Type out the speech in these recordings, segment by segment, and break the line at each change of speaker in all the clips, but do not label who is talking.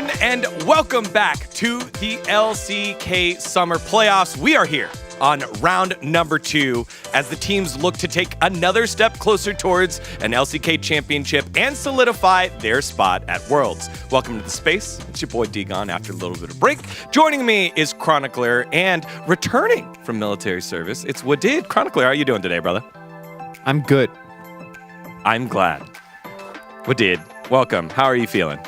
everyone, and welcome back to the LCK Summer Playoffs. We are here on round number 2 as the teams look to take another step closer towards an LCK championship and solidify their spot at Worlds. Welcome to the space. It's your boy Degon after a little bit of break. Joining me is Chronicler, and returning from military service, it's Wadid. Chronicler, how are you doing today, brother?
I'm good.
I'm glad. Wadid, welcome. How are you feeling?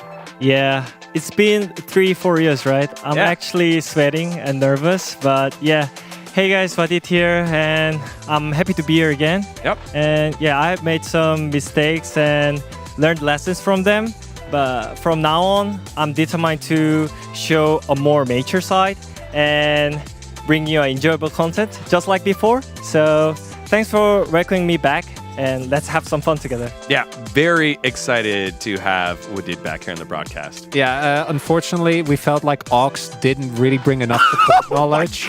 Yeah, it's been 3-4 years, right? I'm actually sweating and nervous, but yeah. Hey guys, Wadid here, and I'm happy to be here again.
Yep.
And yeah, I've made some mistakes and learned lessons from them, but from now on, I'm determined to show a more mature side and bring you enjoyable content, just like before. So thanks for welcoming me back, and let's have some fun together.
Yeah, very excited to have Wadid back here in the broadcast.
Yeah, unfortunately, we felt like Ox didn't really bring enough support knowledge.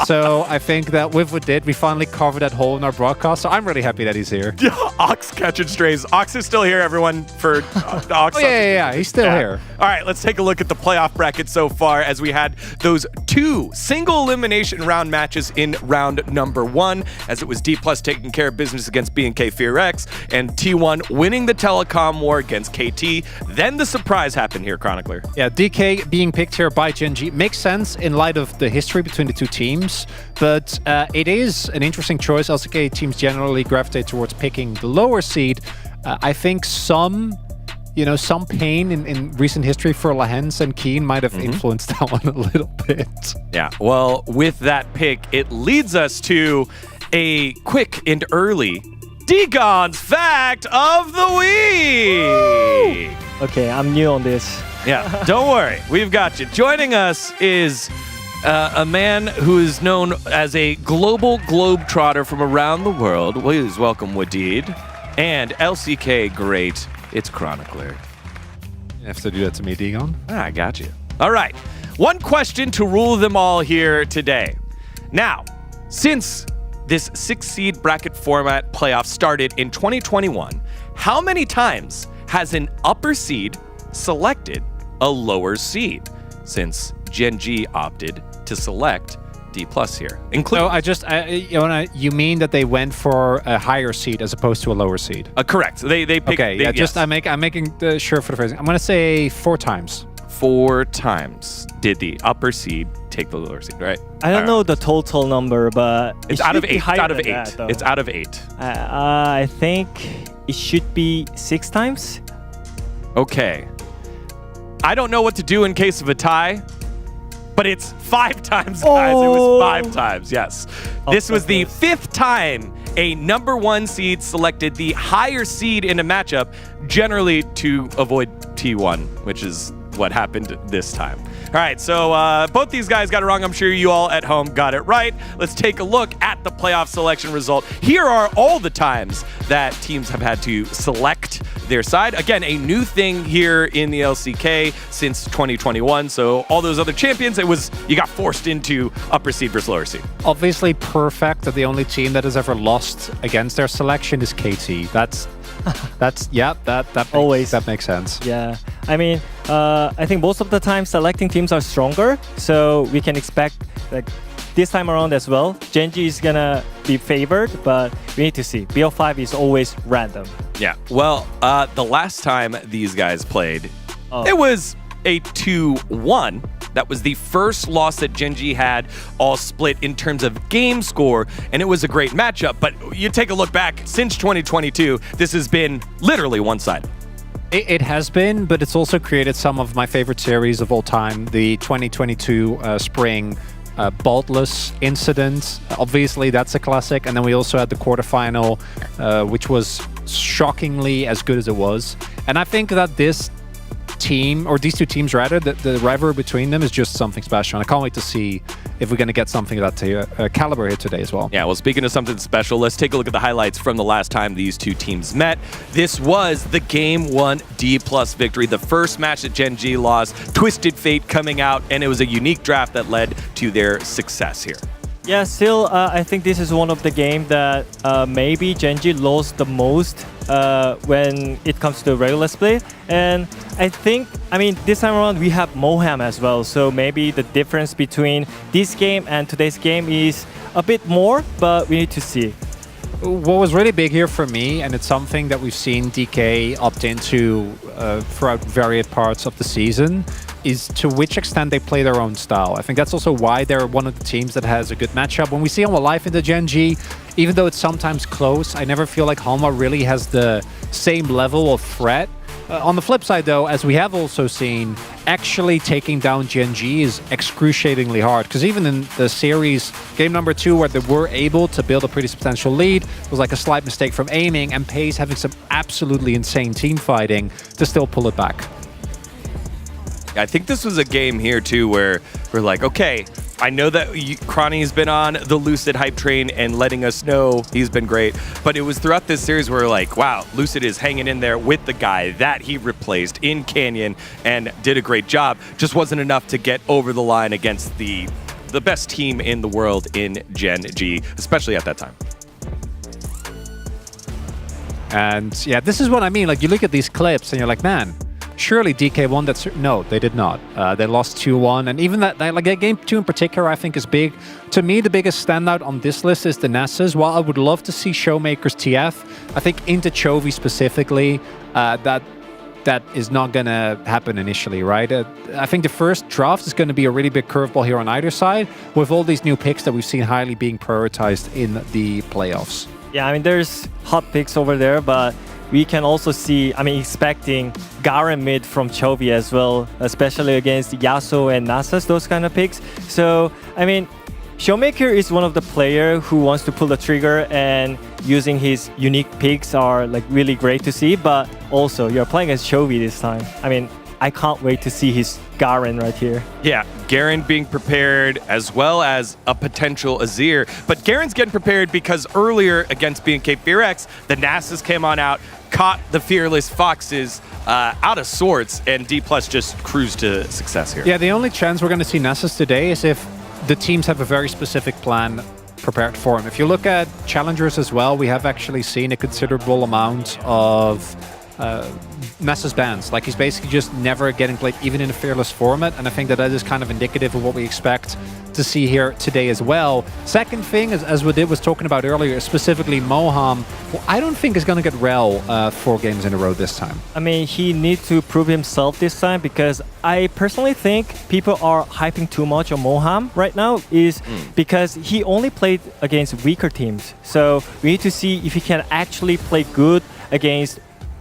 So I think that with Wadid, we finally covered that hole in our broadcast. So I'm really happy that he's here.
Ox catching strays. Ox is still here, everyone, for Ox.
Oh, yeah, he's still here.
All right, let's take a look at the playoff bracket so far as we had those 2 single elimination round matches in round number 1, as it was D+ taking care of business against B&K FearX, and T1 winning the telecom war against KT. Then the surprise happened here, Chronicler.
Yeah, DK being picked here by Gen G makes sense in light of the history between the 2 teams, but it is an interesting choice. LCK teams generally gravitate towards picking the lower seed. I think some pain in recent history for Lahens and Keen might have influenced that one a little bit.
Yeah, well, with that pick, it leads us to a quick and early Degon's Fact of the Week!
Okay, I'm new on this.
Yeah, don't worry. We've got you. Joining us is a man who is known as a global globetrotter from around the world. Please welcome Wadid. And LCK great, it's Chronicler.
You have to do that to me, Degon.
I got you. All right. One question to rule them all here today. Now, since this 6-seed bracket format playoff started in 2021, how many times has an upper seed selected a lower seed, since Gen G opted to select D+ here?
No, you mean that they went for a higher seed as opposed to a lower seed?
Correct. They picked.
Okay,
yes.
I'm making sure for the phrasing. I'm gonna say 4 times.
4 times did the upper seed take the lower seed, right?
I don't know the total number, but
it's out of 8. It's out of 8. It's out of 8.
I think it should be 6 times.
Okay. I don't know what to do in case of a tie, but it's 5 times, guys. It was 5 times, yes. This was the 5th time a number 1 seed selected the higher seed in a matchup, generally to avoid T1, which is what happened this time. All right, so both these guys got it wrong. I'm sure you all at home got it right. Let's take a look at the playoff selection result. Here are all the times that teams have had to select their side. Again, a new thing here in the LCK since 2021. So all those other champions, you got forced into upper seed versus lower seed.
Obviously perfect that the only team that has ever lost against their selection is KT. That makes sense.
Yeah, I mean, I think most of the time selecting teams are stronger, so we can expect like this time around as well. Gen G is gonna be favored, but we need to see. BO5 is always random.
Yeah. Well, the last time these guys played, it was a 2-1. That was the first loss that Gen G had, all split in terms of game score, and it was a great matchup. But you take a look back, since 2022, this has been literally one-sided.
It has been, but it's also created some of my favorite series of all time. The 2022 spring Boltless incident. Obviously, that's a classic. And then we also had the quarterfinal, which was shockingly as good as it was. And I think that this team, or these 2 teams rather, the rivalry between them is just something special. And I can't wait to see if we're going to get something of that caliber here today as well.
Yeah, well, speaking of something special, let's take a look at the highlights from the last time these 2 teams met. This was the Game 1 D+ victory, the first match that Gen G lost, Twisted Fate coming out, and it was a unique draft that led to their success here.
Yeah, still, I think this is one of the games that maybe Gen G lost the most when it comes to regular split. And I think I mean, this time around we have Moham as well, so maybe the difference between this game and today's game is a bit more, but we need to see.
What was really big here for me, and it's something that we've seen DK opt into throughout various parts of the season, is to which extent they play their own style. I think that's also why they're one of the teams that has a good matchup. When we see Halma live in the Gen G, even though it's sometimes close, I never feel like Halma really has the same level of threat. On the flip side, though, as we have also seen, actually taking down Gen G is excruciatingly hard. Because even in the series, game number 2, where they were able to build a pretty substantial lead, it was like a slight mistake from aiming, and Pace having some absolutely insane team fighting to still pull it back.
I think this was a game here, too, where we're like, okay, I know that Cronny's been on the Lucid hype train and letting us know he's been great, but it was throughout this series where we're like, wow, Lucid is hanging in there with the guy that he replaced in Canyon and did a great job. Just wasn't enough to get over the line against the best team in the world in Gen G, especially at that time.
And yeah, this is what I mean. Like, you look at these clips and you're like, man, surely DK won that. No, they did not. They lost 2-1, and even that game 2 in particular, I think is big. To me, the biggest standout on this list is the Nessus. While I would love to see Showmaker's TF, I think into Chovy specifically, that is not gonna happen initially, right? I think the first draft is going to be a really big curveball here on either side, with all these new picks that we've seen highly being prioritized in the playoffs.
Yeah, I mean, there's hot picks over there, but we can also see, I mean, expecting Garen mid from Chovy as well, especially against Yasuo and Nasus, those kind of picks. So, I mean, Showmaker is one of the players who wants to pull the trigger, and using his unique picks are like really great to see, but also you're playing as Chovy this time. I mean, I can't wait to see his Garen right here.
Yeah, Garen being prepared as well as a potential Azir. But Garen's getting prepared because earlier against BNK Fearx, the Nasus came on out, caught the Fearless Foxes out of sorts, and D+ just cruised to success here.
Yeah, the only chance we're going to see Nasus today is if the teams have a very specific plan prepared for him. If you look at challengers as well, we have actually seen a considerable amount of Nasus bans. Like, he's basically just never getting played even in a Fearless format, and I think that is kind of indicative of what we expect to see here today as well. Second thing, as Wadid was talking about earlier, specifically Moham, well, I don't think is going to get Rel 4 games in a row this time.
I mean, he needs to prove himself this time, because I personally think people are hyping too much on Moham right now is because he only played against weaker teams. So we need to see if he can actually play good against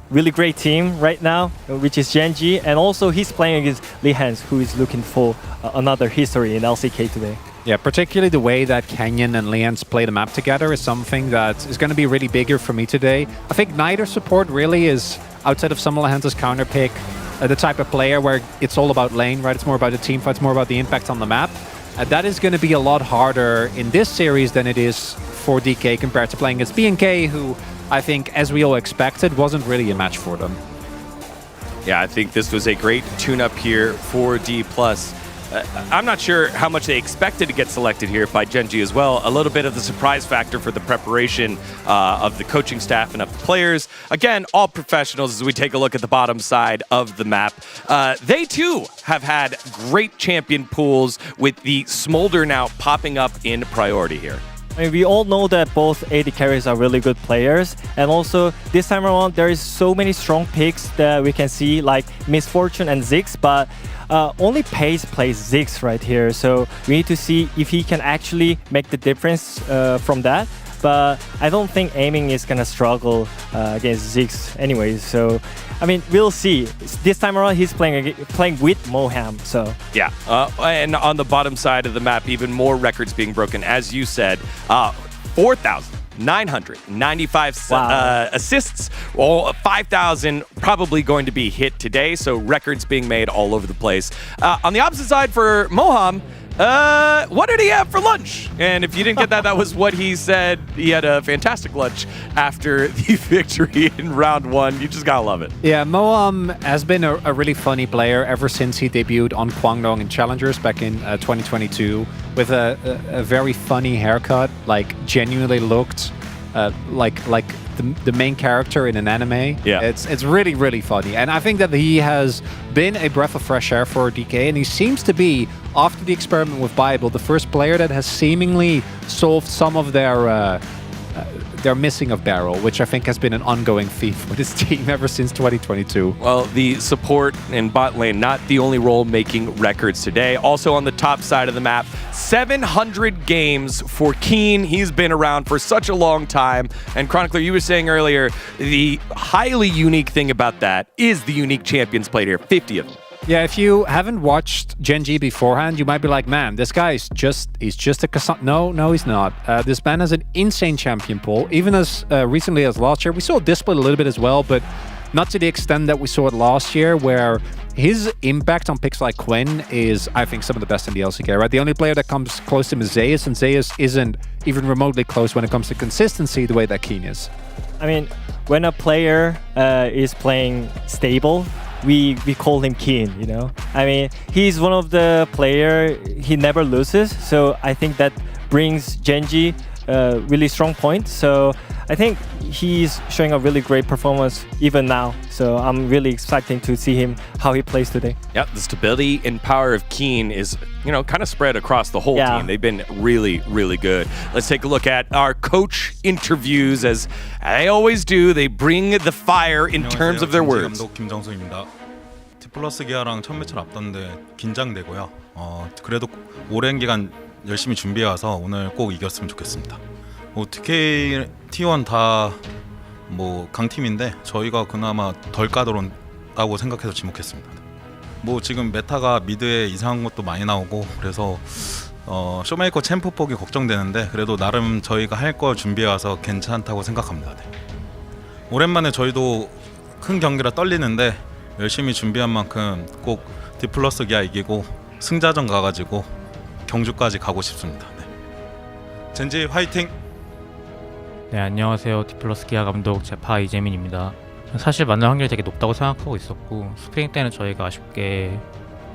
really great team right now, which is Gen G, and also he's playing against Lihans, who is looking for another history in LCK today.
Yeah, particularly the way that Canyon and Lihans play the map together is something that is going to be really bigger for me today. I think neither support really is, outside of some of Lihans' counter pick, the type of player where it's all about lane, right? It's more about the team fight, it's more about the impact on the map. That is going to be a lot harder in this series than it is for DK compared to playing against BNK, who I think, as we all expected, wasn't really a match for them.
Yeah, I think this was a great tune-up here for D+. I'm not sure how much they expected to get selected here by Gen G as well. A little bit of the surprise factor for the preparation of the coaching staff and of the players. Again, all professionals as we take a look at the bottom side of the map. They too have had great champion pools, with the Smolder now popping up in priority here.
I mean, we all know that both AD carries are really good players, and also this time around there is so many strong picks that we can see, like Misfortune and Ziggs, but only Pace plays Ziggs right here, so we need to see if he can actually make the difference from that. But I don't think aiming is gonna struggle against Ziggs anyways. So, I mean, we'll see. This time around, he's playing with Moham. So
yeah, and on the bottom side of the map, even more records being broken. As you said, 4,995 assists. Well, 5,000 probably going to be hit today. So records being made all over the place. On the opposite side for Moham, what did he have for lunch? And if you didn't get that, that was what he said. He had a fantastic lunch after the victory in round 1. You just gotta love it.
Yeah, Moham has been a really funny player ever since he debuted on Kwangdong in Challengers back in 2022 with a very funny haircut, like genuinely looked like the main character in an anime.
Yeah.
It's really, really funny. And I think that he has been a breath of fresh air for DK, and he seems to be, after the experiment with Bible, the first player that has seemingly solved some of their missing of Barrel, which I think has been an ongoing thief with his team ever since 2022.
Well, the support in bot lane, not the only role making records today. Also on the top side of the map, 700 games for Keen. He's been around for such a long time. And Chronicler, you were saying earlier, the highly unique thing about that is the unique champions played here, 50 of them.
Yeah, if you haven't watched Gen G beforehand, you might be like, man, this guy is just a Kassan. No, he's not. This man has an insane champion pool. Even as recently as last year, we saw this split a little bit as well, but not to the extent that we saw it last year, where his impact on picks like Quinn is, I think, some of the best in the LCK, right? The only player that comes close to him is Zeus, and Zeus isn't even remotely close when it comes to consistency the way that Keen is.
I mean, when a player is playing stable, we call him Keen, you know? I mean, he's one of the player, he never loses, so I think that brings Genji really strong point. So I think he's showing a really great performance even now. So I'm really excited to see him, how he plays today.
Yep, the stability and power of Keen is, kind of spread across the whole team. They've been really, really good. Let's take a look at our coach interviews. As I always do, they bring the fire in terms of their words.
김정수입니다. T+ 기아랑 첫 매치를 앞뒀는데 긴장되고요. 그래도 오랜 기간 열심히 준비해와서 오늘 꼭 이겼으면 좋겠습니다. TK, T1 다 강팀인데 저희가 그나마 덜 까다롭다고 생각해서 지목했습니다. 지금 메타가 미드에 이상한 것도 많이 나오고 그래서 쇼메이커 챔프 폭이 걱정되는데 그래도 나름 저희가 할 거 준비해와서 괜찮다고 생각합니다. 네. 오랜만에 저희도 큰 경기라 떨리는데 열심히 준비한 만큼 꼭 D+ 기아 이기고 승자전 가가지고 경주까지 가고 싶습니다. 네. 젠지 화이팅!
네, 안녕하세요. D+ 기아 감독 제파 이재민입니다. 사실 만날 확률이 되게 높다고 생각하고 있었고 스프링 때는 저희가 아쉽게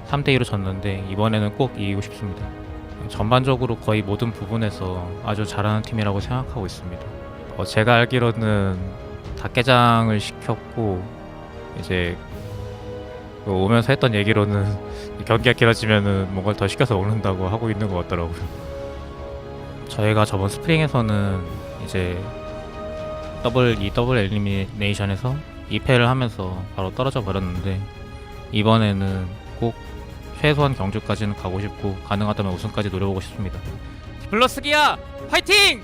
3대2로 졌는데 이번에는 꼭 이기고 싶습니다. 전반적으로 거의 모든 부분에서 아주 잘하는 팀이라고 생각하고 있습니다. 제가 알기로는 닭게장을 시켰고 이제 오면서 했던 얘기로는 경기가 길어지면은 뭔가를 더 시켜서 먹는다고 하고 있는 것 같더라고요. 저희가 저번 스프링에서는 이제 더블 엘리미네이션에서 2패를 하면서 바로 떨어져 버렸는데 이번에는 꼭 최소한 경주까지는 가고 싶고 가능하다면 우승까지 노려보고 싶습니다. D+ 기아 화이팅!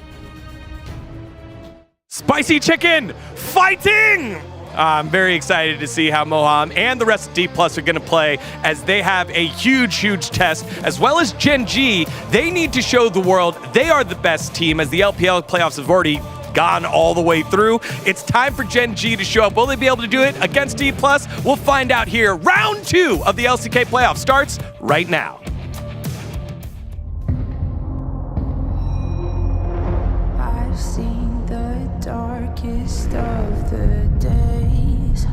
Spicy Chicken fighting! I'm very excited to see how Moham and the rest of D+ are going to play, as they have a huge test, as well as Gen G. They need to show the world they are the best team, as the LPL playoffs have already gone all the way through. It's time for Gen G to show up. Will they be able to do it against D+? We'll find out here. Round 2 of the LCK playoff starts right now.
I've seen the darkest of the days,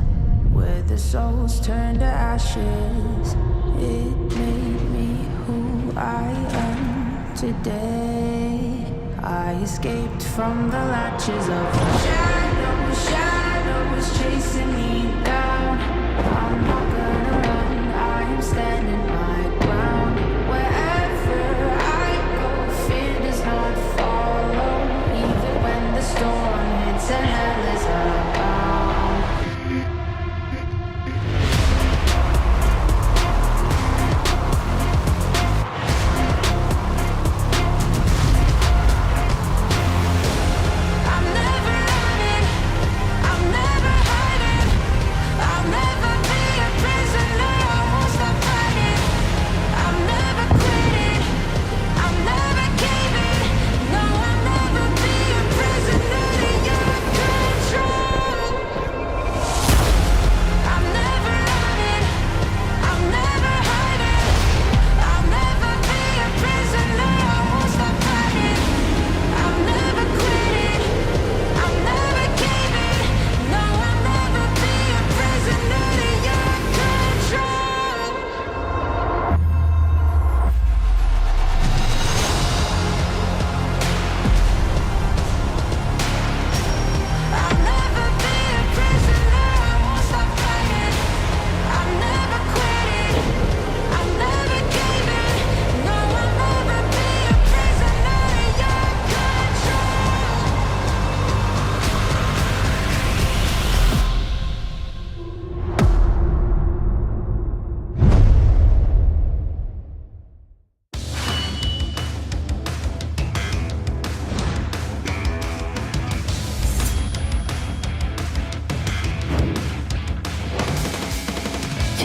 where the souls turn to ashes. It made me who I am today. I escaped from the latches of the shadows chasing me down. I'm not gonna run, I am standing my ground. Wherever I go, fear does not follow, even when the storm hits and hell is abound. I'm never running, I'm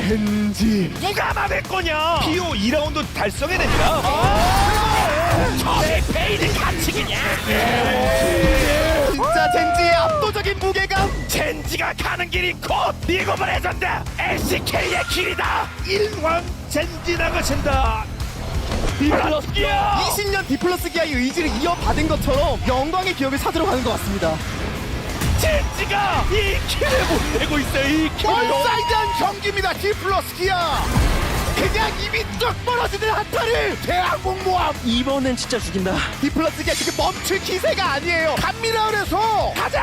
젠지
누가 막을 거냐?
PO 2라운드 달성해냅니다.
저게 베일이 갇히기냐?
진짜 젠지의 압도적인 무게감.
젠지가 가는 길이 곧 리그 오브 레전드 LCK의 길이다.
일왕 젠지 나가신다.
디플러스기야.
20년 디플러스 기아의 의지를 이어받은 것처럼 영광의 기억을 찾으러 가는 것 같습니다.
젠지가 이 길을 못 내고 있어요. 이 길을.
원사이드한 경기입니다. 디플러스 기아. 그냥 입이 뚝 벌어지는 한타를 대항공모함.
이번엔 진짜 죽인다.
디플러스 기아 지금 멈출 기세가 아니에요. 갑니다. 그래서 가자.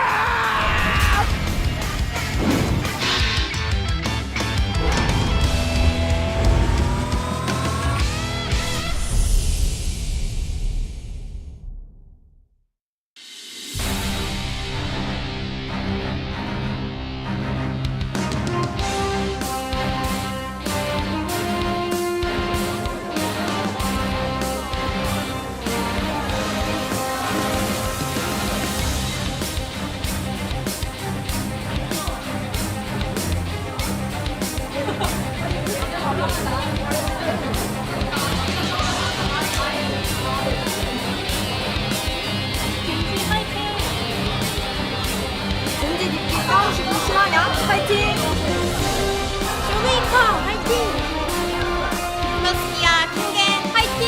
왠지 니키 싸우시고 싫어요? 파이팅! 쇼메이커 파이팅! 플러스기아 킹겐 파이팅!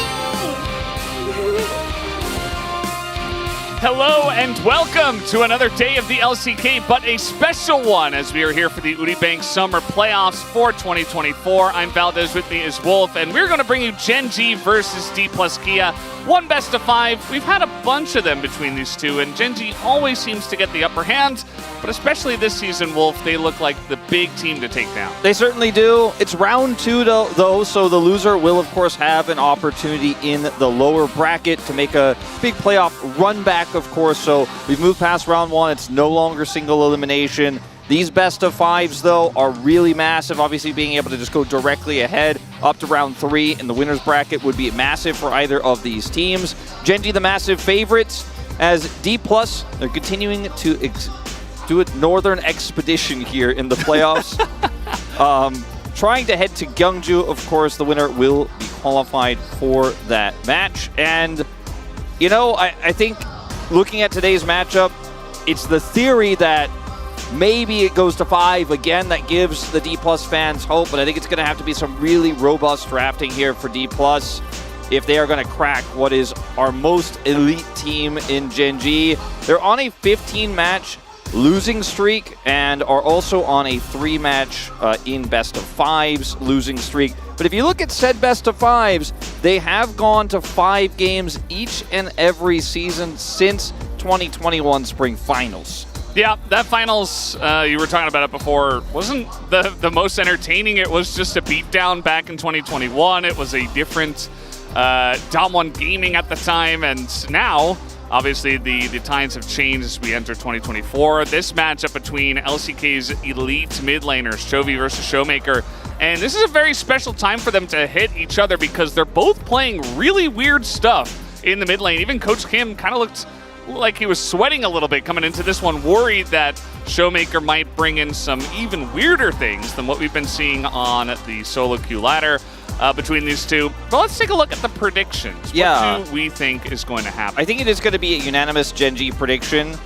Hello and welcome to another day of the LCK, but a special one as we are here for the Uribank Summer Playoffs for 2024. I'm Valdez, with me is Wolf, and we're going to bring you Gen G versus D plus Kia. One best of 5. We've had a bunch of them between these two, and Gen G always seems to get the upper hand, but especially this season, Wolf, they look like the big team to take down.
They certainly do. It's round 2 though, so the loser will of course have an opportunity in the lower bracket to make a big playoff run back, of course. So we've moved past round 1. It's no longer single elimination. These best of 5s though are really massive. Obviously being able to just go directly ahead up to round 3 in the winner's bracket would be massive for either of these teams. Gen G the massive favorites, as D+, they're continuing to do a northern expedition here in the playoffs. Trying to head to Gyeongju, of course. The winner will be qualified for that match. And, you know, I think looking at today's matchup, it's the theory that maybe it goes to 5 again that gives the D+ fans hope, but I think it's going to have to be some really robust drafting here for D+ if they are going to crack what is our most elite team in Gen G. They're on a 15-match losing streak and are also on a 3-match in best of 5s losing streak. But if you look at said best of 5s, they have gone to 5 games each and every season since 2021 Spring Finals.
Yeah, that finals, you were talking about it before, wasn't the most entertaining. It was just a beatdown back in 2021. It was a different Dom1 gaming at the time, and now, obviously, the times have changed as we enter 2024. This matchup between LCK's elite mid laners, Chovy versus Showmaker, and this is a very special time for them to hit each other because they're both playing really weird stuff in the mid lane. Even Coach Kim kind of looked like he was sweating a little bit coming into this one, worried that Showmaker might bring in some even weirder things than what we've been seeing on the solo queue ladder between these two. But let's take a look at the predictions.
Yeah.
What do we think is going to happen?
I think it is going to be a unanimous Gen G prediction.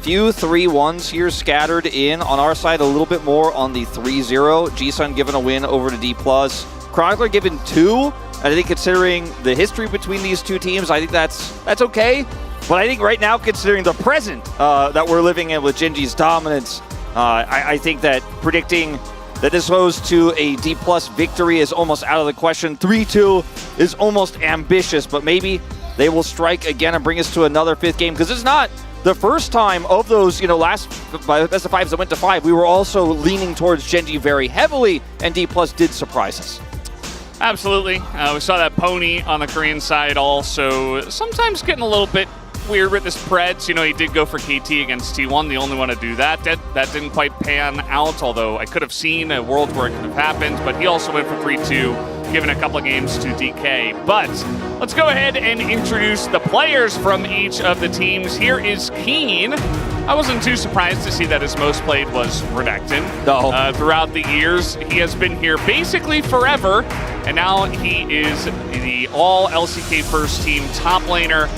Few 3-1s here scattered in. On our side, a little bit more on the 3-0. Jisun given a win over to D+. Chronicler given 2. And I think considering the history between these two teams, I think that's okay. But I think right now, considering the present that we're living in with Gen G's dominance, I think that predicting that this goes to a D+ victory is almost out of the question. 3-2 is almost ambitious, but maybe they will strike again and bring us to another 5th game, because it's not the first time of those, last best of 5s that went to 5. We were also leaning towards Gen G very heavily, and D+ did surprise us.
Absolutely. We saw that Pony on the Korean side also sometimes getting a little bit weird with his Preds. He did go for KT against T1, the only one to do that. That didn't quite pan out, although I could have seen a world where it could have happened, but he also went for 3-2, giving a couple of games to DK. But let's go ahead and introduce the players from each of the teams. Here is Keen. I wasn't too surprised to see that his most played was Redactin.
No.
Throughout the years, he has been here basically forever, and now he is the all LCK first team top laner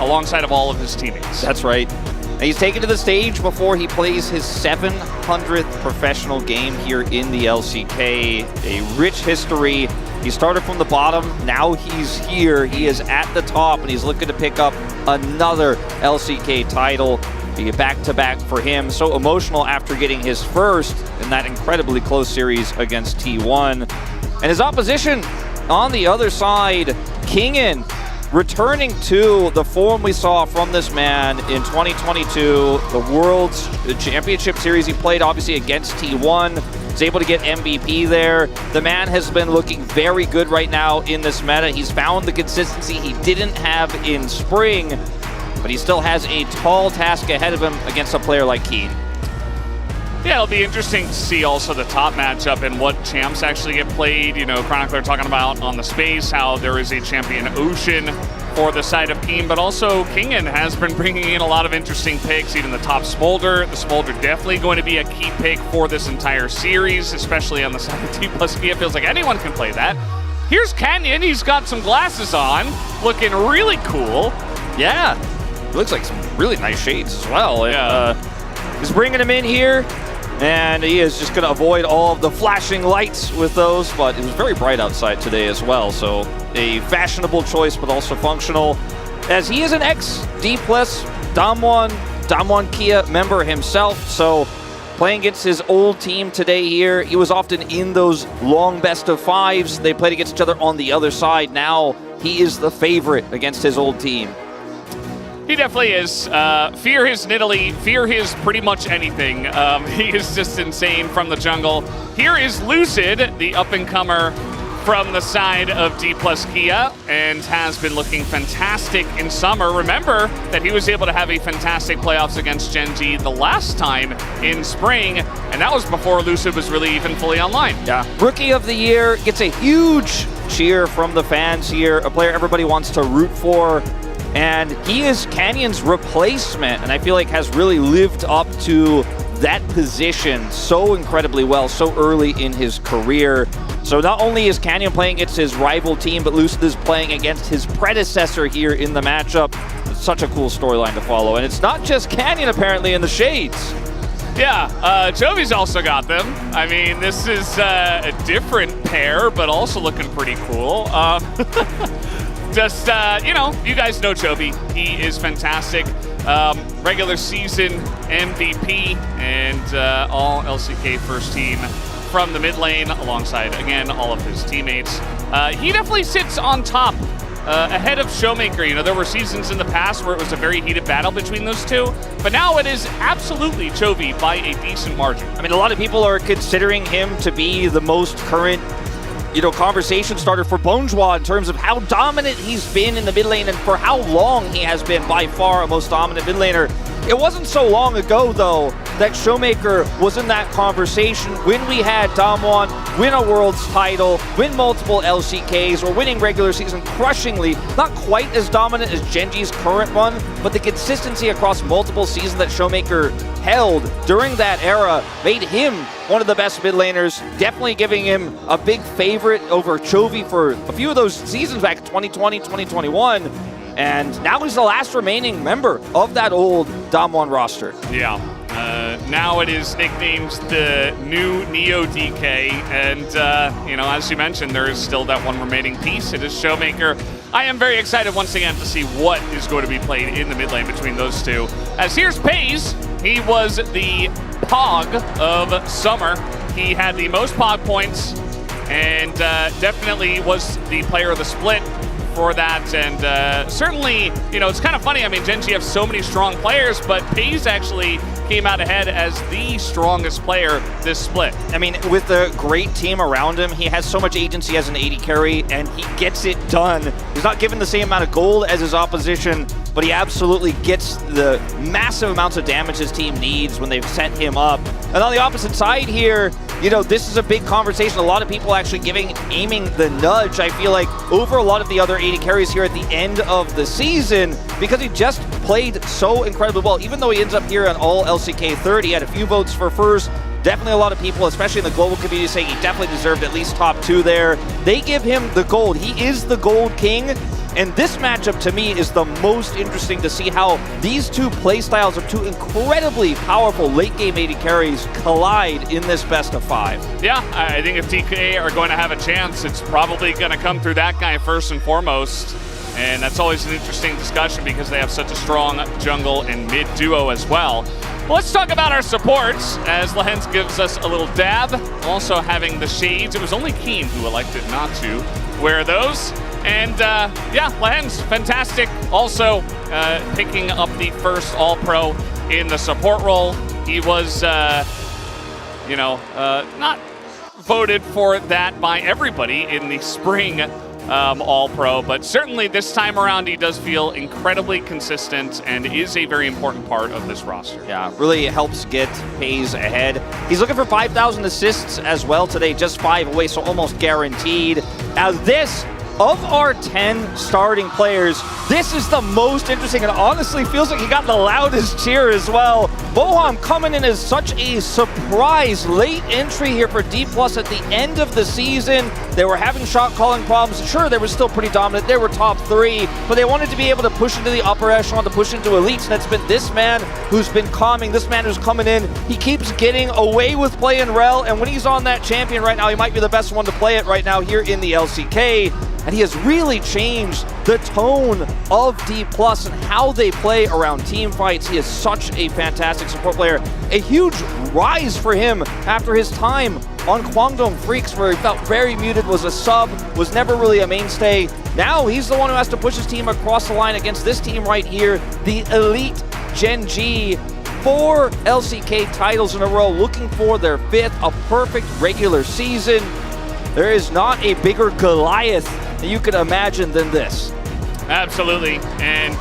alongside of all of his teammates.
That's right. And he's taken to the stage before he plays his 700th professional game here in the LCK. A rich history. He started from the bottom, now he's here. He is at the top, and he's looking to pick up another LCK title. Be a back-to-back for him. So emotional after getting his first in that incredibly close series against T1. And his opposition on the other side, Kingen, returning to the form we saw from this man in 2022, the World's Championship Series. He played obviously against T1. He's able to get MVP there. The man has been looking very good right now in this meta. He's found the consistency he didn't have in spring, but he still has a tall task ahead of him against a player like Keen.
Yeah, it'll be interesting to see also the top matchup and what champs actually get played. You know, Chronicler talking about on the space how there is a champion Ocean for the side of Keen, but also Kingen has been bringing in a lot of interesting picks, even the top Smolder. The Smolder definitely going to be a key pick for this entire series, especially on the side of T+K. It feels like anyone can play that. Here's Canyon. He's got some glasses on, looking really cool.
Yeah, it looks like some really nice shades as well.
Yeah.
He's bringing him in here, and he is just going to avoid all of the flashing lights with those, but it was very bright outside today as well, so a fashionable choice, but also functional, as he is an ex-D+ Damwon Kia member himself, so playing against his old team today here, he was often in those long best-of-5s. They played against each other on the other side. Now he is the favorite against his old team.
He definitely is. Fear his Nidalee, fear his pretty much anything. He is just insane from the jungle. Here is Lucid, the up-and-comer from the side of D+Kia, and has been looking fantastic in summer. Remember that he was able to have a fantastic playoffs against Gen.G the last time in spring, and that was before Lucid was really even fully online.
Yeah. Rookie of the Year gets a huge cheer from the fans here, a player everybody wants to root for. And he is Canyon's replacement, and I feel like has really lived up to that position so incredibly well, so early in his career. So not only is Canyon playing against his rival team, but Lucid is playing against his predecessor here in the matchup. It's such a cool storyline to follow, and it's not just Canyon apparently in the shades.
Yeah, Jovi's also got them. I mean, this is a different pair, but also looking pretty cool. Just, you know, you guys know Chovy. He is fantastic. Regular season MVP and all LCK first team from the mid lane alongside, again, all of his teammates. He definitely sits on top ahead of Showmaker. You know, there were seasons in the past where it was a very heated battle between those two, but now it is absolutely Chovy by a decent margin.
I mean, a lot of people are considering him to be the most current, you know, conversation starter for Bonjour in terms of how dominant he's been in the mid lane and for how long he has been by far a most dominant mid laner. It wasn't so long ago, though, that Showmaker was in that conversation when we had Damwon win a Worlds title, win multiple LCKs, or winning regular season crushingly. Not quite as dominant as Gen.G's current one, but the consistency across multiple seasons that Showmaker held during that era made him one of the best mid laners, definitely giving him a big favorite over Chovy for a few of those seasons back in 2020, 2021. And now he's the last remaining member of that old Damwon roster.
Yeah. Now it is nicknamed the new Neo DK, and you know, as you mentioned, there is still that one remaining piece. It is Showmaker. I am very excited once again to see what is going to be played in the mid lane between those two. As here's Pays. He was the Pog of summer. He had the most Pog points, and definitely was the player of the split for that, and certainly, you know, it's kind of funny. I mean, Gen.G have so many strong players, but Pays actually came out ahead as the strongest player this split.
I mean, with a great team around him, he has so much agency as an AD carry, and he gets it done. He's not given the same amount of gold as his opposition, but he absolutely gets the massive amounts of damage his team needs when they've set him up. And on the opposite side here, you know, this is a big conversation. A lot of people actually aiming the nudge, I feel like, over a lot of the other AD carries here at the end of the season, because he just played so incredibly well. Even though he ends up here on all LCK 30, he had a few votes for first. Definitely a lot of people, especially in the global community, saying he definitely deserved at least top 2 there. They give him the gold. He is the gold king. And this matchup, to me, is the most interesting to see how these two playstyles of two incredibly powerful late-game AD carries collide in this best of 5.
Yeah, I think if TK are going to have a chance, it's probably going to come through that guy first and foremost. And that's always an interesting discussion because they have such a strong jungle and mid duo as well. Well, let's talk about our supports as Lehens gives us a little dab. Also having the shades. It was only Keen who elected not to wear those. And yeah, Lehens, fantastic. Also picking up the first All-Pro in the support role. He was, you know, not voted for that by everybody in the spring All-Pro, but certainly this time around he does feel incredibly consistent and is a very important part of this roster.
Yeah, really helps get FaZe ahead. He's looking for 5,000 assists as well today, just 5 away, so almost guaranteed. Now this, of our 10 starting players, this is the most interesting and honestly feels like he got the loudest cheer as well. Moham coming in as such a surprise late entry here for D+ at the end of the season. They were having shot calling problems. Sure, they were still pretty dominant. They were top 3, but they wanted to be able to push into the upper echelon, to push into elites, and it's been this man who's been calming, this man who's coming in. He keeps getting away with playing Rel, and when he's on that champion right now, he might be the best one to play it right now here in the LCK. And he has really changed the tone of D+ and how they play around team fights. He is such a fantastic support player. A huge rise for him after his time on Kwangdong Freaks, where he felt very muted, was a sub, was never really a mainstay. Now he's the one who has to push his team across the line against this team right here, the Elite Gen G. 4 LCK titles in a row, looking for their 5th, a perfect regular season. There is not a bigger Goliath that you could imagine than this.
Absolutely, and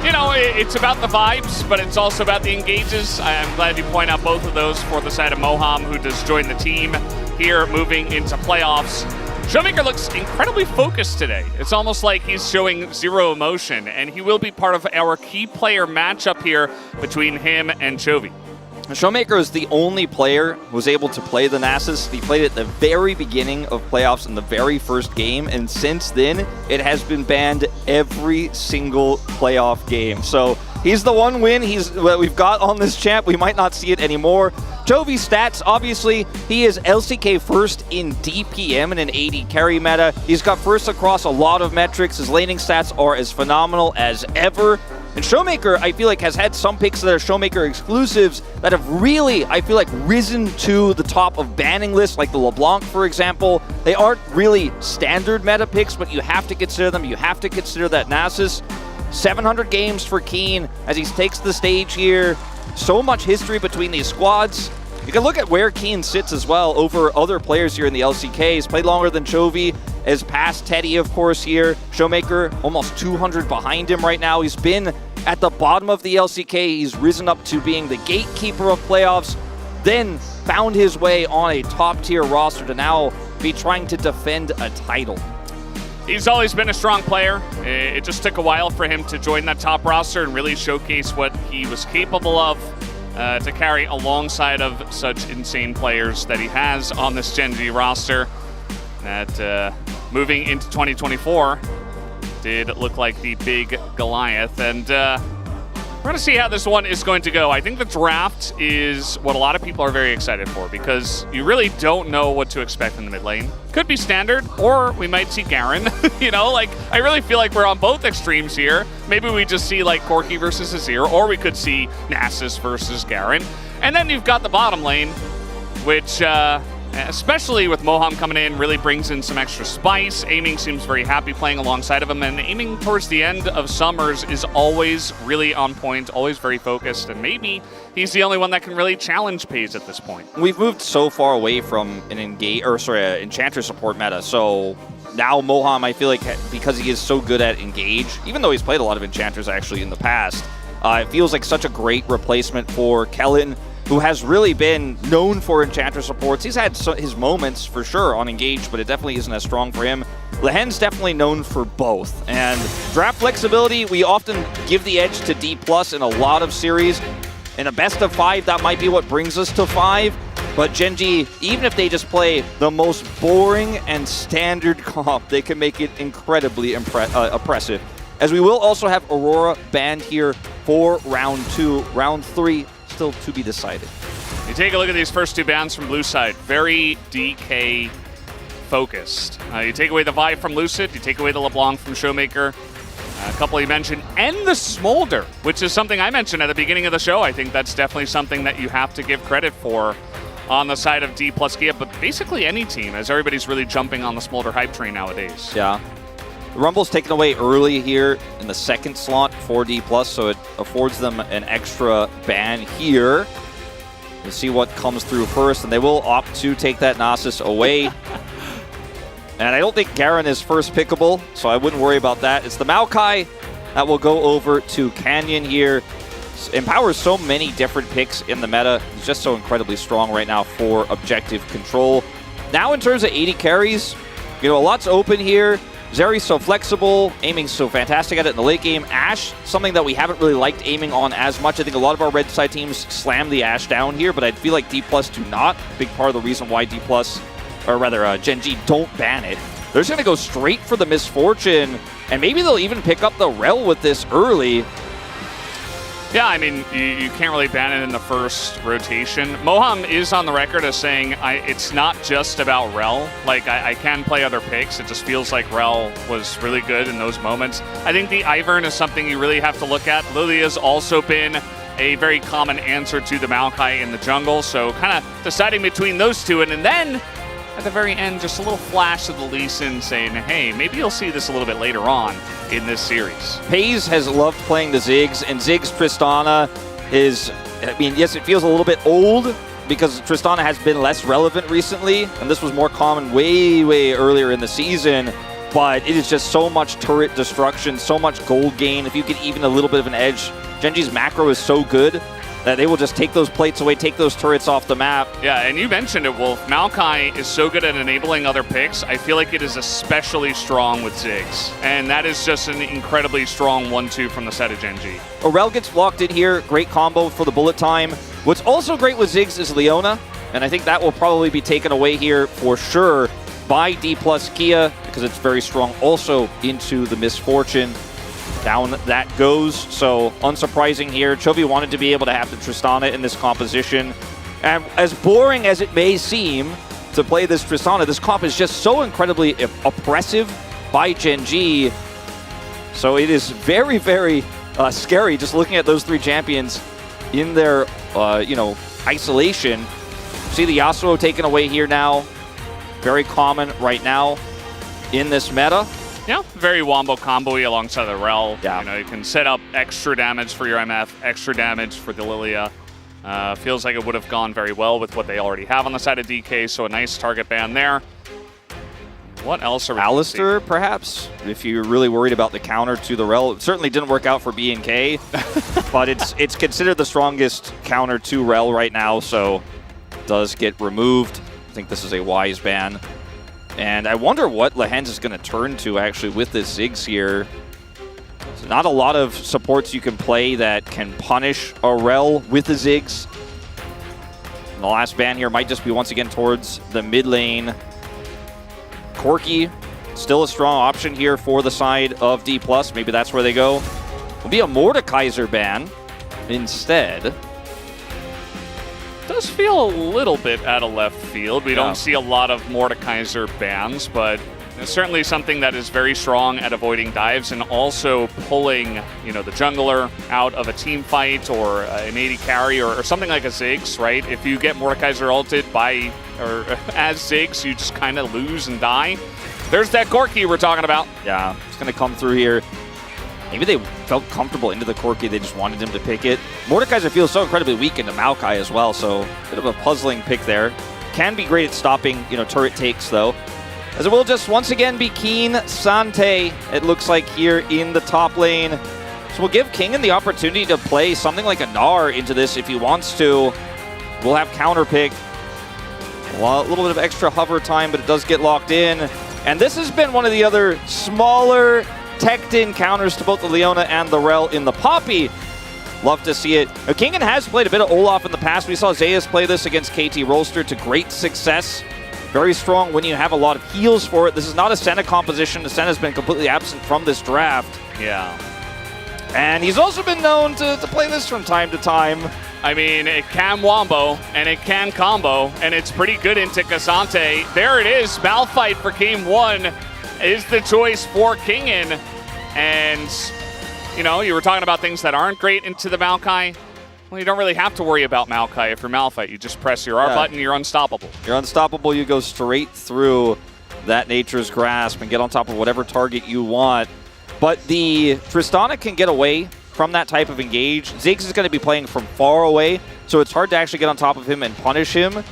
you know, it's about the vibes, but it's also about the engages. I'm glad you point out both of those for the side of Moham, who does join the team here moving into playoffs. Showmaker looks incredibly focused today. It's almost like he's showing zero emotion, and he will be part of our key player matchup here between him and Chovy.
Showmaker is the only player who was able to play the Nasus. He played it at the very beginning of playoffs in the very first game, and since then, it has been banned every single playoff game. So he's the one win we've got on this champ. We might not see it anymore. Chovy's stats, obviously, he is LCK first in DPM in an AD carry meta. He's got first across a lot of metrics. His laning stats are as phenomenal as ever. And Showmaker, I feel like, has had some picks that are Showmaker exclusives that have really, I feel like, risen to the top of banning lists, like the LeBlanc, for example. They aren't really standard meta picks, but you have to consider them. You have to consider that Nasus. 700 games for Keen as he takes the stage here. So much history between these squads. You can look at where Keen sits as well over other players here in the LCK. He's played longer than Chovy, has passed Teddy, of course, here. Showmaker almost 200 behind him right now. He's been at the bottom of the LCK. He's risen up to being the gatekeeper of playoffs, then found his way on a top-tier roster to now be trying to defend a title.
He's always been a strong player. It just took a while for him to join that top roster and really showcase what he was capable of to carry alongside of such insane players that he has on this Gen G roster. That moving into 2024 did look like the big Goliath, and we're going to see how this one is going to go. I think the draft is what a lot of people are very excited for because you really don't know what to expect in the mid lane. Could be standard, or we might see Garen. You know, like, I really feel like we're on both extremes here. Maybe we just see like Corki versus Azir, or we could see Nasus versus Garen. And then you've got the bottom lane, which especially with Moham coming in, really brings in some extra spice. Aiming seems very happy playing alongside of him, and aiming towards the end of Summers is always really on point, always very focused, and maybe he's the only one that can really challenge FaZe at this point.
We've moved so far away from an Enchanter support meta, so now Moham, I feel like, because he is so good at Engage, even though he's played a lot of Enchanters actually in the past, it feels like such a great replacement for Kellen, who has really been known for Enchanter supports. He's had his moments for sure on Engage, but it definitely isn't as strong for him. Lehen's definitely known for both. And draft flexibility, we often give the edge to D+ in a lot of series. In a best of 5, that might be what brings us to 5. But Gen.G, even if they just play the most boring and standard comp, they can make it incredibly oppressive. As we will also have Aurora banned here for round 2. Round 3 still to be decided.
You take a look at these first 2 bans from Blue side, very DK focused. You take away the Vive from Lucid, you take away the LeBlanc from Showmaker, a couple you mentioned, and the Smolder, which is something I mentioned at the beginning of the show. I think that's definitely something that you have to give credit for on the side of D+ Gia, but basically any team, as everybody's really jumping on the Smolder hype train nowadays.
Yeah. The Rumble's taken away early here in the second slot for D+, so it affords them an extra ban here. We'll see what comes through first, and they will opt to take that Nasus away. And I don't think Garen is first pickable, so I wouldn't worry about that. It's the Maokai that will go over to Canyon here. Empowers so many different picks in the meta. He's just so incredibly strong right now for objective control. Now in terms of 80 carries, a lot's open here. Zeri's so flexible, aiming so fantastic at it in the late game. Ashe, something that we haven't really liked aiming on as much. I think a lot of our red side teams slam the Ashe down here, but I feel like D+ do not. Big part of the reason why D+, or rather Gen.G, don't ban it. They're just going to go straight for the Misfortune, and maybe they'll even pick up the Rel with this early.
Yeah, I mean, you can't really ban it in the first rotation. Moham is on the record as saying it's not just about Rel. Like, I can play other picks. It just feels like Rel was really good in those moments. I think the Ivern is something you really have to look at. Lilia's also been a very common answer to the Maokai in the jungle, so kind of deciding between those two. And then, at the very end, just a little flash of the Lee Sin saying, hey, maybe you'll see this a little bit later on in this series.
Pays has loved playing the Ziggs, and Ziggs Tristana is, yes, it feels a little bit old because Tristana has been less relevant recently, and this was more common way, way earlier in the season, but it is just so much turret destruction, so much gold gain. If you get even a little bit of an edge, Gen.G's macro is so good that they will just take those plates away, take those turrets off the map.
Yeah, and you mentioned it, Wolf. Maokai is so good at enabling other picks. I feel like it is especially strong with Ziggs. And that is just an incredibly strong 1-2 from the side of Gen.G.
Aurel gets blocked in here. Great combo for the bullet time. What's also great with Ziggs is Leona, and I think that will probably be taken away here for sure by D+ Gia, because it's very strong also into the Misfortune. Down that goes, so unsurprising here. Chovy wanted to be able to have the Tristana in this composition. And as boring as it may seem to play this Tristana, this comp is just so incredibly oppressive by Gen.G. So it is very, very scary just looking at those 3 champions in their, isolation. See the Yasuo taken away here now. Very common right now in this meta.
Yeah, very wombo combo-y alongside the Rel.
Yeah.
You can set up extra damage for your MF, extra damage for the Lilia. Feels like it would have gone very well with what they already have on the side of DK, so a nice target ban there. What else are we
Alistar, perhaps? If you're really worried about the counter to the Rel. It certainly didn't work out for B&K, but it's considered the strongest counter to Rel right now, so it does get removed. I think this is a wise ban. And I wonder what Lehen's is going to turn to, actually, with this Ziggs here. So not a lot of supports you can play that can punish a Rel with the Ziggs. And the last ban here might just be, once again, towards the mid lane. Corki, still a strong option here for the side of D+. Maybe that's where they go. Will be a Mordekaiser ban instead.
Does feel a little bit out of left field. We don't see a lot of Mordekaiser bans, but it's certainly something that is very strong at avoiding dives and also pulling, the jungler out of a team fight or an AD carry or something like a Ziggs, right? If you get Mordekaiser ulted as Ziggs, you just kind of lose and die. There's that Corki we're talking about.
Yeah, it's going to come through here. Maybe they felt comfortable into the Corki, they just wanted him to pick it. Mordekaiser feels so incredibly weak into Maokai as well, so a bit of a puzzling pick there. Can be great at stopping, turret takes though. As it will just once again be Keen Sante, it looks like, here in the top lane. So we'll give Kingen the opportunity to play something like a Gnar into this if he wants to. We'll have counter pick. Well, a little bit of extra hover time, but it does get locked in. And this has been one of the other smaller teched-in counters to both the Leona and the Rel in the Poppy. Love to see it. Now, Kingen has played a bit of Olaf in the past. We saw Zayas play this against KT Rolster to great success. Very strong when you have a lot of heals for it. This is not a Senna composition. The Senna's been completely absent from this draft.
Yeah.
And he's also been known to play this from time to time.
I mean, it can wombo, and it can combo, and it's pretty good into Cassante. There it is. Malphite for game 1 is the choice for Kingen. And, you know, you were talking about things that aren't great into the Maokai. Well, you don't really have to worry about Maokai if you're Malphite. You just press your R button, you're unstoppable.
You're unstoppable. You go straight through that Nature's Grasp and get on top of whatever target you want. But the Tristana can get away from that type of engage. Ziggs is going to be playing from far away, so it's hard to actually get on top of him and punish him.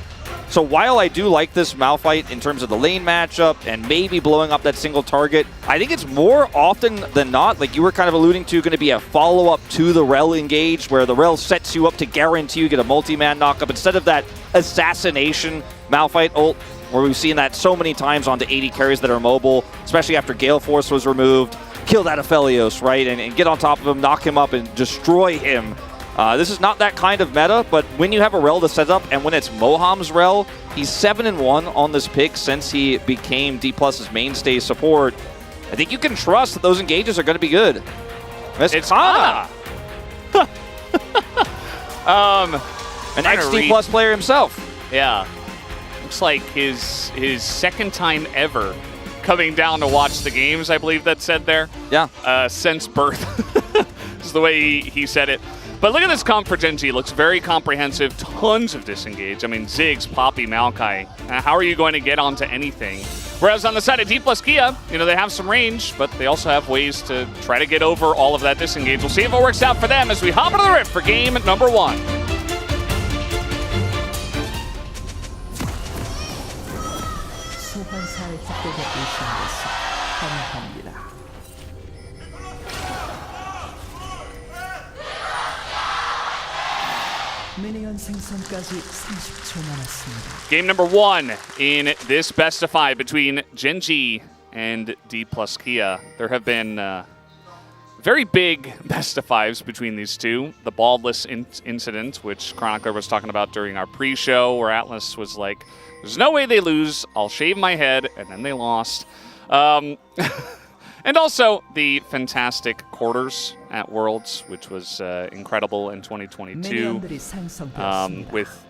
So while I do like this Malphite in terms of the lane matchup and maybe blowing up that single target, I think it's more often than not, like you were kind of alluding to, going to be a follow-up to the Rel engage, where the Rel sets you up to guarantee you get a multi-man knockup instead of that assassination Malphite ult, where we've seen that so many times onto 80 carries that are mobile, especially after Gale Force was removed. Kill that Aphelios, right, and get on top of him, knock him up, and destroy him. This is not that kind of meta, but when you have a Rel to set up, and when it's Moham's Rel, he's 7-1 on this pick since he became D+'s mainstay support. I think you can trust that those engages are going to be good.
It's Kana.
An XD+ player himself.
Yeah. Looks like his second time ever coming down to watch the games, I believe that said there.
Yeah.
Since birth. Is the way he said it. But look at this comp for Gen G. Looks very comprehensive. Tons of disengage. I mean, Ziggs, Poppy, Maokai. How are you going to get onto anything? Whereas on the side of D+Kia, you know, they have some range, but they also have ways to try to get over all of that disengage. We'll see if it works out for them as we hop into the Rift for game number 1.
소환사의 축복에 오신 것을 환영합니다. 미니언 생성까지 30초 남았습니다.
Game number 1 in this best of 5 between Gen G and D+Kia. There have been very big best of 5s between these two. The baldless incident, which Chronicler was talking about during our pre-show, where Atlas was like, there's no way they lose, I'll shave my head, and then they lost. And also the fantastic quarters at Worlds, which was incredible in 2022 with,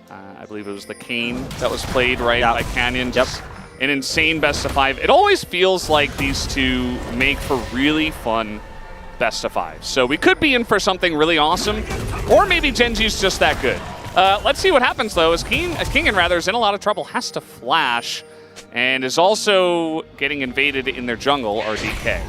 I believe it was the Kane that was played by Canyon. Just an insane best of 5. It always feels like these two make for really fun best of 5. So we could be in for something really awesome, or maybe Gen G's just that good. Let's see what happens though, as Kingen rather is in a lot of trouble, has to flash, and is also getting invaded in their jungle, RDK.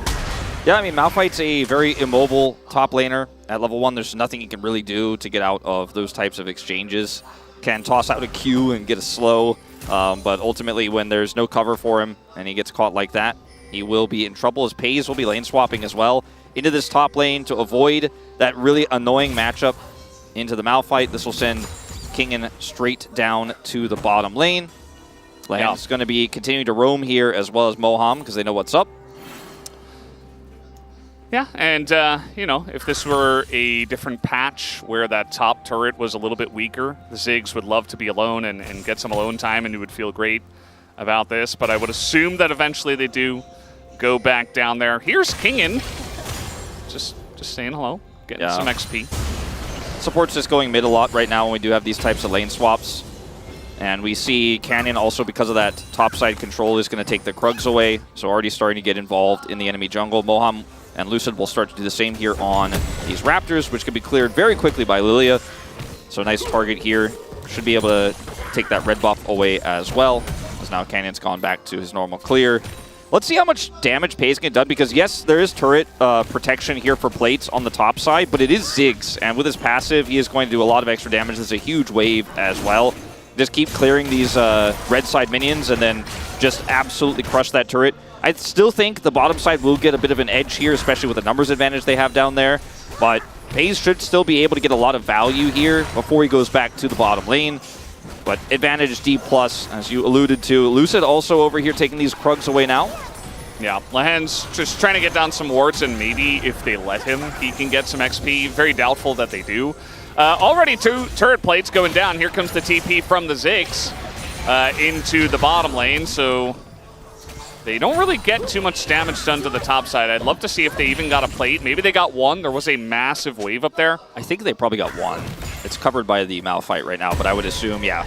Yeah, I mean, Malphite's a very immobile top laner. At level 1, there's nothing he can really do to get out of those types of exchanges. Can toss out a Q and get a slow, but ultimately when there's no cover for him and he gets caught like that, he will be in trouble. His Pays will be lane swapping as well into this top lane to avoid that really annoying matchup into the Malphite. This will send Kingen straight down to the bottom lane. Lane's going to be continuing to roam here as well as Moham because they know what's up.
Yeah, and, you know, if this were a different patch where that top turret was a little bit weaker, the Ziggs would love to be alone and get some alone time, and you would feel great about this. But I would assume that eventually they do go back down there. Here's Kingen. Just saying hello, getting some XP.
Support's just going mid a lot right now when we do have these types of lane swaps. And we see Canyon also, because of that topside control, is going to take the Krugs away. So already starting to get involved in the enemy jungle. Moham and Lucid will start to do the same here on these Raptors, which can be cleared very quickly by Lilia. So nice target here. Should be able to take that red buff away as well, as now Canyon's gone back to his normal clear. Let's see how much damage Pays can get done, because yes, there is turret protection here for plates on the top side, but it is Ziggs, and with his passive, he is going to do a lot of extra damage. There's a huge wave as well. Just keep clearing these red side minions and then just absolutely crush that turret. I still think the bottom side will get a bit of an edge here, especially with the numbers advantage they have down there, but Pays should still be able to get a lot of value here before he goes back to the bottom lane. But advantage D+, as you alluded to. Lucid also over here taking these Krugs away now.
Yeah, Lahen's just trying to get down some wards, and maybe if they let him, he can get some XP. Very doubtful that they do. Already 2 turret plates going down. Here comes the TP from the Ziggs into the bottom lane, so they don't really get too much damage done to the top side. I'd love to see if they even got a plate. Maybe they got one. There was a massive wave up there.
I think they probably got one. It's covered by the Malphite right now, but I would assume, yeah.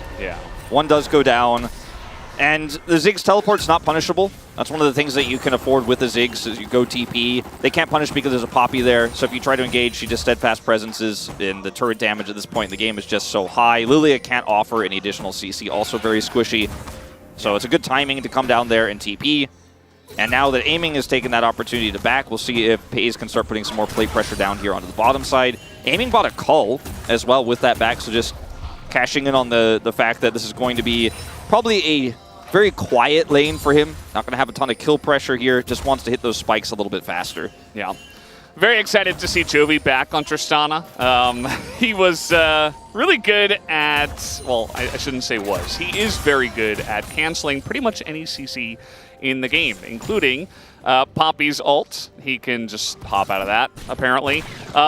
One does go down. And the Ziggs teleport's not punishable. That's one of the things that you can afford with the Ziggs is you go TP. They can't punish because there's a Poppy there. So if you try to engage, she just steadfast presences, and the turret damage at this point in the game is just so high. Lilia can't offer any additional CC, also very squishy. So it's a good timing to come down there and TP. And now that Aiming has taken that opportunity to back, we'll see if FaZe can start putting some more plate pressure down here onto the bottom side. Aiming bought a Cull as well with that back, so just cashing in on the fact that this is going to be probably a very quiet lane for him. Not going to have a ton of kill pressure here. Just wants to hit those spikes a little bit faster.
Yeah. Very excited to see Chovy back on Tristana. He was really good at, well, I shouldn't say was. He is very good at canceling pretty much any CC in the game, including Poppy's ult. He can just hop out of that, apparently.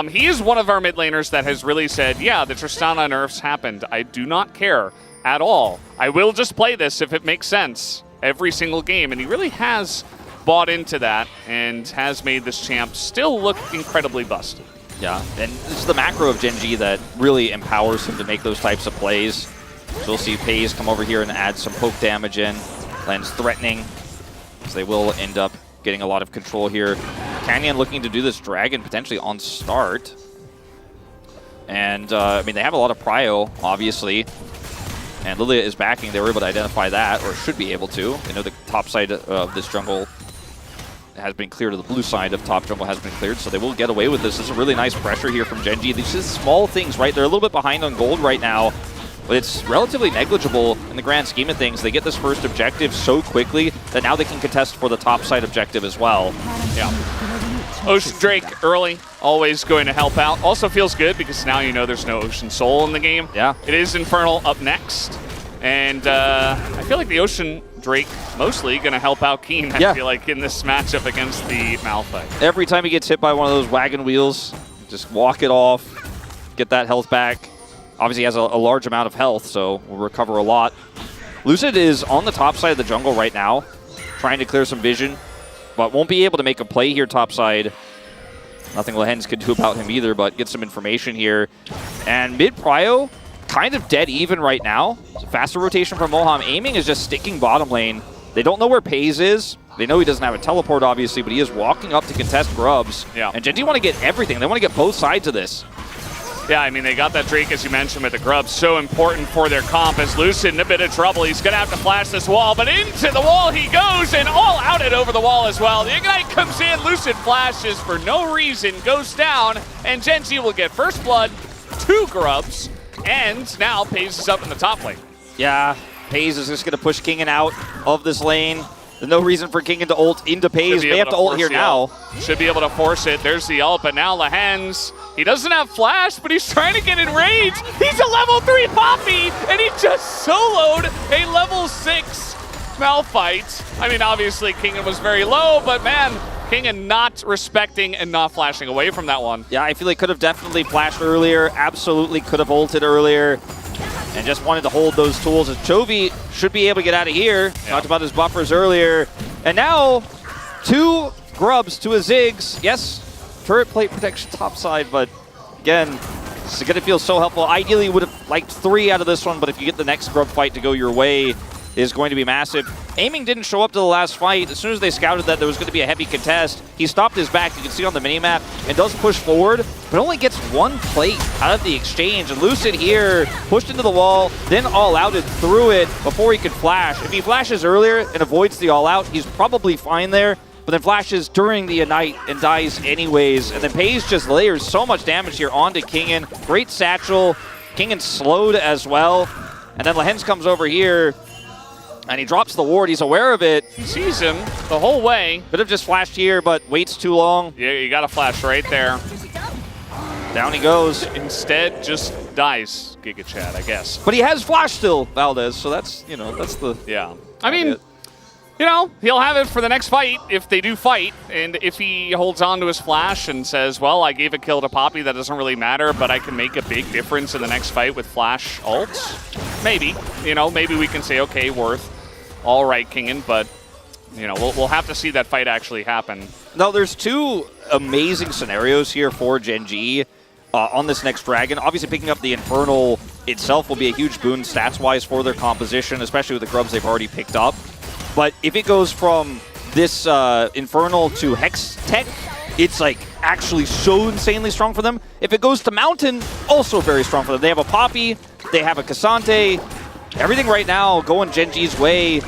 He is one of our mid laners that has really said, yeah, the Tristana nerfs happened. I do not care at all. I will just play this if it makes sense every single game. And he really has bought into that and has made this champ still look incredibly busted.
Yeah, and it's the macro of Gen.G that really empowers him to make those types of plays. So we'll see FaZe come over here and add some poke damage in. Lands threatening, so they will end up getting a lot of control here. Canyon looking to do this dragon potentially on start. And, I mean, they have a lot of prio, obviously. And Lilia is backing. They were able to identify that, or should be able to. They know the top side of this jungle has been cleared, or the blue side of top jungle has been cleared, so they will get away with this. This is a really nice pressure here from Gen.G. These are small things, right? They're a little bit behind on gold right now, but it's relatively negligible in the grand scheme of things. They get this first objective so quickly that now they can contest for the top side objective as well.
Yeah. Ocean Drake early, always going to help out. Also feels good because now you know there's no Ocean Soul in the game.
Yeah.
It is Infernal up next. And I feel like the Ocean Drake mostly going to help out Keen, I feel like, in this matchup against the Malphite.
Every time he gets hit by one of those wagon wheels, just walk it off, get that health back. Obviously he has a large amount of health, so will recover a lot. Lucid is on the top side of the jungle right now, trying to clear some vision, but won't be able to make a play here top side. Nothing Lahens could do about him either, but get some information here. And mid prio, kind of dead even right now. It's a faster rotation from Moham. Aiming is just sticking bottom lane. They don't know where FaZe is. They know he doesn't have a teleport, obviously, but he is walking up to contest Grubs.
Yeah.
And Gen.G want to get everything. They want to get both sides of this.
Yeah, I mean, they got that Drake, as you mentioned, with the Grubs. So important for their comp as Lucid in a bit of trouble. He's going to have to flash this wall, but into the wall he goes, and all out it over the wall as well. The Ignite comes in, Lucid flashes for no reason, goes down, and Gen.G will get first blood, 2 Grubs, and now FaZe is up in the top lane.
Yeah, FaZe is just going to push Kingen out of this lane. There's no reason for Kingen to ult into FaZe. They have to ult here now.
Should be able to force it. There's the ult, but now Lahens, he doesn't have flash, but he's trying to get enraged. He's a level 3 Poppy, and he just soloed a level 6 Malphite. I mean, obviously Kingen was very low, but man, Kingen not respecting and not flashing away from that one.
Yeah, I feel like could have definitely flashed earlier. Absolutely could have ulted earlier. And just wanted to hold those tools. As Chovy should be able to get out of here. Yeah. Talked about his buffers earlier. And now, 2 Grubs to a Ziggs. Yes, turret plate protection top side, but again, it's going to feel so helpful. Ideally, would have liked 3 out of this one, but if you get the next Grub fight to go your way, is going to be massive. Aiming didn't show up to the last fight. As soon as they scouted that there was going to be a heavy contest, he stopped his back, you can see on the minimap, and does push forward, but only gets 1 plate out of the exchange. And Lucid here pushed into the wall, then all-outed through it before he could flash. If he flashes earlier and avoids the all-out, he's probably fine there, but then flashes during the Ignite and dies anyways. And then FaZe just layers so much damage here onto Kingen. Great satchel. Kingen slowed as well. And then Lahens comes over here, and he drops the ward. He's aware of it.
He sees him the whole way.
Could have just flashed here, but waits too long.
Yeah, you got to flash right there.
Down he goes.
Instead, just dies. Giga Chad, I guess.
But he has Flash still, Valdez, so that's, you know, that's the...
Yeah. I mean, you know, he'll have it for the next fight if they do fight. And if he holds on to his Flash and says, well, I gave a kill to Poppy, that doesn't really matter, but I can make a big difference in the next fight with Flash ults, maybe. You know, maybe we can say, okay, worth. All right, Kingen, but, you know, we'll have to see that fight actually happen.
No, there's two amazing scenarios here for Gen G on this next Dragon. Obviously, picking up the Infernal itself will be a huge boon stats-wise for their composition, especially with the grubs they've already picked up. But if it goes from this Infernal to Hex Tech, it's like actually so insanely strong for them. If it goes to Mountain, also very strong for them. They have a Poppy, they have a Cassante. Everything right now going Gen G's way.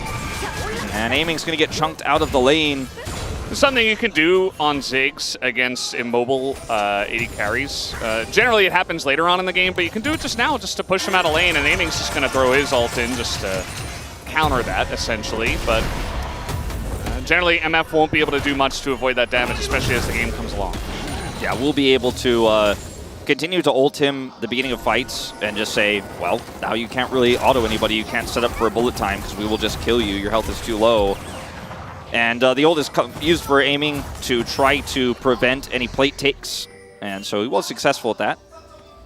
And Aiming's going to get chunked out of the lane.
Something you can do on Ziggs against immobile AD carries. Generally, it happens later on in the game, but you can do it just now, just to push him out of lane, and Aiming's just going to throw his ult in just to counter that, essentially. But generally, MF won't be able to do much to avoid that damage, especially as the game comes along.
Yeah, we'll be able to continue to ult him the beginning of fights and just say, well, now you can't really auto anybody. You can't set up for a bullet time because we will just kill you. Your health is too low. And the ult is used for Aiming to try to prevent any plate takes. And so he was successful at that.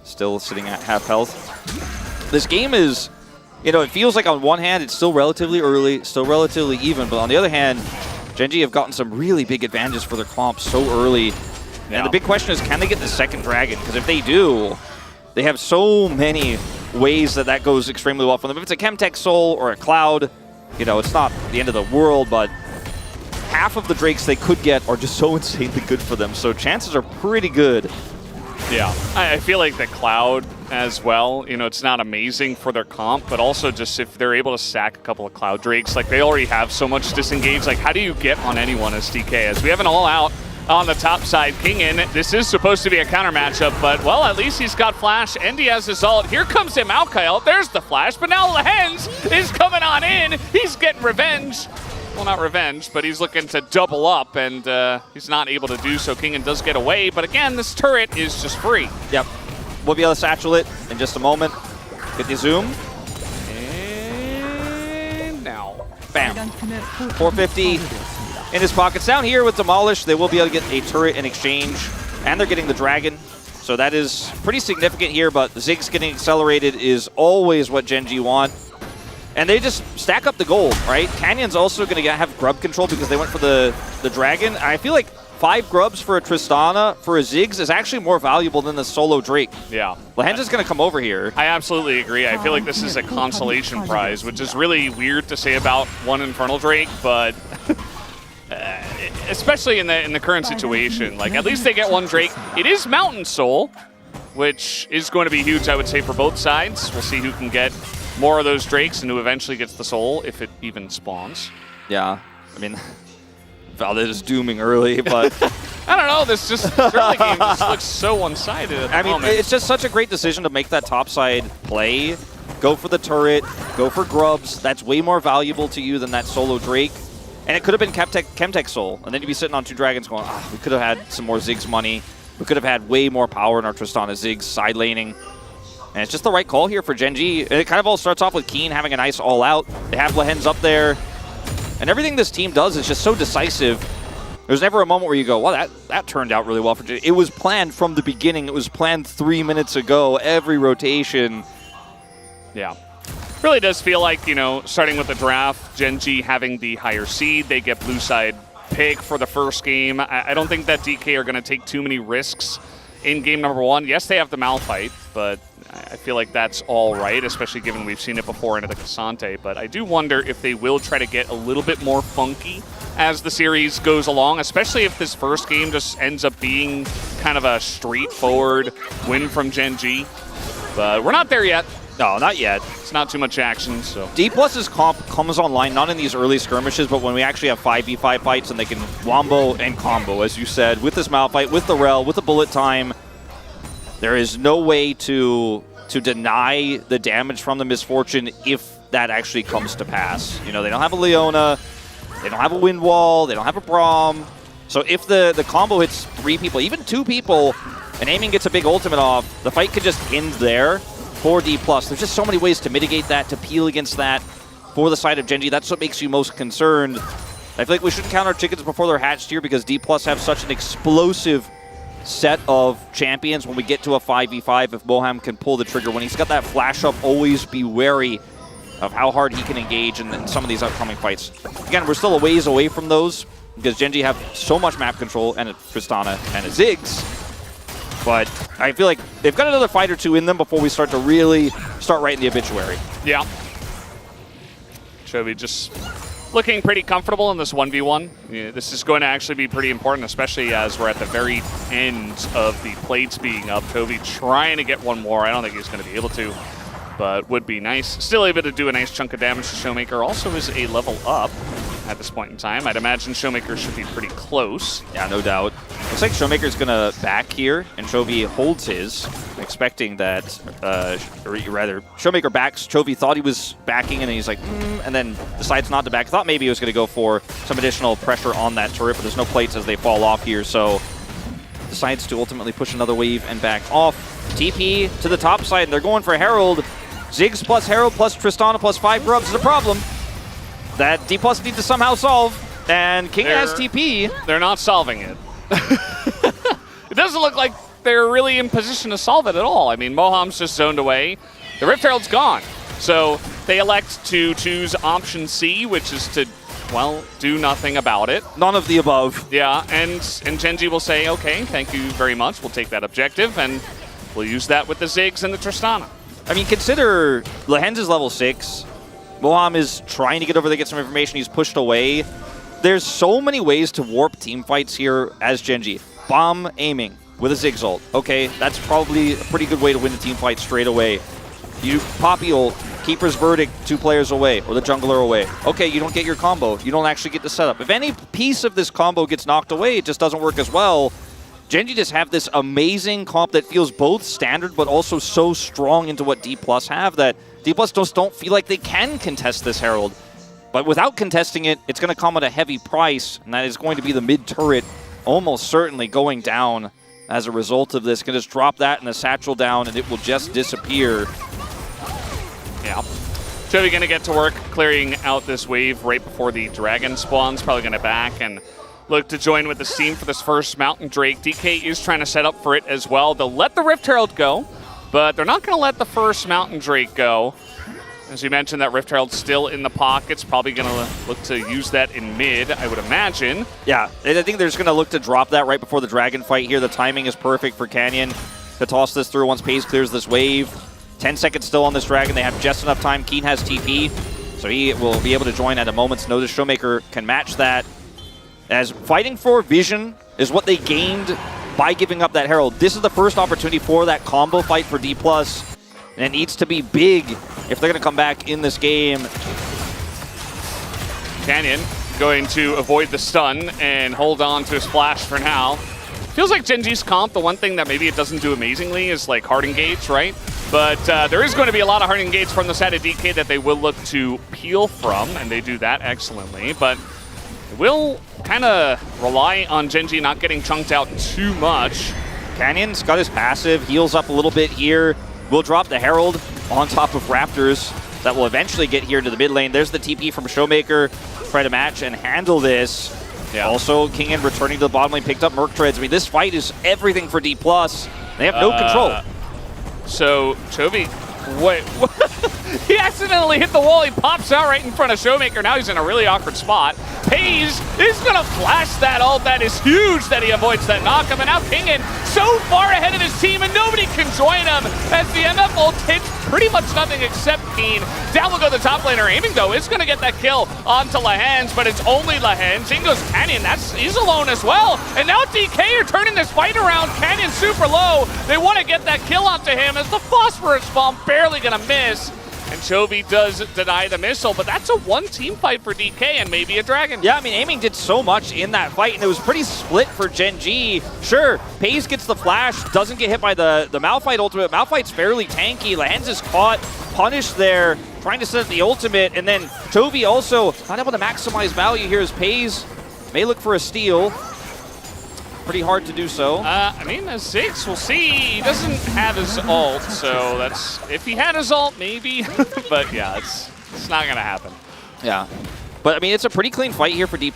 Still sitting at half health. This game is, you know, it feels like on one hand it's still relatively early, still relatively even, but on the other hand, Gen G have gotten some really big advantages for their comp so early. And the big question is, can they get the second Dragon? Because if they do, they have so many ways that goes extremely well for them. If it's a Chemtech Soul or a Cloud, you know, it's not the end of the world, but half of the Drakes they could get are just so insanely good for them. So chances are pretty good.
Yeah, I feel like the Cloud as well, you know, it's not amazing for their comp, but also just if they're able to sack a couple of Cloud Drakes, like they already have so much disengage, like how do you get on anyone as DK? As we have an all-out on the top side, Kingen, this is supposed to be a counter matchup, but well, at least he's got Flash and he has his ult. Here comes the Maokai, there's the Flash, but now Lehens is coming on in, he's getting revenge. Well, not revenge, but he's looking to double up, and he's not able to do so. Kingen does get away, but again, this turret is just free.
Yep. We'll be able to satchel it in just a moment. Get the zoom.
And now.
Bam. 450 in his pockets. Down here with Demolish, they will be able to get a turret in exchange, and they're getting the Dragon. So that is pretty significant here, but Ziggs getting accelerated is always what Gen G want. And they just stack up the gold, right? Canyon's also going to have grub control because they went for the Dragon. I feel like 5 grubs for a Tristana for a Ziggs is actually more valuable than the solo Drake.
Yeah.
Lehens is going to come over here.
I absolutely agree. I feel like this is a consolation prize, which is really weird to say about one Infernal Drake, but especially in the current situation, like at least they get one Drake. It is Mountain Soul, which is going to be huge, I would say, for both sides. We'll see who can get more of those Drakes and who eventually gets the soul, if it even spawns.
Yeah, I mean, Valdez is dooming early, but...
I don't know, this early game just looks so one-sided at the moment.
It's just such a great decision to make that topside play. Go for the turret, go for grubs. That's way more valuable to you than that solo Drake. And it could have been Chemtech Soul, and then you'd be sitting on 2 Dragons going, we could have had some more Ziggs money. We could have had way more power in our Tristana Ziggs side laning. And it's just the right call here for Gen G. It kind of all starts off with Keen having a nice all-out. They have Lehens up there. And everything this team does is just so decisive. There's never a moment where you go, well, that turned out really well for Gen G. It was planned from the beginning. It was planned 3 minutes ago, every rotation.
Yeah. Really does feel like, you know, starting with the draft, Gen G having the higher seed, they get blue side pick for the first game. I don't think that DK are going to take too many risks in game number 1. Yes, they have the Malphite, but I feel like that's all right, especially given we've seen it before into the Cassante. But I do wonder if they will try to get a little bit more funky as the series goes along, especially if this first game just ends up being kind of a straightforward win from Gen G. But we're not there yet.
No, not yet.
It's not too much action, so.
D+'s comp comes online not in these early skirmishes, but when we actually have 5v5 fights and they can wombo and combo, as you said, with this Malphite, with the Rel, with the bullet time. There is no way to deny the damage from the Misfortune if that actually comes to pass. You know, they don't have a Leona, they don't have a Wind Wall, they don't have a Braum. So if the combo hits 3 people, even 2 people, and Aiming gets a big ultimate off, the fight could just end there. for D+. There's just so many ways to mitigate that, to peel against that for the side of Gen.G. That's what makes you most concerned. I feel like we shouldn't count our chickens before they're hatched here because D+ have such an explosive set of champions when we get to a 5v5. If Moham can pull the trigger, when he's got that flash up, always be wary of how hard he can engage in some of these upcoming fights. Again, we're still a ways away from those because Gen.G have so much map control and a Tristana and a Ziggs. But I feel like they've got another fight or two in them before we start to really start writing the obituary.
Yeah. Chovy just looking pretty comfortable in this 1v1. Yeah, this is going to actually be pretty important, especially as we're at the very end of the plates being up. Chovy trying to get one more. I don't think he's going to be able to, but would be nice. Still able to do a nice chunk of damage to Showmaker. Also is a level up at this point in time. I'd imagine Showmaker should be pretty close.
Yeah, no doubt. Looks like Showmaker's going to back here, and Chovy holds his, expecting that, or rather, Showmaker backs. Chovy thought he was backing, and he's like, and then decides not to back. Thought maybe he was going to go for some additional pressure on that turret, but there's no plates as they fall off here, so decides to ultimately push another wave and back off. TP to the top side, and they're going for Herald. Ziggs plus Herald plus Tristana plus 5 grubs is a problem that D+ need to somehow solve, and King has TP.
They're not solving it. It doesn't look like they're really in position to solve it at all. I mean, Moham's just zoned away. The Rift Herald's gone. So they elect to choose option C, which is to, well, do nothing about it.
None of the above.
Yeah, and Gen.G will say, okay, thank you very much. We'll take that objective, and we'll use that with the Ziggs and the Tristana.
I mean, consider Lehens is level 6. Moham is trying to get over there, get some information. He's pushed away. There's so many ways to warp team fights here as Gen.G. Bomb aiming with a Ziggs ult. Okay, that's probably a pretty good way to win the team fight straight away. You Poppy ult, Keeper's Verdict, 2 players away, or the jungler away. Okay, you don't get your combo. You don't actually get the setup. If any piece of this combo gets knocked away, it just doesn't work as well. Gen.G just have this amazing comp that feels both standard but also so strong into what D+ have that D+ just don't feel like they can contest this Herald. But without contesting it, it's going to come at a heavy price, and that is going to be the mid-turret almost certainly going down as a result of this. Can just drop that and the satchel down, and it will just disappear.
Yeah. Chovy going to get to work clearing out this wave right before the dragon spawns. Probably going to back and look to join with the team for this first Mountain Drake. DK is trying to set up for it as well. They'll let the Rift Herald go, but they're not going to let the first Mountain Drake go. As you mentioned, that Rift Herald's still in the pockets. Probably going to look to use that in mid, I would imagine.
Yeah, I think they're just going to look to drop that right before the dragon fight here. The timing is perfect for Canyon to toss this through once Paze clears this wave. 10 seconds still on this dragon. They have just enough time. Keen has TP, so he will be able to join at a moment's notice. Showmaker can match that, as fighting for vision is what they gained by giving up that Herald. This is the first opportunity for that combo fight for D+, and it needs to be big if they're going to come back in this game.
Canyon going to avoid the stun and hold on to his flash for now. Feels like Gen.G's comp, the one thing that maybe it doesn't do amazingly is like hard engage, right? But there is going to be a lot of hard engage from the side of DK that they will look to peel from, and they do that excellently. But will kind of rely on Gen.G not getting chunked out too much.
Canyon's got his passive, heals up a little bit here. We'll drop the Herald on top of Raptors. That will eventually get here to the mid lane. There's the TP from Showmaker. Try to match and handle this. Yeah. Also, Kingen returning to the bottom lane, picked up Merc Treads. I mean, this fight is everything for D+. They have no control.
So, Chovy, wait, he accidentally hit the wall. He pops out right in front of Showmaker. Now he's in a really awkward spot. Paze is going to flash that ult. That is huge that he avoids that knock-up. And now Kingen so far ahead of his team, and nobody can join him as the MF ult hits pretty much nothing except Keen. Down will go the top laner. Aiming, though, is going to get that kill onto Lehens, but it's only Lehens. In goes Canyon. He's alone as well. And now DK are turning this fight around. Canyon super low. They want to get that kill onto him as the Phosphorus Bomb barely going to miss. And Chovy does deny the missile, but that's a one-team fight for DK and maybe a dragon.
Yeah, I mean, Aiming did so much in that fight, and it was pretty split for Gen.G. Sure, Paze gets the flash, doesn't get hit by the Malphite ultimate. Malphite's fairly tanky. Lehens is caught, punished there, trying to set up the ultimate, and then Chovy also not able to maximize value here as Paze may look for a steal. pretty hard to do so.
I mean, as Ziggs, we'll see. He doesn't have his ult, so that's if he had his ult, maybe. But yeah, it's not gonna happen.
Yeah, but I mean, it's a pretty clean fight here for D+.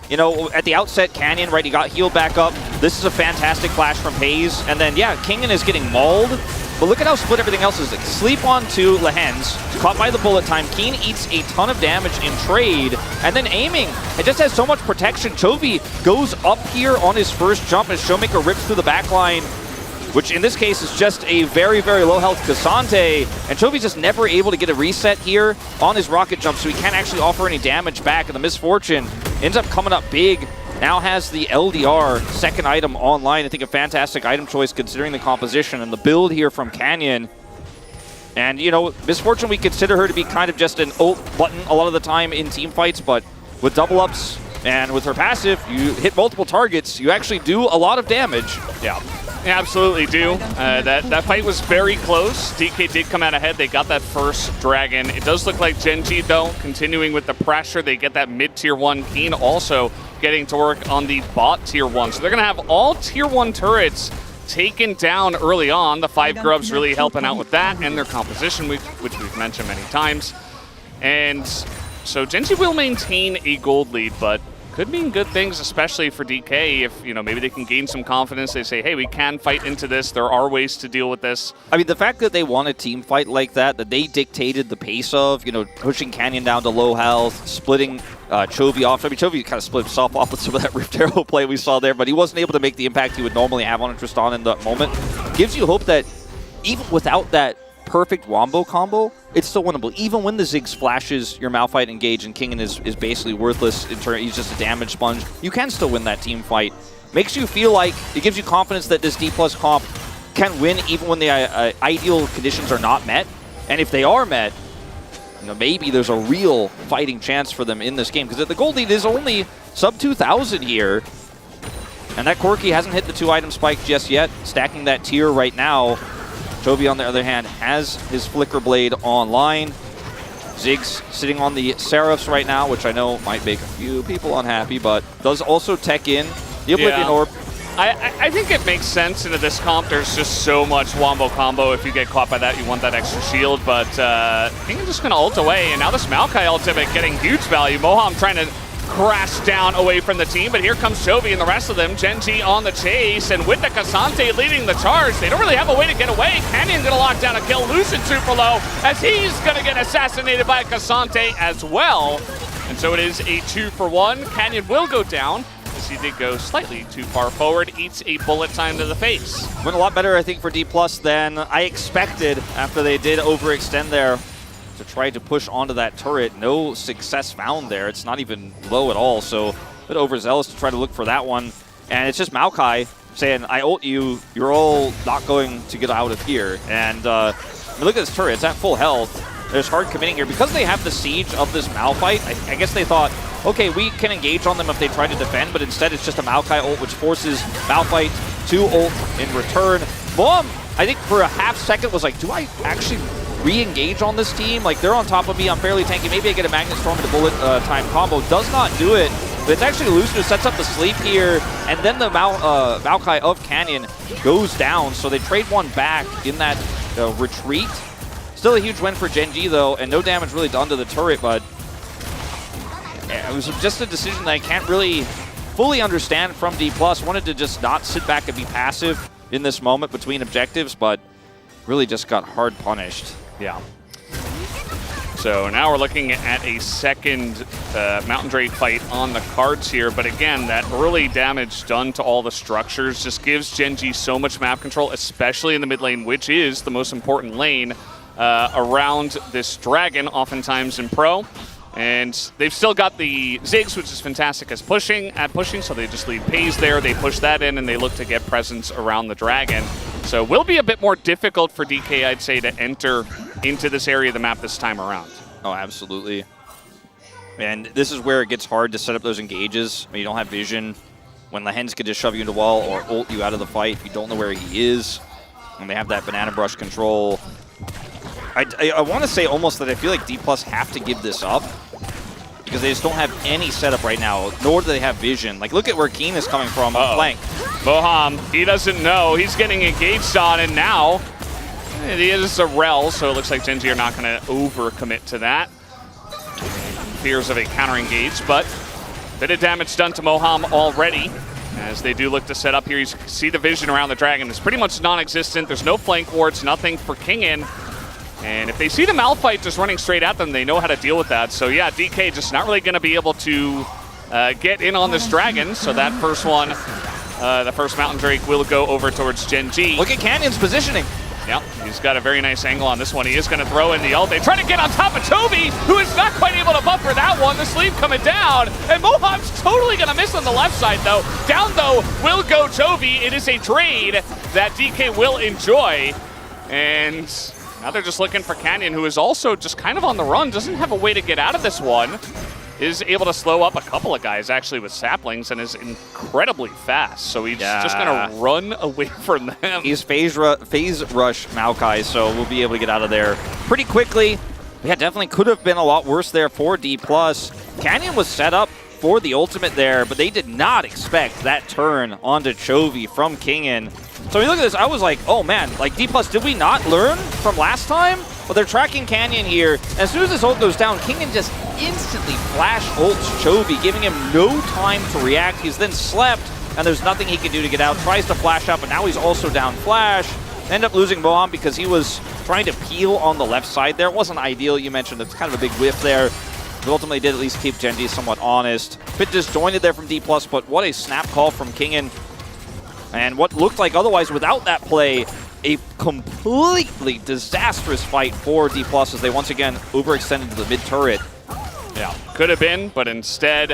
You know, at the outset, Canyon, right, he got healed back up. This is a fantastic flash from Hayes. And then, yeah, Kingen is getting mauled. But look at how split everything else is. Sleep onto Lehens, caught by the bullet time. Keen eats a ton of damage in trade. And then aiming, it just has so much protection. Chovy goes up here on his first jump as Showmaker rips through the back line, which in this case is just a very, very low health Cassante. And Chovy's just never able to get a reset here on his rocket jump, so he can't actually offer any damage back. And the Misfortune ends up coming up big. Now has the LDR second item online. I think a fantastic item choice considering the composition and the build here from Canyon. And, you know, Misfortune, we consider her to be kind of just an ult button a lot of the time in team fights, but with double ups and with her passive, you hit multiple targets, you actually do a lot of damage.
Yeah. Yeah, absolutely do. That fight was very close. DK did come out ahead. They got that first dragon. It does look like Gen.G, though, continuing with the pressure. They get that mid-tier 1. Keen also getting to work on the bot tier 1. So they're going to have all tier 1 turrets taken down early on. The 5 grubs really helping out with that and their composition, which we've mentioned many times. And so Gen.G will maintain a gold lead, but could mean good things, especially for DK, if, you know, maybe they can gain some confidence. They say, hey, we can fight into this. There are ways to deal with this.
I mean, the fact that they won a team fight like that they dictated the pace of, you know, pushing Canyon down to low health, splitting Chovy off. I mean, Chovy kind of split himself off with some of that Rift Arrow play we saw there, but he wasn't able to make the impact he would normally have on Tristan in that moment. Gives you hope that even without that perfect wombo combo, it's still winnable. Even when the Ziggs flashes your Malphite engage and Kingen is basically worthless in turn, he's just a damage sponge, you can still win that team fight. Makes you feel like, it gives you confidence that this D+ comp can win even when the ideal conditions are not met. And if they are met, you know, maybe there's a real fighting chance for them in this game, because the gold lead is only sub 2,000 here. And that Corki hasn't hit the 2-item spike just yet, stacking that tier right now. Chovy, on the other hand, has his Flicker Blade online. Ziggs sitting on the Seraphs right now, which I know might make a few people unhappy, but does also tech in the Oblivion Orb.
I think it makes sense into this comp. There's just so much wombo combo. If you get caught by that, you want that extra shield, but King is just going to ult away, and now this Maokai ultimate getting huge value. Moham trying to crash down away from the team, but here comes Chovy and the rest of them. Gen.G on the chase, and with the Cassante leading the charge, they don't really have a way to get away. Canyon gonna lock down a kill. Lucid super low, as he's gonna get assassinated by a Cassante as well. And so it is a 2-for-1. Canyon will go down, as he did go slightly too far forward, eats a bullet time to the face.
Went a lot better, I think, for D+ than I expected after they did overextend there to try to push onto that turret. No success found there. It's not even low at all, so a bit overzealous to try to look for that one. And it's just Maokai saying, I ult you, you're all not going to get out of here. And I mean, look at this turret, it's at full health. There's hard committing here. Because they have the siege of this Malphite, I guess they thought, okay, we can engage on them if they try to defend, but instead it's just a Maokai ult, which forces Malphite to ult in return. Boom! I think for a half second was like, do I actually re-engage on this team? Like, they're on top of me, I'm fairly tanky. Maybe I get a Magnet Storm into bullet time combo. Does not do it, but it's actually Lucius who sets up the sleep here, and then the Maokai of Canyon goes down, so they trade one back in that retreat. Still a huge win for Gen.G though, and no damage really done to the turret, but yeah, it was just a decision that I can't really fully understand from D+. Wanted to just not sit back and be passive in this moment between objectives, but really just got hard punished.
Yeah. So now we're looking at a second Mountain Drake fight on the cards here, but again, that early damage done to all the structures just gives Gen.G so much map control, especially in the mid lane, which is the most important lane around this dragon, oftentimes in pro. And they've still got the Ziggs, which is fantastic at pushing, so they just leave Pays there, they push that in, and they look to get presence around the dragon. So will be a bit more difficult for DK, I'd say, to enter into this area of the map this time around.
Oh, absolutely. And this is where it gets hard to set up those engages when you don't have vision, when the hens could just shove you into a wall or ult you out of the fight if you don't know where he is, when they have that banana brush control. I want to say almost that I feel like D+ have to give this up. because they just don't have any setup right now, nor do they have vision. Like, look at where Keen is coming from on flank.
Moham, he doesn't know. He's getting engaged on, and now it is a rel, so it looks like Gen G are not going to overcommit to that. Fears of a counter-engage, but a bit of damage done to Moham already, as they do look to set up here. You see the vision around the Dragon is pretty much non-existent. There's no flank wards, nothing for Kingin. And if they see the Malphite just running straight at them, they know how to deal with that. So yeah, DK just not really going to be able to get in on this Dragon. So that first one, the first Mountain Drake will go over towards Gen G.
Look at Canyon's positioning.
Yeah, he's got a very nice angle on this one. He is going to throw in the ult. They try to get on top of Toby, who is not quite able to buffer that one. The sleeve coming down, and Moham's totally going to miss on the left side, though. Down, though, will go Toby. It is a trade that DK will enjoy. And now they're just looking for Canyon, who is also just kind of on the run, doesn't have a way to get out of this one. Is able to slow up a couple of guys, actually, with saplings, and is incredibly fast. So he's just going to run away from them.
He's phase rush Maokai, so we'll be able to get out of there pretty quickly. Yeah, definitely could have been a lot worse there for D+. Canyon was set up for the ultimate there, but they did not expect that turn onto Chovy from Kingin. So when you look at this, I was like, oh man, like D+, did we not learn from last time? But they're tracking Canyon here. And as soon as this ult goes down, Kingin just instantly flash ults Chovy, giving him no time to react. He's then slept, and there's nothing he can do to get out. Tries to flash up, but now he's also down flash. End up losing Moham because he was trying to peel on the left side there. It wasn't ideal. You mentioned it's kind of a big whiff there. But ultimately did at least keep Gen G somewhat honest. Bit disjointed there from D+, but what a snap call from Kingin. And what looked like otherwise without that play, a completely disastrous fight for D+, as they once again overextended to the mid-turret.
Yeah, could have been, but instead,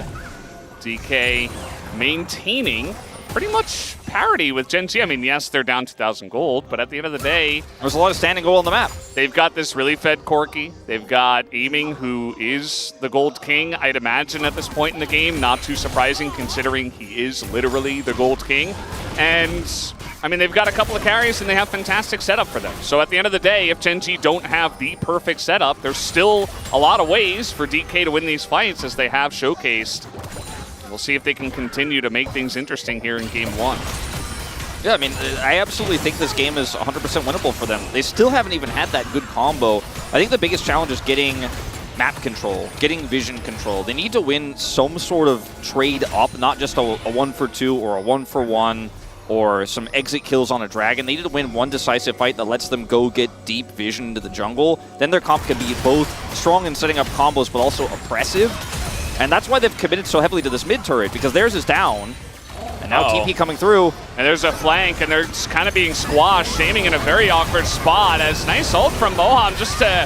DK maintaining pretty much parity with Gen G. I mean, yes, they're down 2,000 gold, but at the end of the day,
there's a lot of standing gold on the map.
They've got this really fed Corki. They've got Aiming, who is the Gold King, I'd imagine, at this point in the game. Not too surprising, considering he is literally the Gold King. And, I mean, they've got a couple of carries, and they have fantastic setup for them. So at the end of the day, if Gen G don't have the perfect setup, there's still a lot of ways for DK to win these fights, as they have showcased. We'll see if they can continue to make things interesting here in Game 1.
Yeah, I mean, I absolutely think this game is 100% winnable for them. They still haven't even had that good combo. I think the biggest challenge is getting map control, getting vision control. They need to win some sort of trade up, not just a 1-for-2 or a 1-for-1 or some exit kills on a dragon. They need to win one decisive fight that lets them go get deep vision into the jungle. Then their comp can be both strong in setting up combos, but also oppressive. And that's why they've committed so heavily to this mid-turret, because theirs is down. And now TP coming through.
And there's a flank, and they're just kind of being squashed, aiming in a very awkward spot. As nice ult from Moham just to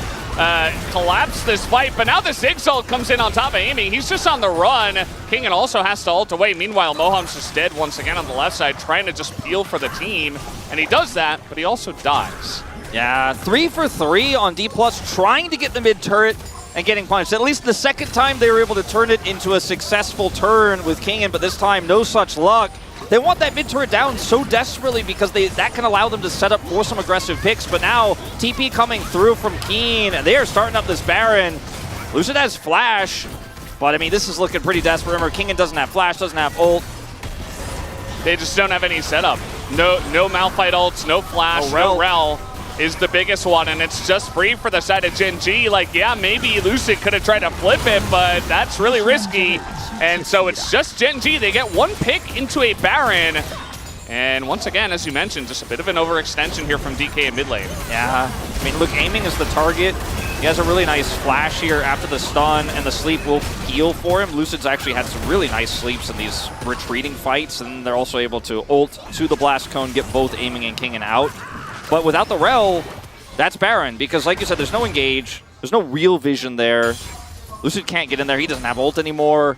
collapse this fight. But now the Ziggs ult comes in on top of Aiming. He's just on the run. Kingin also has to ult away. Meanwhile, Moham's just dead once again on the left side, trying to just peel for the team. And he does that, but he also dies.
Yeah, 3 for 3 on D+, trying to get the mid-turret and getting punished. At least the second time they were able to turn it into a successful turn with Kingin, but this time no such luck. They want that mid-turret down so desperately because that can allow them to set up for some aggressive picks, but now TP coming through from Keen, and they are starting up this Baron. Lucid has Flash, but I mean, this is looking pretty desperate. Remember, Kingin doesn't have Flash, doesn't have ult.
They just don't have any setup. No Malphite ults, no Flash, no Rel is the biggest one, and it's just free for the side of Gen G. Like, yeah, maybe Lucid could have tried to flip it, but that's really risky. And so it's just Gen G. They get one pick into a Baron. And once again, as you mentioned, just a bit of an overextension here from DK in mid lane.
Yeah, I mean, look, Aiming is the target. He has a really nice flash here after the stun, and the sleep will heal for him. Lucid's actually had some really nice sleeps in these retreating fights, and they're also able to ult to the Blast Cone, get both Aiming and Kingin out. But without the Rel, that's Baron, because like you said, there's no engage. There's no real vision there. Lucid can't get in there. He doesn't have ult anymore.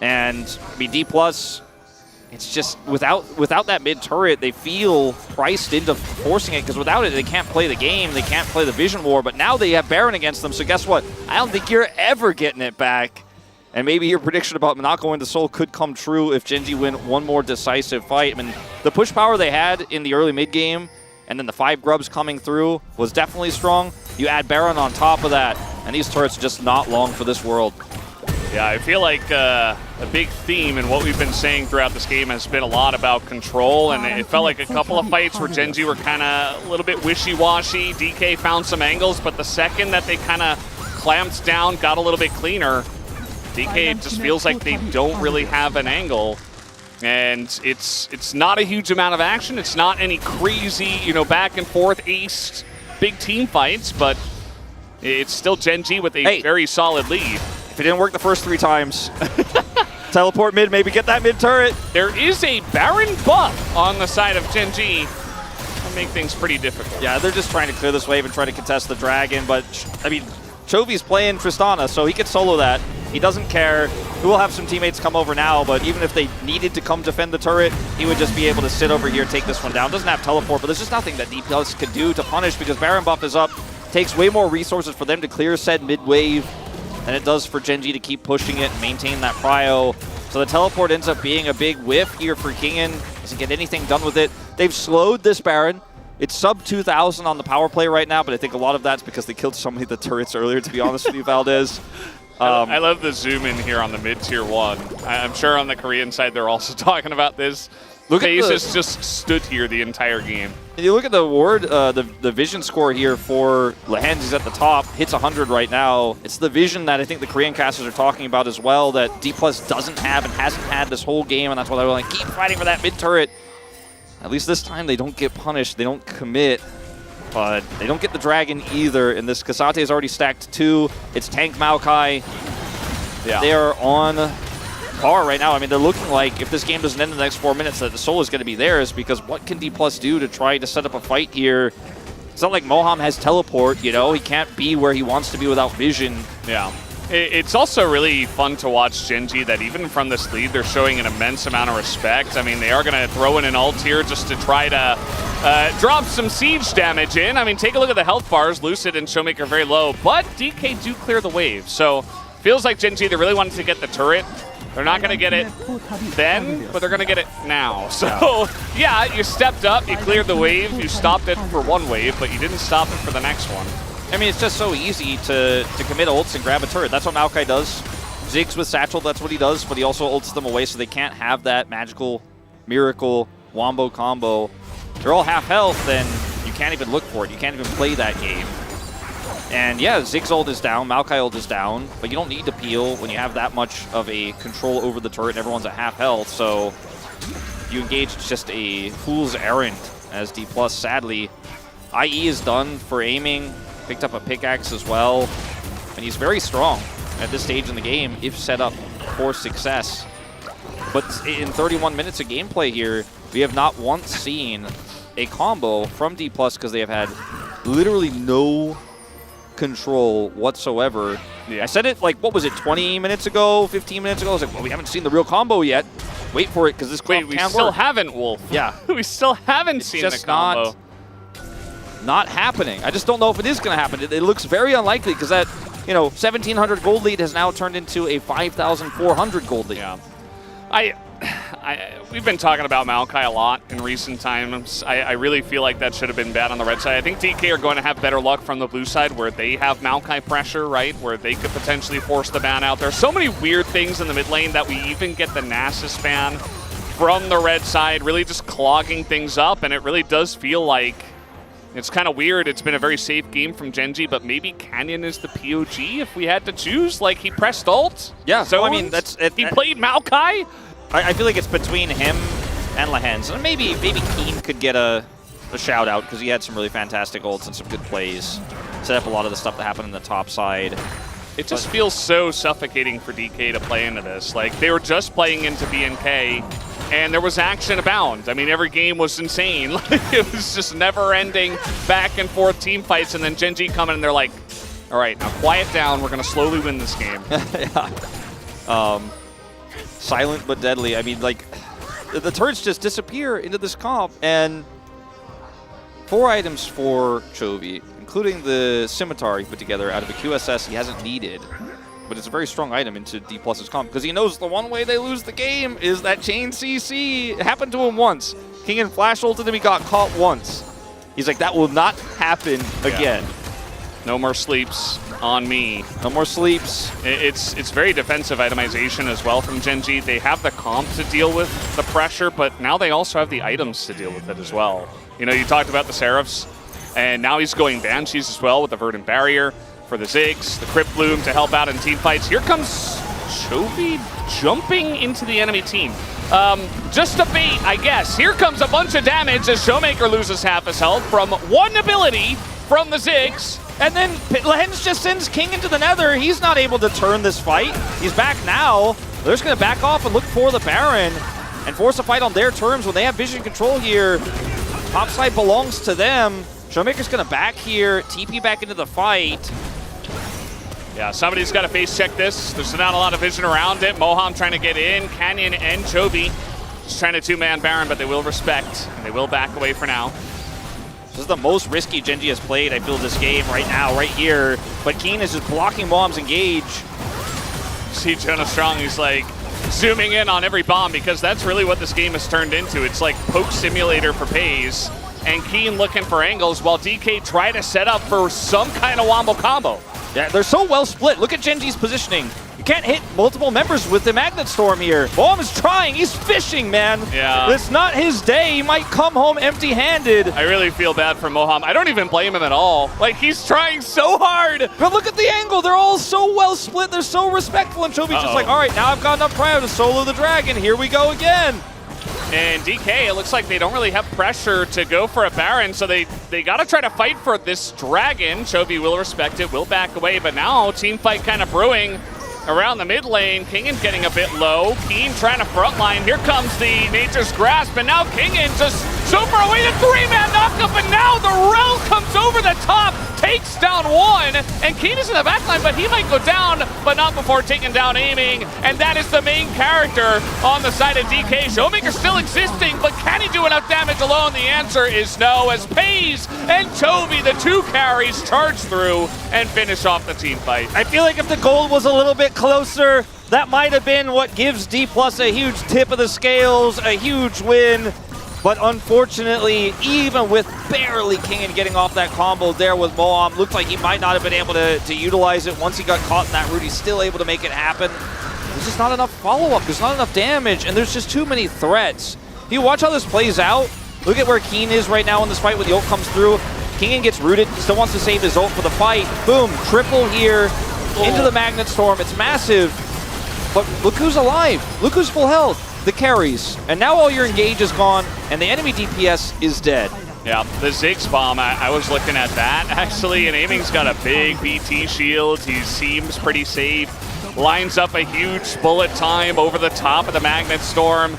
And I mean, D+, it's just without that mid-turret, they feel priced into forcing it, because without it, they can't play the game. They can't play the vision war. But now they have Baron against them, so guess what? I don't think you're ever getting it back. And maybe your prediction about not going to Soul could come true if Gen G win one more decisive fight. I mean, the push power they had in the early mid-game, and then the 5 grubs coming through was definitely strong. You add Baron on top of that, and these turrets are just not long for this world.
Yeah, I feel like a big theme in what we've been saying throughout this game has been a lot about control, and it felt like a couple of fights where Gen G were kind of a little bit wishy-washy. DK found some angles, but the second that they kind of clamped down, got a little bit cleaner, DK just feels like they don't really have an angle. And it's not a huge amount of action. It's not any crazy, you know, back and forth ace big team fights, but it's still Gen G with a very solid lead.
If it didn't work the first 3 times, teleport mid, maybe get that mid turret.
There is a Baron buff on the side of Gen G. That'll make things pretty difficult.
Yeah, they're just trying to clear this wave and try to contest the dragon, but I mean, Chovy's playing Tristana, so he could solo that. He doesn't care. He will have some teammates come over now, but even if they needed to come defend the turret, he would just be able to sit over here, take this one down. Doesn't have teleport, but there's just nothing that DPS could do to punish because Baron buff is up. Takes way more resources for them to clear said mid-wave than it does for Gen G to keep pushing it and maintain that prio. So the teleport ends up being a big whiff here for Kingen. Doesn't get anything done with it. They've slowed this Baron. It's sub 2,000 on the power play right now, but I think a lot of that's because they killed so many of the turrets earlier, to be honest with you, Valdez.
I love the zoom in here on the mid-tier 1. I'm sure on the Korean side they're also talking about this. FaZe has just stood here the entire game.
You look at the ward, the vision score here for Lehens. He's at the top, hits 100 right now. It's the vision that I think the Korean casters are talking about as well, that D+ doesn't have and hasn't had this whole game, and that's why they're like, keep fighting for that mid turret. At least this time they don't get punished, they don't commit, but they don't get the dragon either. And this Kasate is already stacked 2. It's tank Maokai.
Yeah.
They are on par right now. I mean, they're looking like if this game doesn't end in the next 4 minutes, that the soul is going to be theirs, because what can D+ do to try to set up a fight here? It's not like Moham has teleport, you know? He can't be where he wants to be without vision.
Yeah. It's also really fun to watch Gen G that even from this lead, they're showing an immense amount of respect. I mean, they are going to throw in an ult here just to try to drop some siege damage in. I mean, take a look at the health bars. Lucid and Showmaker very low, but DK do clear the wave. So feels like Gen G, they really wanted to get the turret. They're not going to get it then, but they're going to get it now. So, yeah, you stepped up, you cleared the wave, you stopped it for one wave, but you didn't stop it for the next one.
I mean, it's just so easy to commit ults and grab a turret. That's what Maokai does. Ziggs with Satchel, that's what he does, but he also ults them away so they can't have that magical, miracle, wombo combo. They're all half health, and you can't even look for it. You can't even play that game. And yeah, Ziggs ult is down, Maokai ult is down, but you don't need to peel when you have that much of a control over the turret and everyone's at half health, so you engage just a fool's errand as D+, sadly. IE is done for aiming, picked up a pickaxe as well, and he's very strong at this stage in the game if set up for success. But in 31 minutes of gameplay here, we have not once seen a combo from D+ because they have had literally no control whatsoever.
Yeah.
I said it like, what was it, 20 minutes ago, 15 minutes ago? I was like, well, we haven't seen the real combo yet. Wait for it, because this combo
we
can
still
work.
haven't, Wolf.
Yeah.
We still haven't
It's
seen
just
the combo.
not happening. I just don't know if it is going to happen. It looks very unlikely because that, 1,700 gold lead has now turned into a 5,400 gold lead.
Yeah. We've been talking about Maokai a lot in recent times. I really feel like that should have been bad on the red side. I think DK are going to have better luck from the blue side where they have Maokai pressure, right? Where they could potentially force the ban out. There's so many weird things in the mid lane that we even get the Nasus ban from the red side, really just clogging things up, and it really does feel like it's kind of weird. It's been a very safe game from Gen G, but maybe Canyon is the POG if we had to choose. Like, he pressed ult.
Yeah, so I
zones,
mean, that's it.
He played Maokai.
I feel like it's between him and Lehens. And maybe Keen could get a shout out because he had some really fantastic ults and some good plays. Set up a lot of the stuff that happened on the top side.
It just feels so suffocating for DK to play into this. Like, they were just playing into BNK, and there was action abound. I mean, every game was insane. Like, it was just never-ending back and forth team fights, and then Gen G come in and they're like, all right, now quiet down. We're going to slowly win this game.
Yeah. Silent but deadly. I mean, like, the turrets just disappear into this comp, and 4 items for Chovy, including the scimitar he put together out of a QSS he hasn't needed. But it's a very strong item into D+'s comp, because he knows the one way they lose the game is that chain CC. It happened to him once. Kingen flash ulted him, he got caught once. He's like, that will not happen again.
No more sleeps on me.
No more sleeps.
It's very defensive itemization as well from Gen G. They have the comp to deal with the pressure, but now they also have the items to deal with it as well. You know, you talked about the Seraphs, and now he's going Banshees as well with the Verdant Barrier for the Ziggs, the Crypt Bloom to help out in team fights. Here comes Chovy jumping into the enemy team. Just a bait, I guess. Here comes a bunch of damage as Showmaker loses half his health from one ability from the Ziggs.
And then Lens just sends King into the Nether. He's not able to turn this fight. He's back now. They're just going to back off and look for the Baron and force a fight on their terms when they have vision control here. Top side belongs to them. Showmaker's going to back here, TP back into the fight.
Yeah, somebody's got to face check this. There's not a lot of vision around it. Moham trying to get in. Canyon and Chovy just trying to two-man Baron, but they will respect, and they will back away for now.
This is the most risky Gen G has played, I feel, this game right now, right here. But Keen is just blocking Moham's engage.
See Jonah Strong, he's like zooming in on every bomb because that's really what this game has turned into. It's like poke simulator for Pays, and Keen looking for angles while DK try to set up for some kind of wombo combo.
Yeah, they're so well split. Look at Gen G's positioning. You can't hit multiple members with the Magnet Storm here. Moam is trying. He's fishing, man.
Yeah.
It's not his day. He might come home empty-handed.
I really feel bad for Moham. I don't even blame him at all. Like, he's trying so hard.
But look at the angle. They're all so well split. They're so respectful. And Chovy's just like, all right, now I've got enough cryo to solo the dragon. Here we go again.
And DK, it looks like they don't really have pressure to go for a Baron, so they got to try to fight for this dragon. Chovy will respect it, will back away, but now team fight kind of brewing around the mid lane. Kingen getting a bit low. Keen trying to frontline. Here comes the Nature's Grasp, and now Kingen just so far away. The three-man knockup, and now the Rel comes over the top, takes down one, and Keen is in the backline, but he might go down, but not before taking down aiming, and that is the main character on the side of DK. Showmaker still existing, but can he do enough damage alone? The answer is no, as Pays and Chovy, the two carries, charge through and finish off the team fight.
I feel like if the gold was a little bit closer, that might have been what gives D+ a huge tip of the scales, a huge win. But unfortunately, even with barely Kingen getting off that combo there with Moham, looked like he might not have been able to utilize it. Once he got caught in that route, he's still able to make it happen. There's just not enough follow-up. There's not enough damage, and there's just too many threats. If you watch how this plays out, look at where Keen is right now in this fight when the ult comes through. Kingen gets rooted, still wants to save his ult for the fight. Boom, triple here into the Magnet Storm. It's massive, but look who's alive. Look who's full health. The carries. And now all your engage is gone, and the enemy DPS is dead.
Yeah, the Ziggs bomb, I was looking at that actually, and Aiming's got a big BT shield. He seems pretty safe. Lines up a huge bullet time over the top of the Magnet Storm.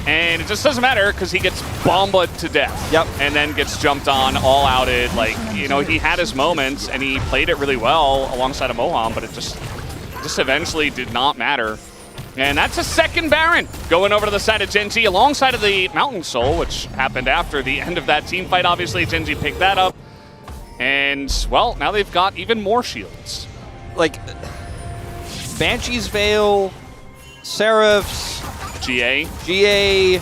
And it just doesn't matter because he gets bombed to death.
Yep.
And then gets jumped on, all outed. Like, you know, he had his moments and he played it really well alongside of Moham, but it just eventually did not matter. And that's a second Baron going over to the side of Gen G alongside of the Mountain Soul, which happened after the end of that team fight. Obviously, Gen G picked that up. And, well, now they've got even more shields.
Like, Banshee's Veil, Seraphs, GA,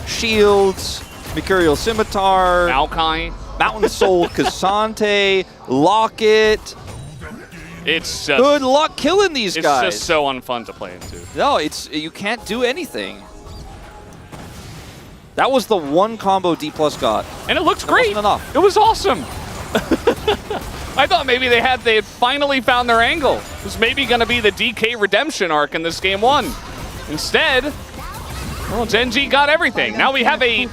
Shields, Mercurial Scimitar,
Maokai,
Mountain Soul, Cassante, Locket.
It's just,
good luck killing these guys.
It's just so unfun to play into.
No, you can't do anything. That was the one combo D+ got.
And it looked great.
Enough.
It was awesome. I thought maybe they had finally found their angle. It was maybe going to be the DK redemption arc in this game one. Instead, well, Gen G got everything. Now we have a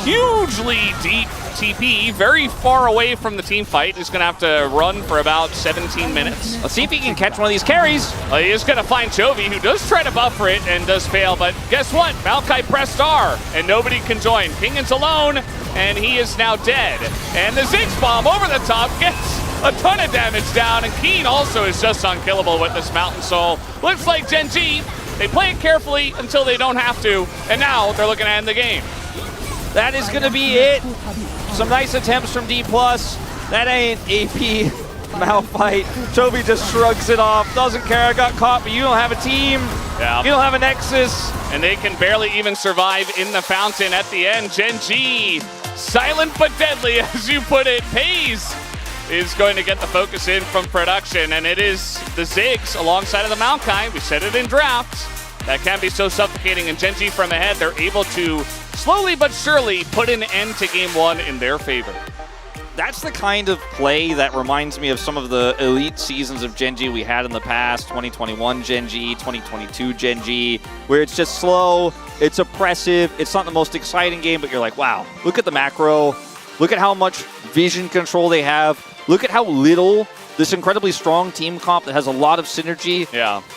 hugely deep TP, very far away from the team fight. He's going to have to run for about 17 minutes.
Let's see if he can catch one of these carries.
He is going to find Chovy, who does try to buffer it and does fail, but guess what? Maokai pressed R, and nobody can join. Kingen's alone, and he is now dead. And the Ziggs bomb over the top gets a ton of damage down, and Keen also is just unkillable with this Mountain Soul. Looks like Gen G, they play it carefully until they don't have to, and now they're looking to end the game.
That is going to be it. Some nice attempts from D+. That ain't AP Malphite. Chovy just shrugs it off. Doesn't care. I got caught, but you don't have a team.
Yeah.
You don't have a Nexus.
And they can barely even survive in the fountain at the end. Gen G, silent but deadly, as you put it. Pays is going to get the focus in from production, and it is the Ziggs alongside of the Maokai. We said it in drafts. That can be so suffocating, and Gen G from ahead, they're able to slowly but surely put an end to game one in their favor.
That's the kind of play that reminds me of some of the elite seasons of Gen G we had in the past, 2021 Gen G, 2022 Gen G, where it's just slow, it's oppressive, it's not the most exciting game, but you're like, wow, look at the macro, look at how much vision control they have, look at how little this incredibly strong team comp that has a lot of synergy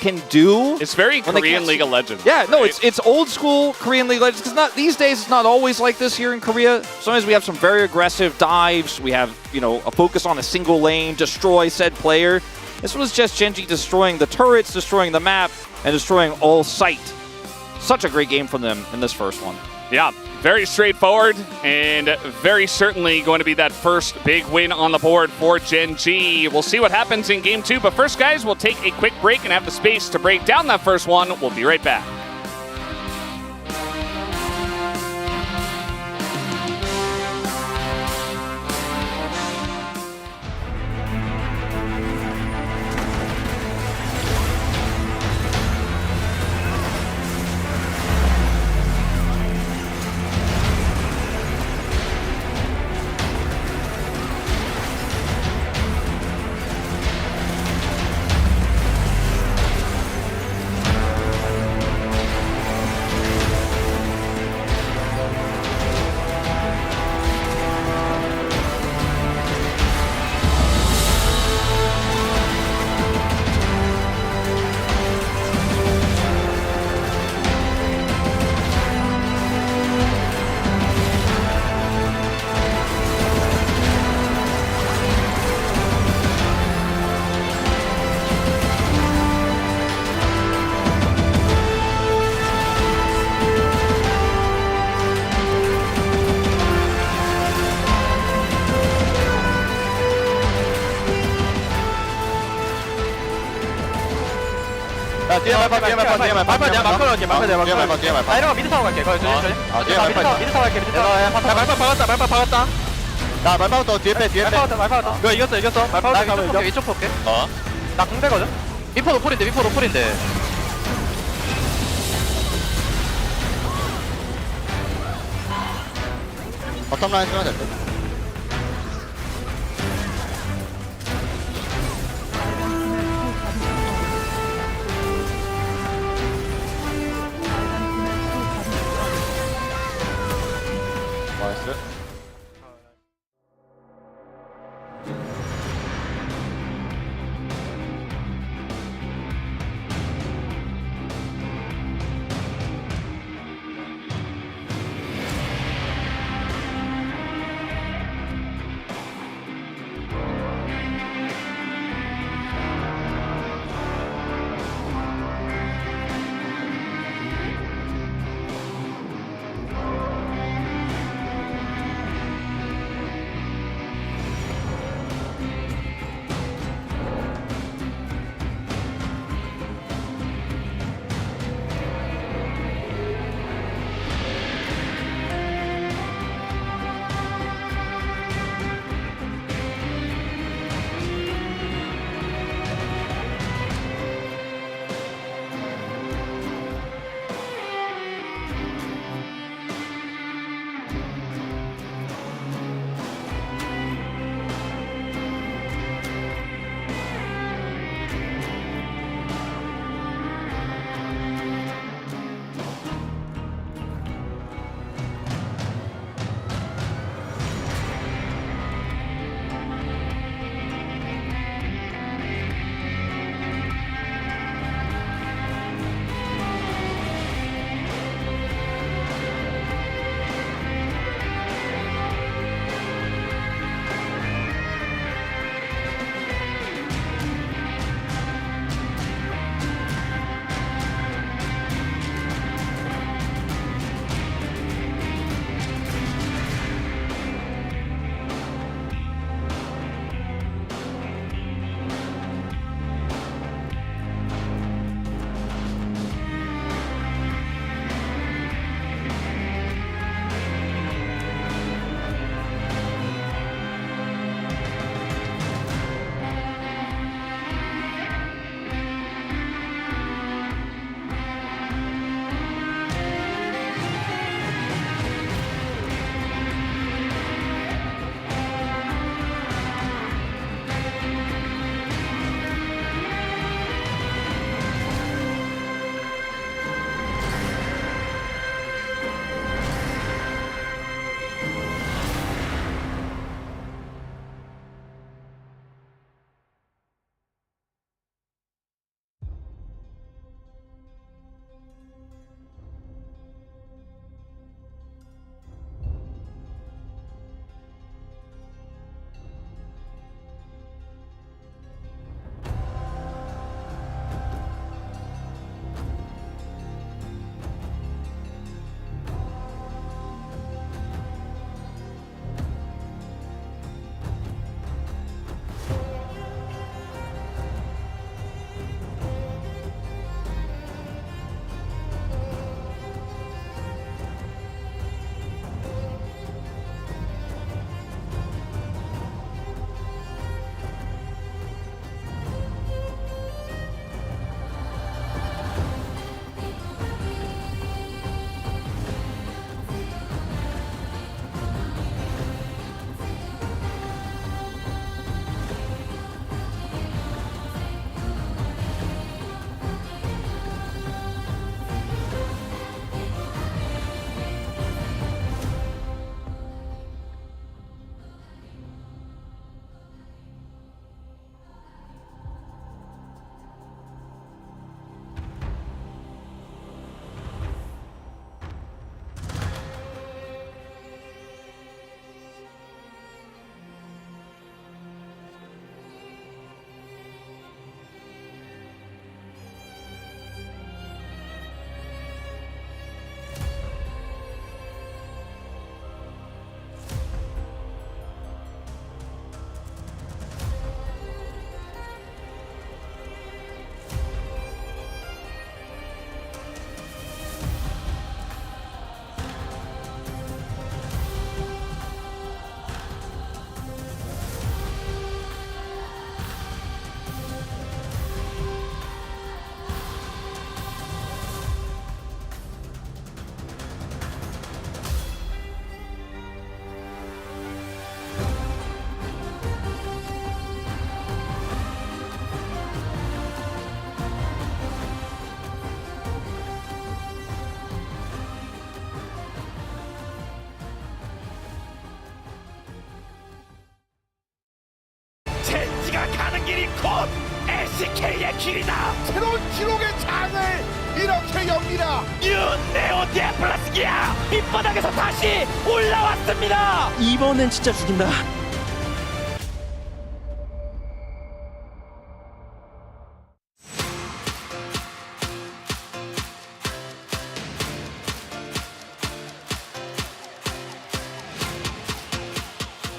can do.
It's very Korean League of Legends.
Yeah, no, it's old school Korean League of Legends, because these days it's not always like this here in Korea. Sometimes we have some very aggressive dives. We have, you know, a focus on a single lane, destroy said player. This was just Gen G destroying the turrets, destroying the map, and destroying all sight. Such a great game from them in this first one.
Yeah, very straightforward, and very certainly going to be that first big win on the board for Gen G. We'll see what happens in game two, but first, guys, we'll take a quick break and have the space to break down that first one. We'll be right back.
뒤에 말파 내가 미드 타고 갈게. 거기 천천히. 미드 타고 갈게. 말파 박았다. 나 말파부터 뒤에 빼. 말파부터. 이거 이겼어. 말파부터 이쪽 볼게. 나 공대거든. 미포 노폴인데. 버텀 라인 쓰면 될 듯. 나이스.
LCK의 길이다. 새로운 기록의 장을 이렇게 엽니다. 뉴 네오 디플러스 기아 밑바닥에서 다시 올라왔습니다.
이번엔 진짜 죽인다.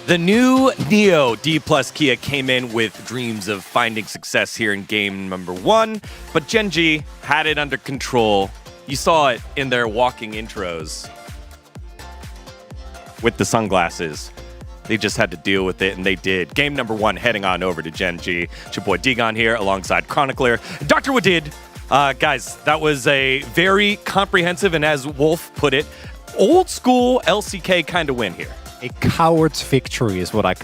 The new Neo D plus Kia came in with dreams of finding success here in game number 1, but Gen.G had it under control. You saw it in their walking intros with the sunglasses. They just had to deal with it, and they did. Game number 1 heading on over to Gen.G. It's your boy Digon here alongside Chronicler, Dr. Wadid. Guys, that was a very comprehensive and, as Wolf put it, old school LCK kind of win here.
A coward's victory is what I'm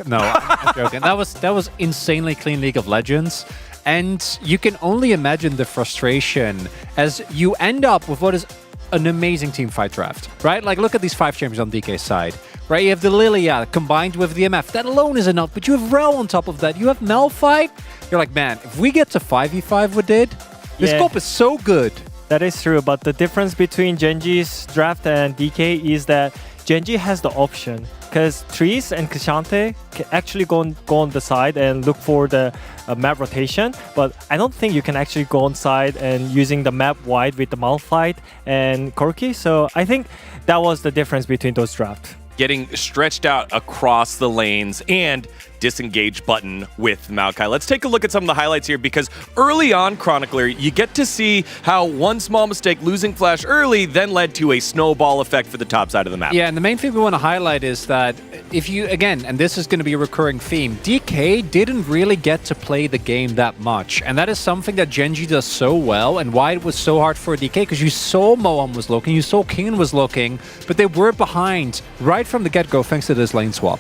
joking. That was insanely clean League of Legends. And you can only imagine the frustration as you end up with what is an amazing teamfight draft, right? Like, look at these 5 champions on DK's side, right? You have the Lilia combined with the MF. That alone is enough, but you have Rel on top of that. You have Malphite. You're like, man, if we get to 5v5 with it, the scope is so good.
That is true, but the difference between Gen.G's draft and DK is that Gen.G has the option, because Trees and Kashante can actually go on the side and look for the map rotation, but I don't think you can actually go on side and using the map wide with the Malphite and Corki, so I think that was the difference between those drafts.
Getting stretched out across the lanes and disengage button with Maokai. Let's take a look at some of the highlights here, because early on, Chronicler, you get to see how one small mistake, losing Flash early, then led to a snowball effect for the top side of the map.
Yeah, and the main thing we want to highlight is that if you, again, and this is going to be a recurring theme, DK didn't really get to play the game that much, and that is something that Gen.G does so well, and why it was so hard for DK, because you saw Moam was looking, you saw King was looking, but they were behind right from the get-go thanks to this lane swap.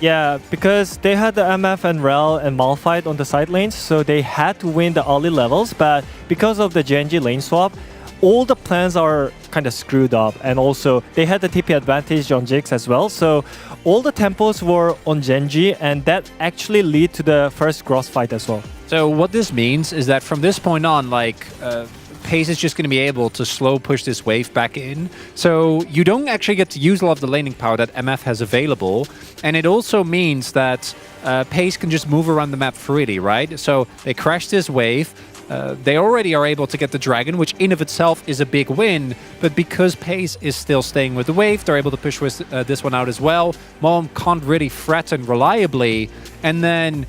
Yeah, because they had the MF and Rel and Malphite on the side lanes, so they had to win the early levels, but because of the Gen.G lane swap, all the plans are kind of screwed up, and also they had the TP advantage on Jinx as well, so all the tempos were on Gen.G, and that actually lead to the first cross fight as well.
So what this means is that from this point on, like, Pace is just going to be able to slow push this wave back in. So you don't actually get to use a lot of the laning power that MF has available. And it also means that Pace can just move around the map freely, right? So they crash this wave. They already are able to get the dragon, which in of itself is a big win. But because Pace is still staying with the wave, they're able to push this one out as well. Moam can't really threaten reliably. And then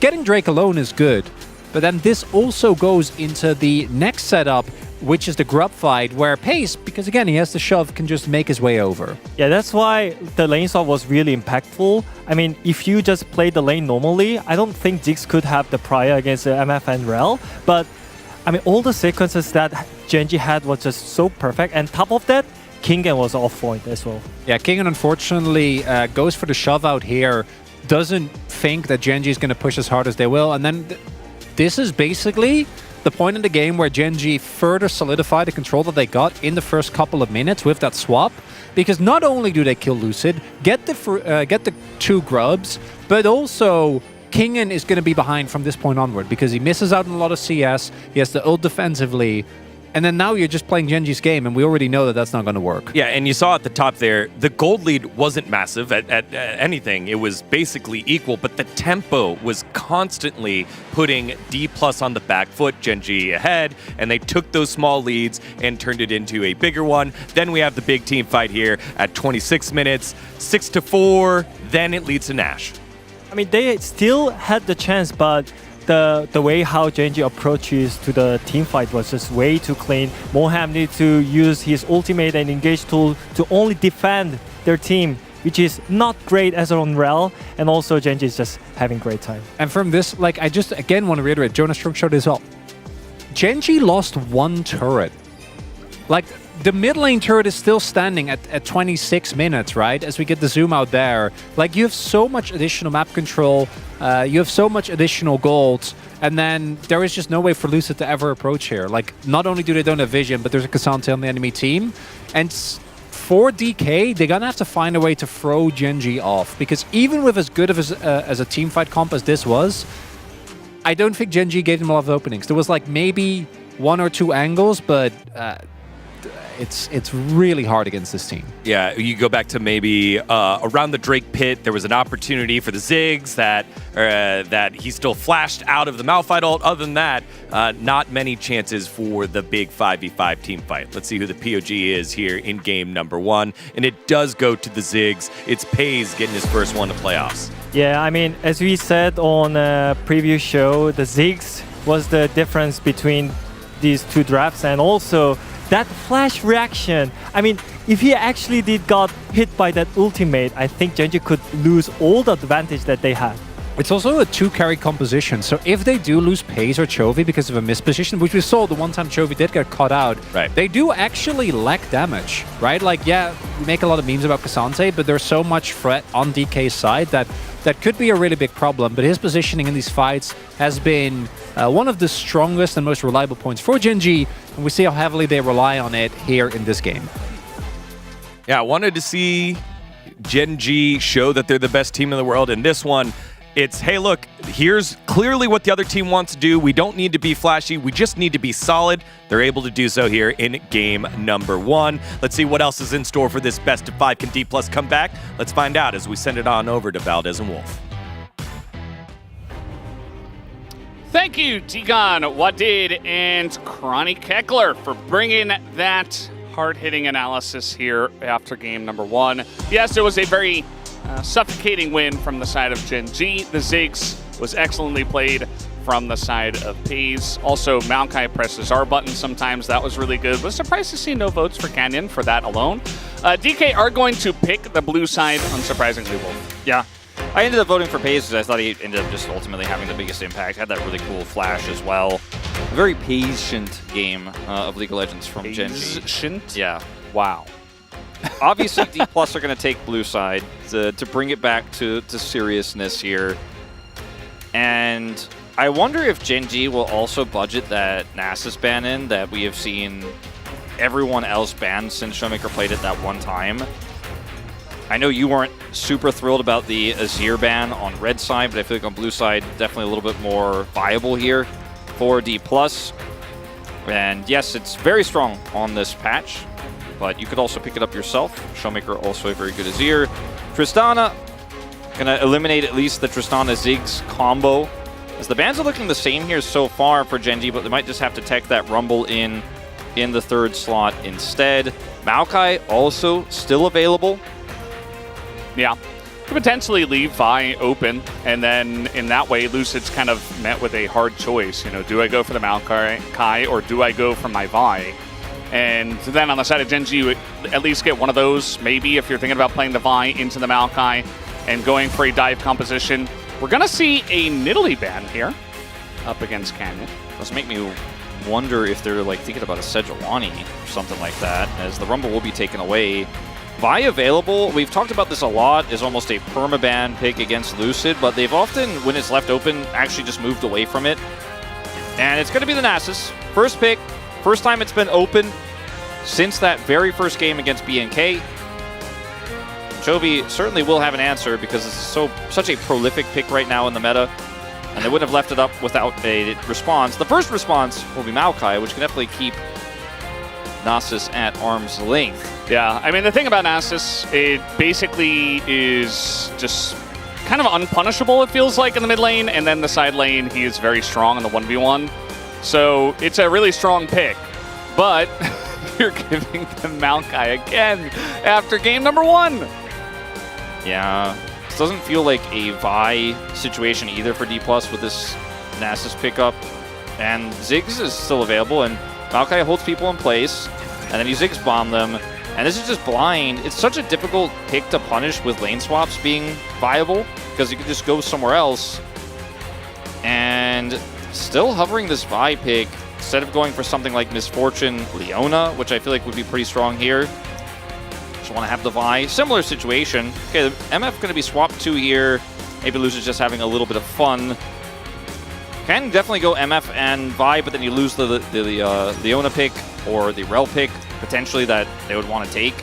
getting Drake alone is good. But then this also goes into the next setup, which is the grub fight, where Pace, because again, he has the shove, can just make his way over.
Yeah, that's why the lane swap was really impactful. I mean, if you just play the lane normally, I don't think Jinx could have the prior against the MF and Rel. But, I mean, all the sequences that Gen.G had was just so perfect. And top of that, Kingen was off point as well.
Yeah, Kingen unfortunately goes for the shove out here, doesn't think that Gen.G is going to push as hard as they will, and then this is basically the point in the game where Gen.G further solidified the control that they got in the first couple of minutes with that swap, because not only do they kill Lucid, get the 2 grubs, but also Kingen is going to be behind from this point onward, because he misses out on a lot of CS, he has the ult defensively, and then now you're just playing Gen.G's game, and we already know that that's not going to work.
Yeah, and you saw at the top there, the gold lead wasn't massive at anything. It was basically equal, but the tempo was constantly putting D+ on the back foot, Gen.G ahead, and they took those small leads and turned it into a bigger one. Then we have the big team fight here at 26 minutes, 6-4, then it leads to Nash.
I mean, they still had the chance, but the way how Gen.G approaches to the team fight was just way too clean. Moham needed to use his ultimate and engage tool to only defend their team, which is not great as on Rel, and also Gen.G is just having great time.
And from this, like, I just again want to reiterate, Jonas Stroke showed as well. Gen.G lost 1 turret. Like, the mid lane turret is still standing at 26 minutes, right? As we get the zoom out there. Like, you have so much additional map control, you have so much additional gold, and then there is just no way for Lucid to ever approach here. Like, not only do they don't have vision, but there's a K'Sante on the enemy team. And for DK, they're gonna have to find a way to throw Gen.G off, because even with as good of as a teamfight comp as this was, I don't think Gen G gave them a lot of openings. There was like maybe 1 or 2 angles, but it's really hard against this team.
Yeah, you go back to maybe around the Drake pit, there was an opportunity for the Ziggs that he still flashed out of the Malphite ult. Other than that, not many chances for the big 5v5 team fight. Let's see who the POG is here in game number 1. And it does go to the Ziggs. It's Pays getting his first one to playoffs.
Yeah, I mean, as we said on a previous show, the Ziggs was the difference between these 2 drafts, and also that flash reaction. I mean, if he actually got hit by that ultimate, I think Gen G could lose all the advantage that they had.
It's also a 2-carry composition, so if they do lose Pays or Chovy because of a misposition, which we saw the one time Chovy did get caught out, they do actually lack damage, right? Like, yeah, we make a lot of memes about Cassante, but there's so much threat on DK's side that could be a really big problem. But his positioning in these fights has been one of the strongest and most reliable points for Gen G, and we see how heavily they rely on it here in this game.
Yeah, I wanted to see Gen G show that they're the best team in the world. In this one, it's, hey, look, here's clearly what the other team wants to do. We don't need to be flashy. We just need to be solid. They're able to do so here in game number 1. Let's see what else is in store for this best of 5. Can D+ come back? Let's find out as we send it on over to Valdez and Wolf.
Thank you, Tigon, Wadid, and Chronic Heckler for bringing that hard-hitting analysis here after game number 1. Yes, it was a very suffocating win from the side of Gen G. The Ziggs was excellently played from the side of Pays. Also, Maokai presses R button sometimes. That was really good. Was surprised to see no votes for Canyon for that alone. DK are going to pick the blue side, unsurprisingly, Wolf.
Yeah. I ended up voting for Pays because I thought he ended up just ultimately having the biggest impact. Had that really cool flash as well. A very patient game of League of Legends from Gen G.
Patient?
Yeah.
Wow.
Obviously, D+ are going to take blue side to bring it back to seriousness here. And I wonder if Gen G will also budget that Nasus ban in that we have seen everyone else ban since Showmaker played it that one time. I know you weren't super thrilled about the Azir ban on red side, but I feel like on blue side, definitely a little bit more viable here for D+. And yes, it's very strong on this patch, but you could also pick it up yourself. Showmaker also a very good Azir. Tristana, gonna eliminate at least the Tristana Ziggs combo. As the bans are looking the same here so far for Gen G, but they might just have to tech that Rumble in the 3rd slot instead. Maokai also still available.
Yeah. Could potentially leave Vi open, and then in that way, Lucid's kind of met with a hard choice. You know, do I go for the Maokai or do I go for my Vi? And then on the side of Gen G, you would at least get one of those, maybe if you're thinking about playing the Vi into the Maokai and going for a dive composition. We're going to see a Nidalee ban here up against Canyon.
Does make me wonder if they're like thinking about a Sejuani or something like that, as the Rumble will be taken away. Vi available, we've talked about this a lot, is almost a permaban pick against Lucid, but they've often, when it's left open, actually just moved away from it. And it's going to be the Nasus. First pick, first time it's been open since that very first game against BNK. Chovy certainly will have an answer because it's such a prolific pick right now in the meta, and they wouldn't have left it up without a response. The first response will be Maokai, which can definitely keep Nasus at arm's length.
Yeah, I mean, the thing about Nasus, it basically is just kind of unpunishable, it feels like, in the mid lane, and then the side lane, he is very strong in the 1v1. So it's a really strong pick, but you're giving them Maokai again after game number 1.
Yeah, this doesn't feel like a Vi situation either for D+ with this Nasus pickup. And Ziggs is still available, and Maokai holds people in place, and then you Ziggs bomb them. And this is just blind. It's such a difficult pick to punish with lane swaps being viable, because you can just go somewhere else. And still hovering this Vi pick, instead of going for something like Misfortune Leona, which I feel like would be pretty strong here. Just want to have the Vi. Similar situation. Okay, the MF going to be swapped to here. Maybe Lucid's just having a little bit of fun. Can definitely go MF and Vi, but then you lose the Leona pick or the Rel pick, potentially, that they would want to take.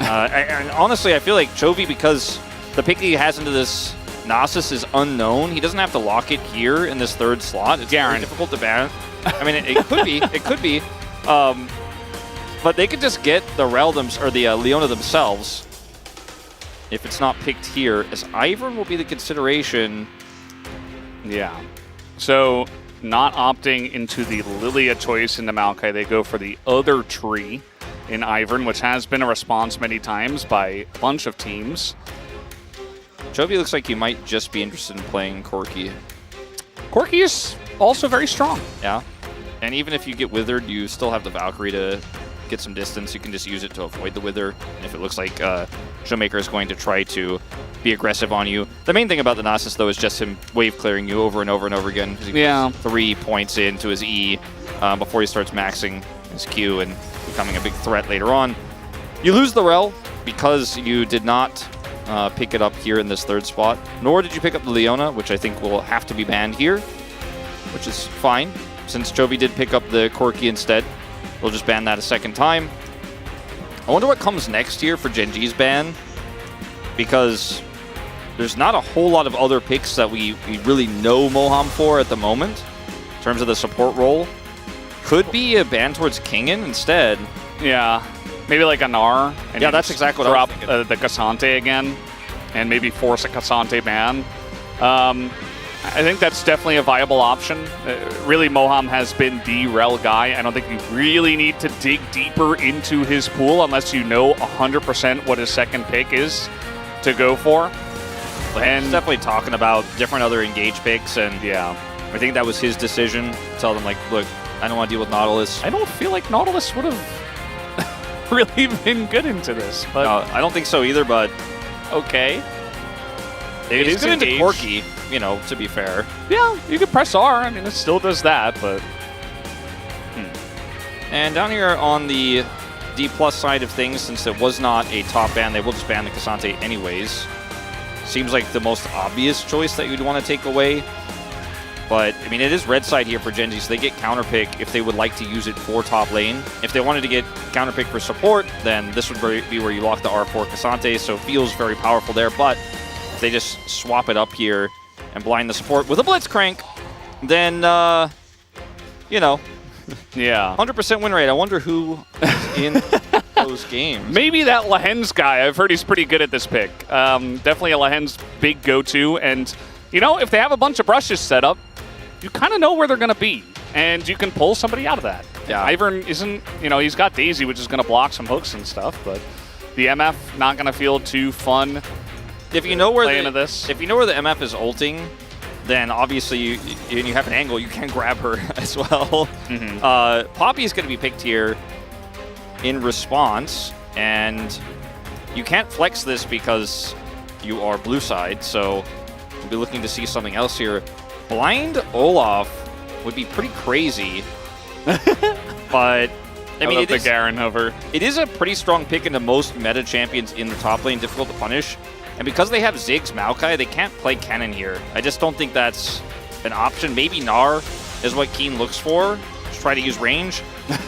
And honestly, I feel like Chovy, because the pick he has into this Nasus is unknown. He doesn't have to lock it here in this third slot. It's very difficult to ban. I mean, it could be. It could be. But they could just get the or the Leona themselves if it's not picked here, as Ivern will be the consideration.
Yeah. So not opting into the Lilia choice into Maokai, they go for the other tree in Ivern, which has been a response many times by a bunch of teams.
Chovy looks like you might just be interested in playing Corki.
Corki is also very strong.
Yeah. And even if you get Withered, you still have the Valkyrie to get some distance. You can just use it to avoid the Wither. And if it looks like Showmaker is going to try to be aggressive on you. The main thing about the Nasus, though, is just him wave clearing you over and over and over again.
Yeah.
3 points into his E before he starts maxing his Q and becoming a big threat later on. You lose the Rel because you did not pick it up here in this third spot, nor did you pick up the Leona, which I think will have to be banned here, which is fine. Since Chovy did pick up the Corki instead, we'll just ban that a second time. I wonder what comes next here for Genji's ban, because there's not a whole lot of other picks that we really know Moham for at the moment in terms of the support role. Could be a ban towards Kingen instead.
Yeah, maybe like a Gnar. And
yeah, that's exactly what I was thinking.
Drop the Cassante again, and maybe force a Cassante ban. I think that's definitely a viable option. Really, Moham has been the Rel guy. I don't think you really need to dig deeper into his pool unless you know 100% what his second pick is to go for.
And he's definitely talking about different other engage picks, and
yeah,
I think that was his decision. Tell them, like, look, I don't want to deal with Nautilus.
I don't feel like Nautilus would have really been good into this. But
I don't think so either, but
okay.
It is good into Corki, you know, to be fair.
Yeah, you could press R. I mean, it still does that, but...
And down here on the D+ side of things, since it was not a top ban, they will just ban the Cassante anyways. Seems like the most obvious choice that you'd want to take away. But, I mean, it is red side here for Genji, so they get counterpick if they would like to use it for top lane. If they wanted to get counterpick for support, then this would be where you lock the R4 Cassante, so it feels very powerful there. But if they just swap it up here and blind the support with a Blitzcrank, then, you know,
yeah,
100% win rate. I wonder who is in those games.
Maybe that Lahens guy. I've heard he's pretty good at this pick. Definitely a Lahens big go-to. And, you know, if they have a bunch of brushes set up, you kind of know where they're going to be. And you can pull somebody out of that.
Yeah.
Ivern isn't, you know, he's got Daisy, which is going to block some hooks and stuff. But the MF not going to feel too fun.
If you know where
the
MF is ulting, then obviously you have an angle, you can grab her as well. Poppy is going to be picked here in response, and you can't flex this because you are blue side, so we'll be looking to see something else here. Blind Olaf would be pretty crazy, but I mean,
the Garen hover.
It is a pretty strong pick into most meta champions in the top lane, difficult to punish. And because they have Ziggs, Maokai, they can't play Cannon here. I just don't think that's an option. Maybe Gnar is what Keen looks for, to try to use range.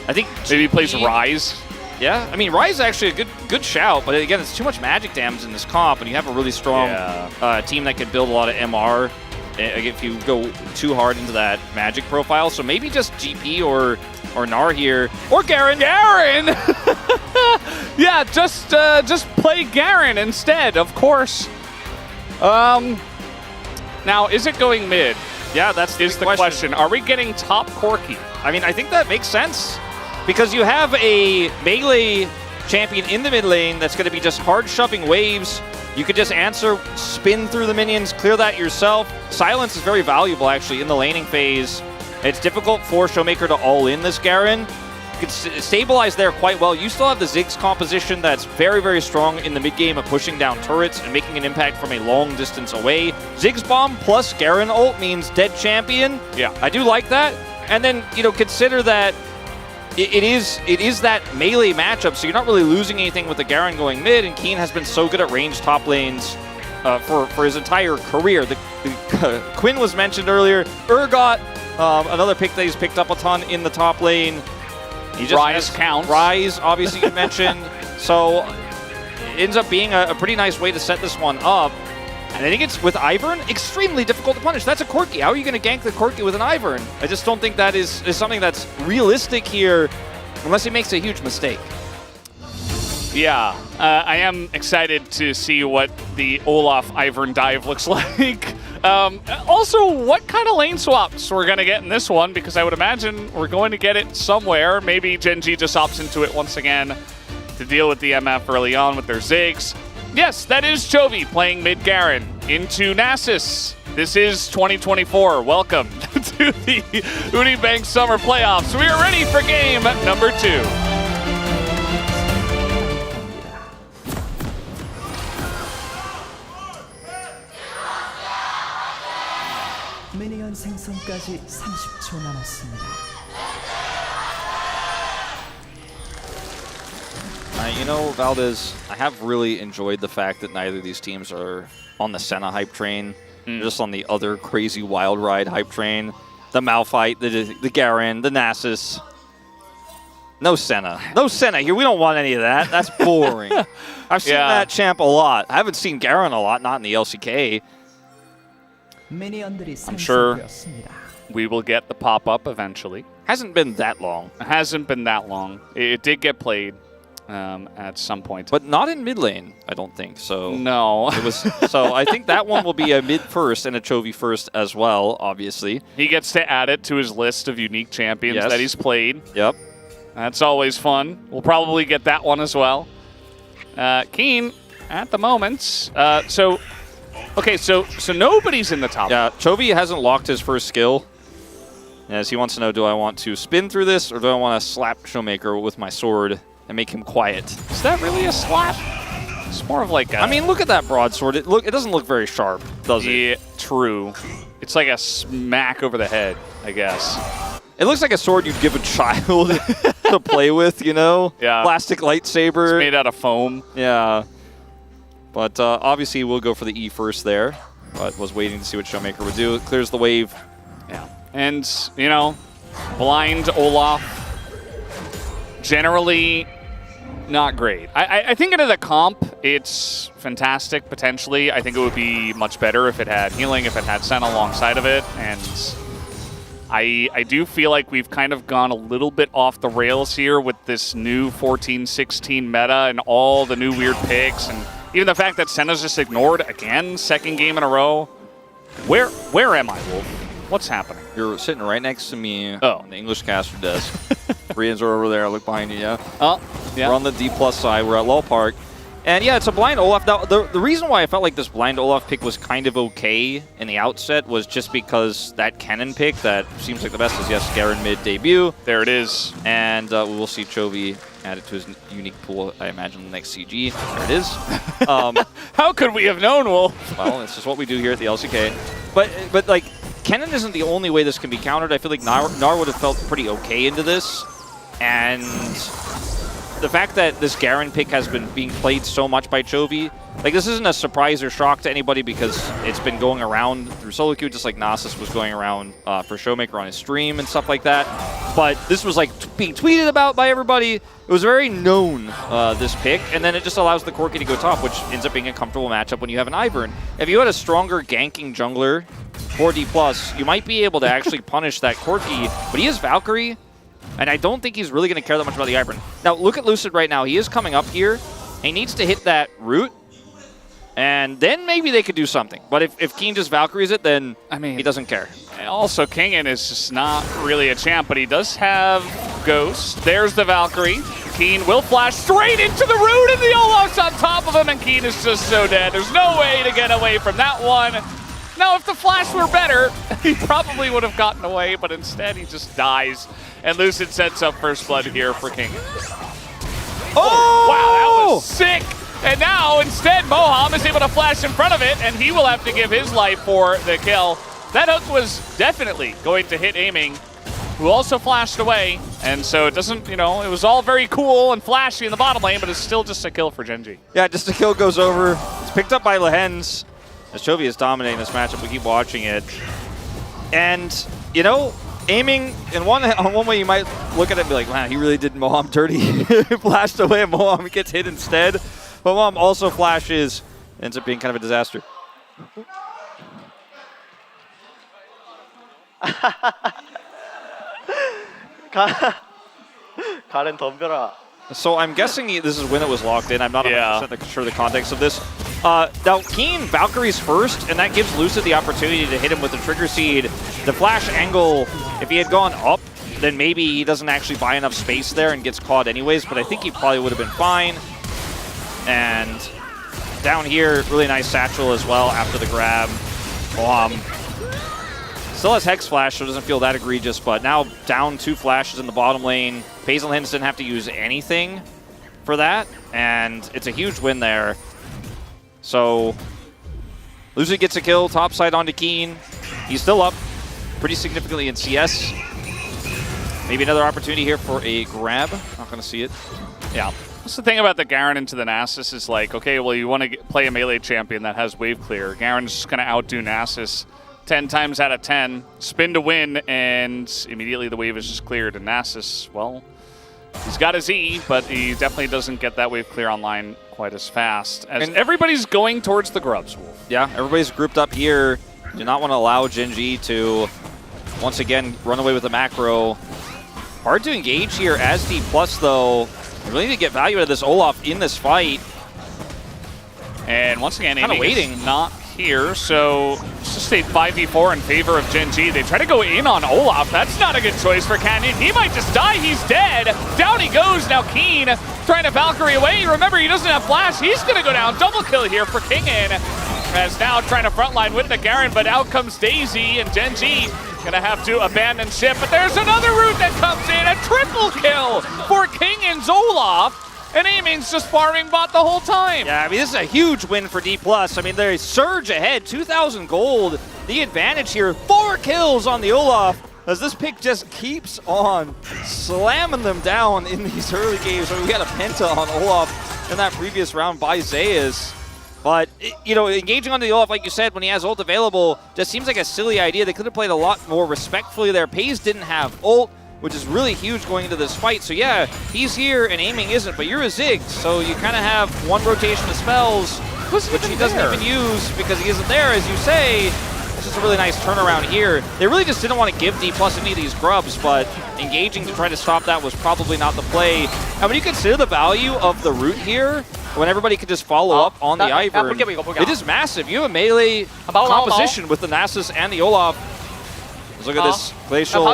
I think
maybe he plays Ryze.
Yeah, I mean, Ryze is actually a good shout, but again, it's too much magic damage in this comp, and you have a really strong team that can build a lot of MR if you go too hard into that magic profile. So maybe just GP or Gnar here, or Garen.
Garen! Yeah, just play Garen instead, of course. Now, is it going mid?
Yeah, that's the
question. Are we getting top Corki?
I mean, I think that makes sense, because you have a melee champion in the mid lane that's going to be just hard shoving waves. You could just answer, spin through the minions, clear that yourself. Silence is very valuable, actually, in the laning phase. It's difficult for Showmaker to all-in this Garen. You can stabilize there quite well. You still have the Ziggs composition that's very, very strong in the mid-game of pushing down turrets and making an impact from a long distance away. Ziggs bomb plus Garen ult means dead champion.
Yeah.
I do like that. And then, you know, consider that it is that melee matchup, so you're not really losing anything with the Garen going mid, and Keen has been so good at range top lanes for his entire career. The Quinn was mentioned earlier. Urgot, another pick that he's picked up a ton in the top lane. He just
Ryze counts.
Ryze, obviously, you mentioned. So it ends up being a pretty nice way to set this one up. And I think it's, with Ivern, extremely difficult to punish. That's a Corki. How are you going to gank the Corki with an Ivern? I just don't think that is something that's realistic here, unless he makes a huge mistake.
Yeah, I am excited to see what the Olaf Ivern dive looks like. Also, what kind of lane swaps we're going to get in this one, because I would imagine we're going to get it somewhere. Maybe Gen.G just opts into it once again to deal with the MF early on with their Ziggs. Yes, that is Chovy playing mid Garen into Nasus. This is 2024. Welcome to the Unibank Summer Playoffs. We are ready for game number 2.
미니언 생성까지 30초 남았습니다.
You know, Valdez, I have really enjoyed the fact that neither of these teams are on the Senna hype train. They're just on the other crazy wild ride hype train. The Malphite, the Garen, the Nasus. No Senna. No Senna here. We don't want any of that. That's boring. I've seen that champ a lot. I haven't seen Garen a lot, not in the LCK.
I'm sure we will get the pop-up eventually.
Hasn't been that long.
It hasn't been that long. It did get played at some point.
But not in mid lane, I don't think. So
no.
It was, so I think that one will be a mid first and a Chovy first as well, obviously.
He gets to add it to his list of unique champions that he's played.
Yep.
That's always fun. We'll probably get that one as well. Keen at the moment. Okay, so nobody's in the top.
Yeah, Chovy hasn't locked his first skill. As he wants to know, do I want to spin through this, or do I want to slap Showmaker with my sword and make him quiet?
Is that really a slap? It's more of like a...
I mean, look at that broadsword. It doesn't look very sharp, does it?
Yeah, true. It's like a smack over the head, I guess.
It looks like a sword you'd give a child to play with, you know?
Yeah.
Plastic lightsaber.
It's made out of foam.
Yeah. But obviously we'll go for the E first there. But was waiting to see what Showmaker would do. It clears the wave.
Yeah. And, you know, blind Olaf, generally not great. I think into the comp, it's fantastic, potentially. I think it would be much better if it had healing, if it had Senna alongside of it. And I do feel like we've kind of gone a little bit off the rails here with this new 14-16 meta and all the new weird picks. And even the fact that Senna's just ignored again, second game in a row. Where am I, Wolf? What's happening?
You're sitting right next to me on the English caster desk. Koreans are over there. Look behind you, yeah?
Oh, yeah.
We're on the D+ side. We're at Lol Park. And yeah, it's a blind Olaf. Now, the reason why I felt like this blind Olaf pick was kind of okay in the outset was just because that Kennen pick that seems like the best is, yes, Garen mid debut.
There it is.
And we will see Chovy add it to his unique pool, I imagine, the next CG. There it is.
How could we have known, Wolf?
Well, it's just what we do here at the LCK. But like, Kennen isn't the only way this can be countered. I feel like Gnar would have felt pretty okay into this. And the fact that this Garen pick has been being played so much by Chovy, like, this isn't a surprise or shock to anybody because it's been going around through solo queue, just like Nasus was going around for Showmaker on his stream and stuff like that. But this was like being tweeted about by everybody. It was very known, this pick, and then it just allows the Corki to go top, which ends up being a comfortable matchup when you have an Ivern. If you had a stronger ganking jungler, 4D+, you might be able to actually punish that Corki, but he is Valkyrie, and I don't think he's really going to care that much about the Ivern. Now, look at Lucid right now. He is coming up here. He needs to hit that root, and then maybe they could do something. But if Keen just Valkyries it, then I mean, he doesn't care.
Also, Kingen is just not really a champ, but he does have Ghost. There's the Valkyrie. Keen will flash straight into the root, and the Olaf's on top of him, and Keen is just so dead. There's no way to get away from that one. Now, if the flash were better, he probably would have gotten away, but instead he just dies. And Lucid sets up first blood here for Kingen.
Oh!
Wow, that was sick! And now, instead, Moham is able to flash in front of it, and he will have to give his life for the kill. That hook was definitely going to hit Aiming, who also flashed away. And so it doesn't, you know, it was all very cool and flashy in the bottom lane, but it's still just a kill for Gen.G.
Yeah, just a kill goes over. It's picked up by Lehens. As Chovy is dominating this matchup, we keep watching it. And, you know, Aiming, on one way you might look at it and be like, wow, he really did Moham dirty. He flashed away and Moham gets hit instead. But Moham also flashes, ends up being kind of a disaster.
가렌 덤벼라.
So I'm guessing this is when it was locked in. I'm not 100% sure the context of this. Now, Keen Valkyrie's first, and that gives Lucid the opportunity to hit him with the trigger seed. The flash angle, if he had gone up, then maybe he doesn't actually buy enough space there and gets caught anyways, but I think he probably would have been fine. And down here, really nice satchel as well after the grab. Still has Hex Flash, so it doesn't feel that egregious, but now down 2 flashes in the bottom lane. Basil Hinds didn't have to use anything for that, and it's a huge win there. So, Lucid gets a kill, topside onto Keen. He's still up pretty significantly in CS. Maybe another opportunity here for a grab. Not going to see it.
Yeah. That's the thing about the Garen into the Nasus is like, okay, well, you want to play a melee champion that has wave clear. Garen's just going to outdo Nasus 10 times out of 10, spin to win, and immediately the wave is just cleared. And Nasus, well, he's got his E, but he definitely doesn't get that wave clear online quite as fast as everybody's going towards the Grubs, Wolf.
Yeah, everybody's grouped up here. Do not want to allow Gen.G to, once again, run away with the macro. Hard to engage here as D+, though. We really need to get value out of this Olaf in this fight.
And once again,
kind of waiting.
Not here, so it's just a 5v4 in favor of Gen.G. They try to go in on Olaf. That's not a good choice for Canyon. He might just die. He's dead. Down he goes. Now Keen trying to Valkyrie away. Remember, he doesn't have flash. He's going to go down. Double kill here for Kingen. As now trying to frontline with the Garen, but out comes Daisy, and Gen.G gonna have to abandon ship. But there's another route that comes in. A triple kill for Kingen's Olaf. And Aiming's just farming bot the whole time.
Yeah, I mean, this is a huge win for D+. I mean, they surge ahead, 2,000 gold. The advantage here, 4 kills on the Olaf, as this pick just keeps on slamming them down in these early games. I mean, we got a penta on Olaf in that previous round by Zayas. But, you know, engaging on the Olaf, like you said, when he has ult available, just seems like a silly idea. They could have played a lot more respectfully there. Pays didn't have ult, which is really huge going into this fight. So yeah, he's here and Aiming isn't, but you're a Ziggs, so you kind of have one rotation of spells, which he doesn't even use because he isn't there, as you say. It's just a really nice turnaround here. They really just didn't want to give D+ any of these grubs, but engaging to try to stop that was probably not the play. And when you consider the value of the root here, when everybody could just follow up on the Ivern, it is massive. You have a melee composition with the Nasus and the Olaf. Look at this glacial.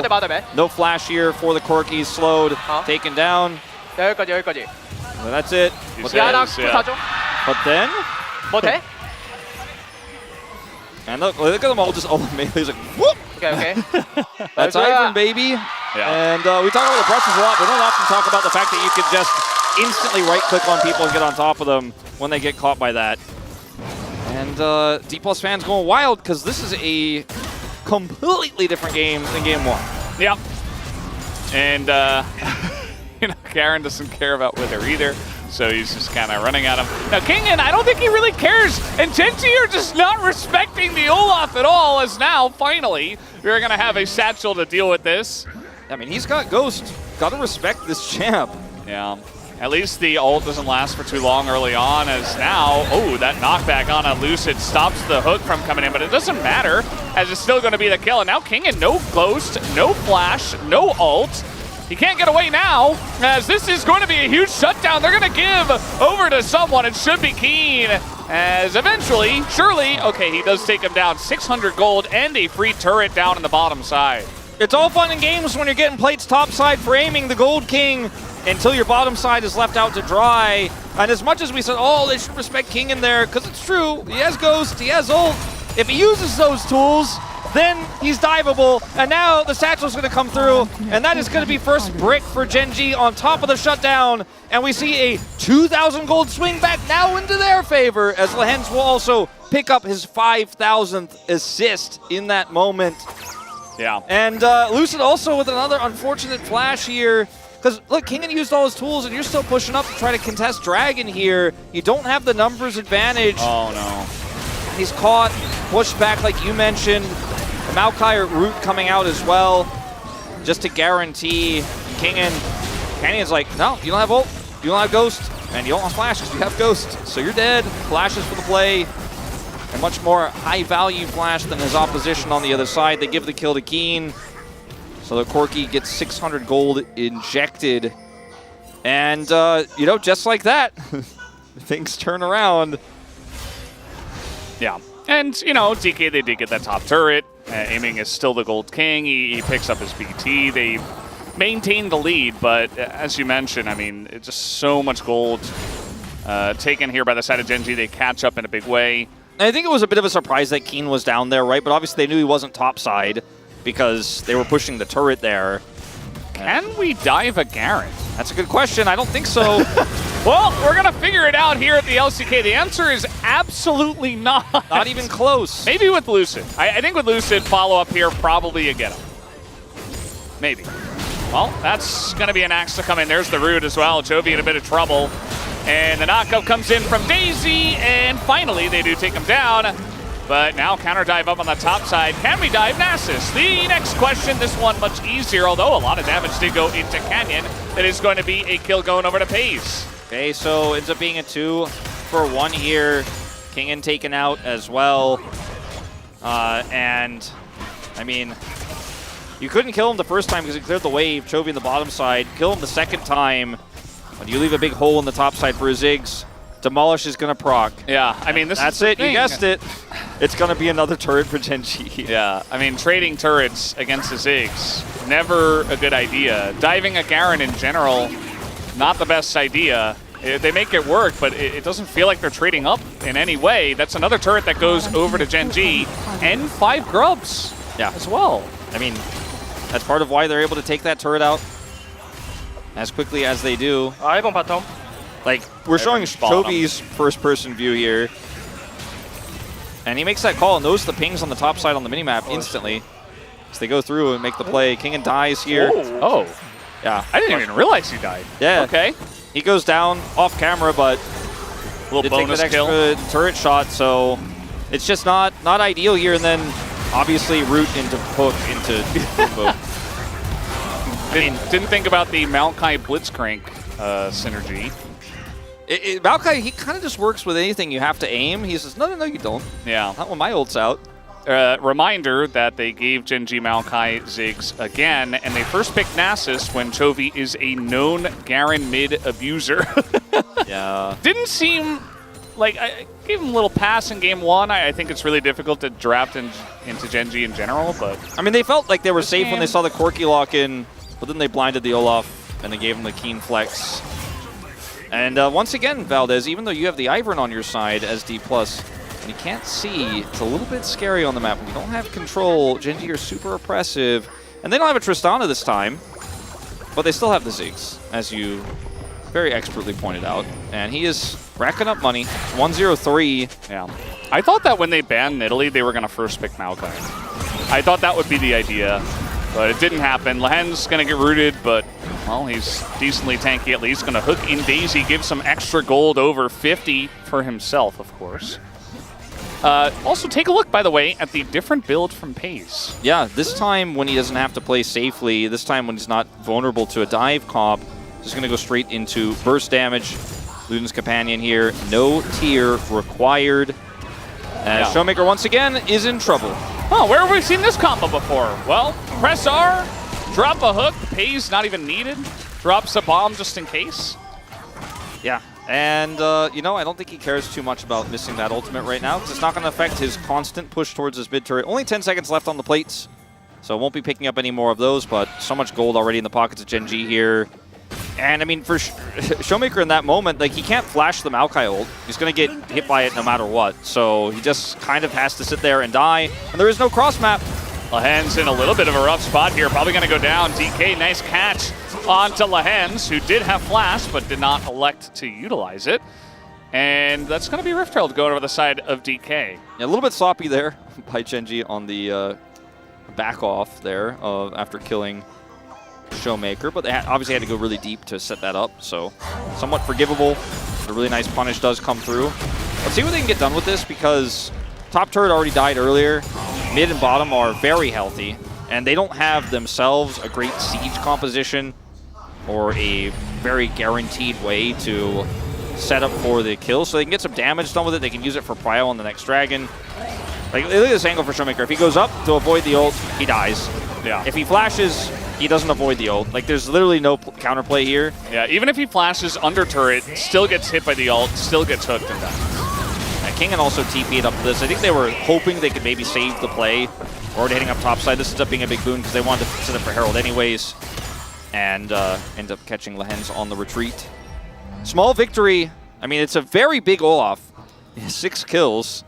No flash here for the Corki. Slowed, taken down. Well, that's it. But then, and look at them all just melee. He's like, whoop! That's Ivern, baby. Yeah. And we talk about the brushes a lot, but we don't often talk about the fact that you can just instantly right-click on people and get on top of them when they get caught by that. And D+ fans going wild because this is a completely different game than game 1.
Yep. And, you know, Garen doesn't care about Wither either, so he's just kind of running at him. Now, Kingen, I don't think he really cares, and Gen.G are just not respecting the Olaf at all, as now, finally, we're going to have a satchel to deal with this.
I mean, he's got Ghost. Got to respect this champ.
Yeah. At least the ult doesn't last for too long early on, as now, oh, that knockback on a Lucid stops the hook from coming in, but it doesn't matter, as it's still going to be the kill. And now Kingen, no Ghost, no Flash, no ult. He can't get away now, as this is going to be a huge shutdown. They're going to give over to someone. It should be Keen, as eventually, surely, okay, he does take him down. 600 gold and a free turret down in the bottom side.
It's all fun and games when you're getting plates topside for Aiming, the Gold King, until your bottom side is left out to dry. And as much as we said, oh, they should respect King in there, because it's true, he has Ghost, he has ult. If he uses those tools, then he's diveable. And now the satchel's going to come through, and that is going to be first brick for Gen.G on top of the shutdown. And we see a 2,000 gold swing back now into their favor, as Lehens will also pick up his 5,000th assist in that moment.
Yeah.
And Lucid also with another unfortunate flash here. Because, look, Kingen used all his tools, and you're still pushing up to try to contest Dragon here. You don't have the numbers advantage.
Oh, no.
He's caught, pushed back like you mentioned. The Maokai root coming out as well, just to guarantee Canyon's like, no, you don't have ult, you don't have Ghost, and you don't have Flash because you have Ghost. So you're dead. Flashes for the play. And much more high-value flash than his opposition on the other side. They give the kill to Keen. So the Corki gets 600 gold injected. And, you know, just like that, things turn around.
Yeah. And, you know, DK, they did get that top turret. Aiming is still the Gold King. He picks up his BT. They maintain the lead, but as you mentioned, I mean, it's just so much gold taken here by the side of Gen G. They catch up in a big way.
And I think it was a bit of a surprise that Keen was down there, right? But obviously they knew he wasn't topside because they were pushing the turret there.
Can we dive a Garen?
That's a good question. I don't think so.
Well, we're going to figure it out here at the LCK. The answer is absolutely not.
Not even close.
Maybe with Lucid. I think with Lucid, follow-up here, probably a get-up. Maybe. Well, that's going to be an axe to come in. There's the root as well. Chovy in a bit of trouble. And the knockup comes in from Daisy, and finally they do take him down. But now counter dive up on the top side. Can we dive Nasus? The next question, this one much easier, although a lot of damage did go into Canyon. That is going to be a kill going over to Pace.
Okay, so ends up being a 2-for-1 here. Kingen taken out as well. And, I mean, you couldn't kill him the first time because he cleared the wave. Chovy in the bottom side. Kill him the second time. When you leave a big hole in the top side for his Ziggs, Demolish is going to proc.
Yeah, I mean,
that's it. You guessed it. It's going to be another turret for Gen G.
Yeah, I mean, trading turrets against the Ziggs, never a good idea. Diving a Garen in general, not the best idea. They make it work, but it doesn't feel like they're trading up in any way. That's another turret that goes over to Gen G, and 5 grubs as well.
I mean, that's part of why they're able to take that turret out as quickly as they do. Like, we're showing Chovy's first-person view here. And he makes that call and knows the pings on the top side on the minimap instantly. So they go through and make the play. Kingen dies here.
Oh.
Yeah.
I didn't even realize he died.
Yeah.
Okay.
He goes down off camera, but
little
did take
bonus
that
kill.
extra turret shot, so it's just not ideal here. And then obviously root into hook into combo.
Didn't think about the Maokai Blitzcrank synergy.
Maokai, he kind of just works with anything you have to aim. He says, no, you don't.
Yeah.
Not when my ult's out.
Reminder that they gave Gen G Maokai Ziggs again, and they first picked Nasus when Chovy is a known Garen mid abuser.
Yeah.
Didn't seem like I gave him a little pass in game 1. I think it's really difficult to draft into Gen G in general, but
I mean, they felt like they were safe when they saw the Corki lock in, but then they blinded the Olaf and they gave him the Keen Flex. And once again, Valdez, even though you have the Ivern on your side as D+, and you can't see, it's a little bit scary on the map. When you don't have control, Gen G are super oppressive. And they don't have a Tristana this time, but they still have the Ziggs, as you very expertly pointed out. And he is racking up money. 103.
Yeah. I thought that when they banned Nidalee, they were going to first pick Maokai. I thought that would be the idea, but it didn't happen. Lahen's going to get rooted, but well, he's decently tanky at least. Going to hook in Daisy, give some extra gold over 50 for himself, of course. Also, take a look, by the way, at the different build from Pace.
Yeah, this time when he doesn't have to play safely, this time when he's not vulnerable to a dive comp, just going to go straight into burst damage. Luden's Companion here, no tier required. Showmaker once again is in trouble.
Oh, where have we seen this combo before? Well, press R, drop a hook, Pace not even needed, drops a bomb just in case.
Yeah. And, you know, I don't think he cares too much about missing that ultimate right now because it's not going to affect his constant push towards his mid turret. Only 10 seconds left on the plates, so won't be picking up any more of those, but so much gold already in the pockets of Gen G here. And, I mean, for Showmaker in that moment, like, he can't flash the Maokai ult. He's going to get hit by it no matter what, so he just kind of has to sit there and die, and there is no cross map.
Lahen's in a little bit of a rough spot here, probably going to go down. DK, nice catch onto Lahen's, who did have flash, but did not elect to utilize it. And that's going to be Rift Herald going over the side of DK.
Yeah, a little bit sloppy there by Gen G on the back off there after killing Showmaker, but they obviously had to go really deep to set that up, so somewhat forgivable. A really nice punish does come through. Let's see what they can get done with this, because top turret already died earlier. Mid and bottom are very healthy, and they don't have themselves a great siege composition or a very guaranteed way to setup for the kill, so they can get some damage done with it. They can use it for prio on the next dragon. Like, look at this angle for Showmaker. If he goes up to avoid the ult, he dies.
Yeah.
If he flashes, he doesn't avoid the ult. Like, there's literally no counterplay here.
Yeah, even if he flashes under turret, still gets hit by the ult, still gets hooked and dies.
And King and also TP'd up to this. I think they were hoping they could maybe save the play. Already heading up top side. This ends up being a big boon because they wanted to set up for Herald anyways. And end up catching Lehens on the retreat. Small victory. I mean, it's a very big Olaf. 6 kills.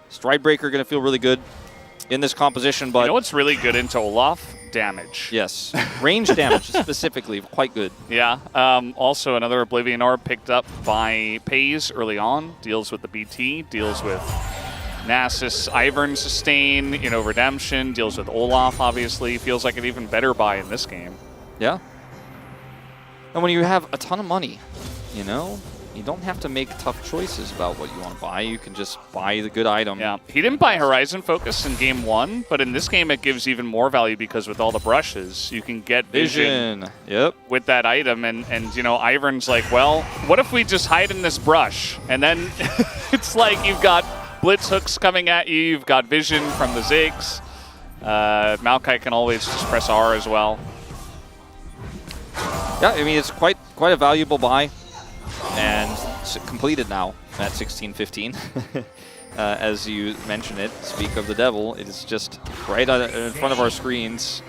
Stridebreaker going to feel really good in this composition, but...
You know what's really good into Olaf? Damage.
Yes. Range damage specifically, quite good.
Yeah. Also, another Oblivion Orb picked up by Pays early on. Deals with the BT, deals with Nasus, Ivern sustain, Redemption, deals with Olaf, obviously. Feels like an even better buy in this game.
Yeah. And when you have a ton of money, you don't have to make tough choices about what you want to buy. You can just buy the good item.
Yeah, he didn't buy Horizon Focus in game 1, but in this game it gives even more value because with all the brushes, you can get vision.
Yep.
With that item. And Ivern's like, well, what if we just hide in this brush? And then it's like you've got blitz hooks coming at you, you've got vision from the Ziggs. Maokai can always just press R as well.
Yeah, I mean, it's quite a valuable buy. And it's completed now at 16-15. As you mentioned it, speak of the devil, it is just right in front of our screens,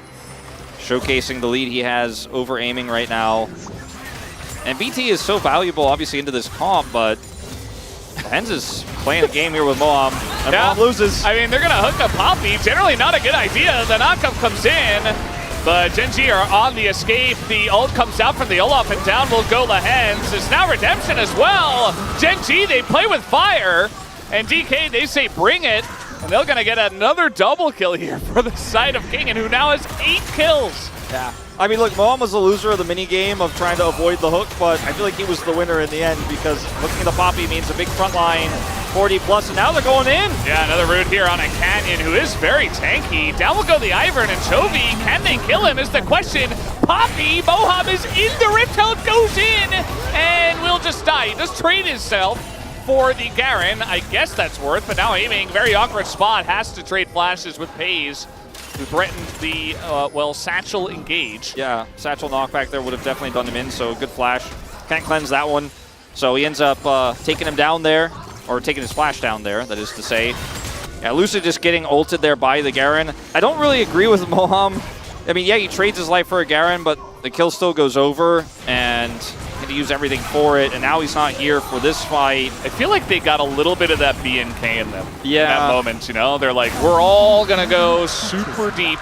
showcasing the lead he has over aiming right now. And BT is so valuable, obviously, into this comp, but Hens is playing a game here with Moham, and Moham loses.
I mean, they're going to hook up Poppy. Generally not a good idea. The knockup comes in. But Gen G are on the escape. The ult comes out from the Olaf, and down will go Lehens. It's now Redemption as well. Gen G, they play with fire. And DK, they say bring it. And they're going to get another double kill here for the side of King, and who now has 8 kills.
Yeah. I mean, look, Moham was the loser of the mini-game of trying to avoid the hook, but I feel like he was the winner in the end because looking at the Poppy means a big front line, 40+, and now they're going in.
Yeah, another root here on a Canyon who is very tanky. Down will go the Ivern and Chovy. Can they kill him is the question. Poppy, Moham is in the Rift Held, goes in, and will just die. He does trade himself for the Garen. I guess that's worth, but now aiming, very awkward spot, has to trade flashes with Pays, who threatened the, Satchel engage.
Yeah, Satchel knockback there would have definitely done him in, so good flash. Can't cleanse that one. So he ends up taking him down there, or taking his flash down there, that is to say. Yeah, Lucid just getting ulted there by the Garen. I don't really agree with Moham. I mean, yeah, he trades his life for a Garen, but the kill still goes over, and had to use everything for it, and now he's not here for this fight.
I feel like they got a little bit of that BNK in them.
Yeah.
In that moment, They're like, we're all going to go super deep.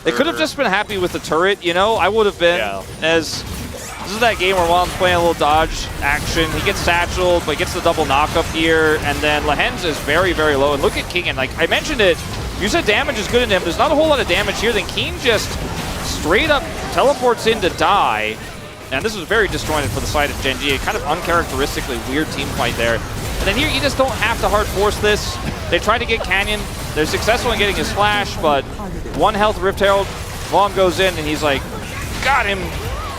They could have just been happy with the turret, I would have been, as this is that game where Wild's playing a little dodge action. He gets satcheled, but gets the double knockup here, and then Lehens is very, very low. And look at King, and like I mentioned it, you said damage is good in him. There's not a whole lot of damage here. Then King just straight up teleports in to die. And this was very disjointed for the side of Gen G. Kind of uncharacteristically weird team fight there. And then here, you just don't have to hard force this. They try to get Canyon. They're successful in getting his flash, but 1 health Rift Herald. Moham goes in, and he's like, got him.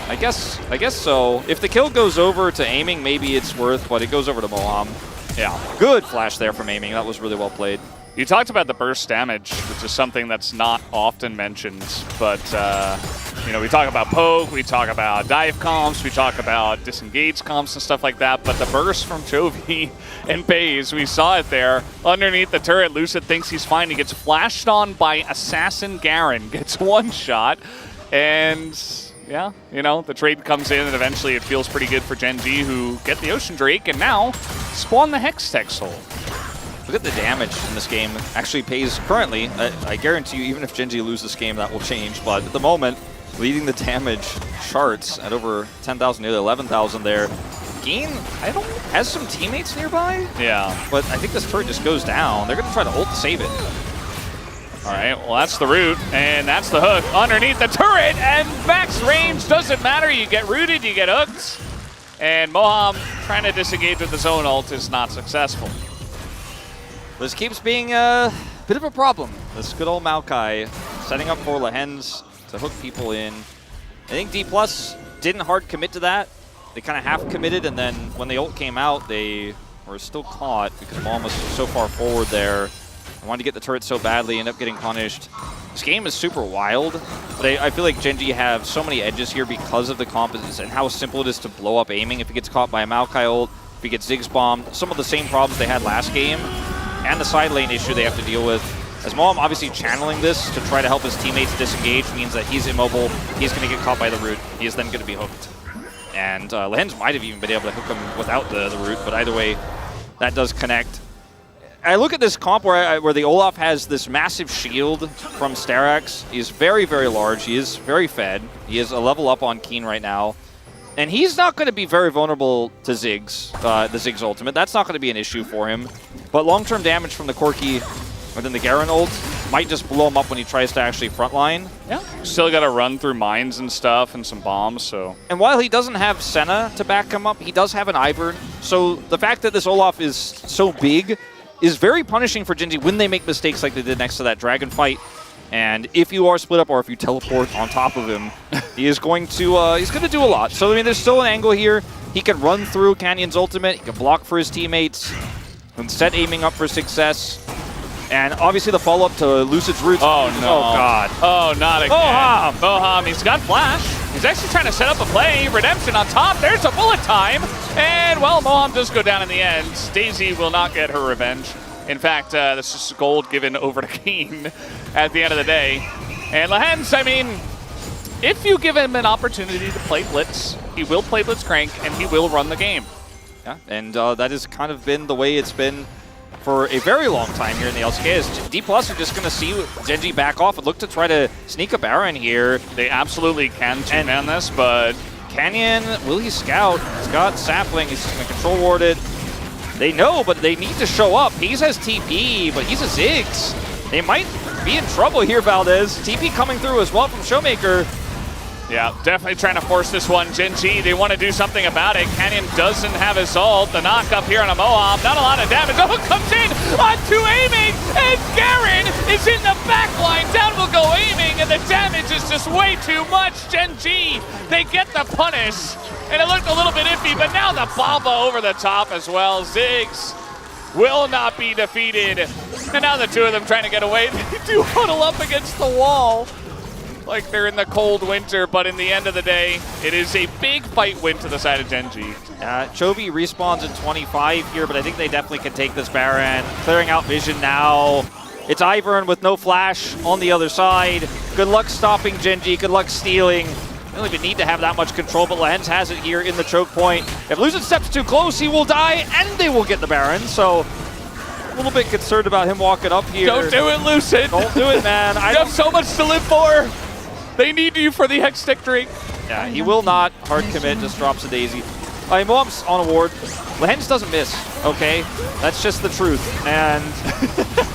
I guess so. If the kill goes over to aiming, maybe it's worth, but it goes over to Moham.
Yeah.
Good flash there from aiming. That was really well played.
You talked about the burst damage, which is something that's not often mentioned, but we talk about poke, we talk about dive comps, we talk about disengage comps and stuff like that, but the burst from Chovy and Pays, we saw it there. Underneath the turret, Lucid thinks he's fine. He gets flashed on by Assassin Garen, gets 1 shot, and yeah, the trade comes in, and eventually it feels pretty good for Gen G, who get the Ocean Drake, and now spawn the Hextech Soul.
Look at the damage in this game. Actually Pays currently, I guarantee you, even if Gen G lose this game, that will change. But at the moment, leading the damage charts at over 10,000, nearly 11,000 there. Geen, has some teammates nearby.
Yeah.
But I think this turret just goes down. They're going to try to ult to save it.
All right, well, that's the root, and that's the hook underneath the turret, and max range doesn't matter. You get rooted, you get hooked, and Moham trying to disengage with his own ult is not successful.
This keeps being a bit of a problem. This good old Maokai setting up for Lehens to hook people in. I think D+ didn't hard commit to that. they kind of half committed, and then when the ult came out, they were still caught because Mom was so far forward there. I wanted to get the turret so badly, ended up getting punished. This game is super wild, but I feel like Gen G have so many edges here because of the composites and how simple it is to blow up aiming. If he gets caught by a Maokai ult, if he gets Ziggs bombed, some of the same problems they had last game, and the side lane issue they have to deal with. As Mom obviously channeling this to try to help his teammates disengage means that he's immobile, he's going to get caught by the root, he is then going to be hooked. And Lehens might have even been able to hook him without the root, but either way, that does connect. I look at this comp where the Olaf has this massive shield from Starax. He's very, very large. He is very fed. He is a level up on Keen right now. And he's not going to be very vulnerable to Ziggs, the Ziggs ultimate. That's not going to be an issue for him. But long-term damage from the Corki within the Garen ult might just blow him up when he tries to actually frontline.
Yeah. Still got to run through mines and stuff and some bombs, so.
And while he doesn't have Senna to back him up, he does have an Ivern. So the fact that this Olaf is so big is very punishing for Gen G when they make mistakes like they did next to that dragon fight. And if you are split up or if you teleport on top of him, he is going to he's going to do a lot. So I mean, there's still an angle here. He can run through Canyon's ultimate. He can block for his teammates and set aiming up for success. And obviously the follow-up to Lucid's roots.
Oh, no.
Oh, God.
Oh, not again.
Boham!
Boham, he's got flash. He's actually trying to set up a play. Redemption on top. There's a bullet time. And, well, Boham does go down in the end. Daisy will not get her revenge. In fact, this is gold given over to Keen at the end of the day. And Lehens, I mean, if you give him an opportunity to play Blitz, he will play Blitzcrank, and he will run the game.
Yeah, and that has kind of been the way it's been for a very long time here in the LCK. Is D+ are just going to see Gen G back off and look to try to sneak a Baron here.
They absolutely can two-man this, but
Canyon, will he scout? He's got Sapling, he's going to control ward it. They know, but they need to show up. He has TP, but he's a Ziggs. They might be in trouble here, Valdez. TP coming through as well from Showmaker.
Yeah, definitely trying to force this one. Gen G, they want to do something about it. Canyon doesn't have his ult. The knock up here on a Mohawk, not a lot of damage. Oh, comes in onto aiming, and Garen is in the back line. Down will go aiming, and the damage is just way too much. Gen G, they get the punish, and it looked a little bit iffy, but now the Bomba over the top as well. Ziggs will not be defeated. And now the two of them trying to get away. They do huddle up against the wall like they're in the cold winter, but in the end of the day, it is a big fight win to the side of Gen G.
Chovy respawns in 25 here, but I think they definitely can take this Baron. Clearing out vision now. It's Ivern with no flash on the other side. Good luck stopping Gen G, good luck stealing. They don't even need to have that much control, but Lehens has it here in the choke point. If Lucid steps too close, he will die, and they will get the Baron, so a little bit concerned about him walking up here.
Don't do it, Lucid.
Don't do it, man.
You have so much to live for. They need you for the Hextech drink.
Yeah, he will not hard commit, just drops a Daisy. Moab's on a ward. Lehens doesn't miss, okay? That's just the truth. And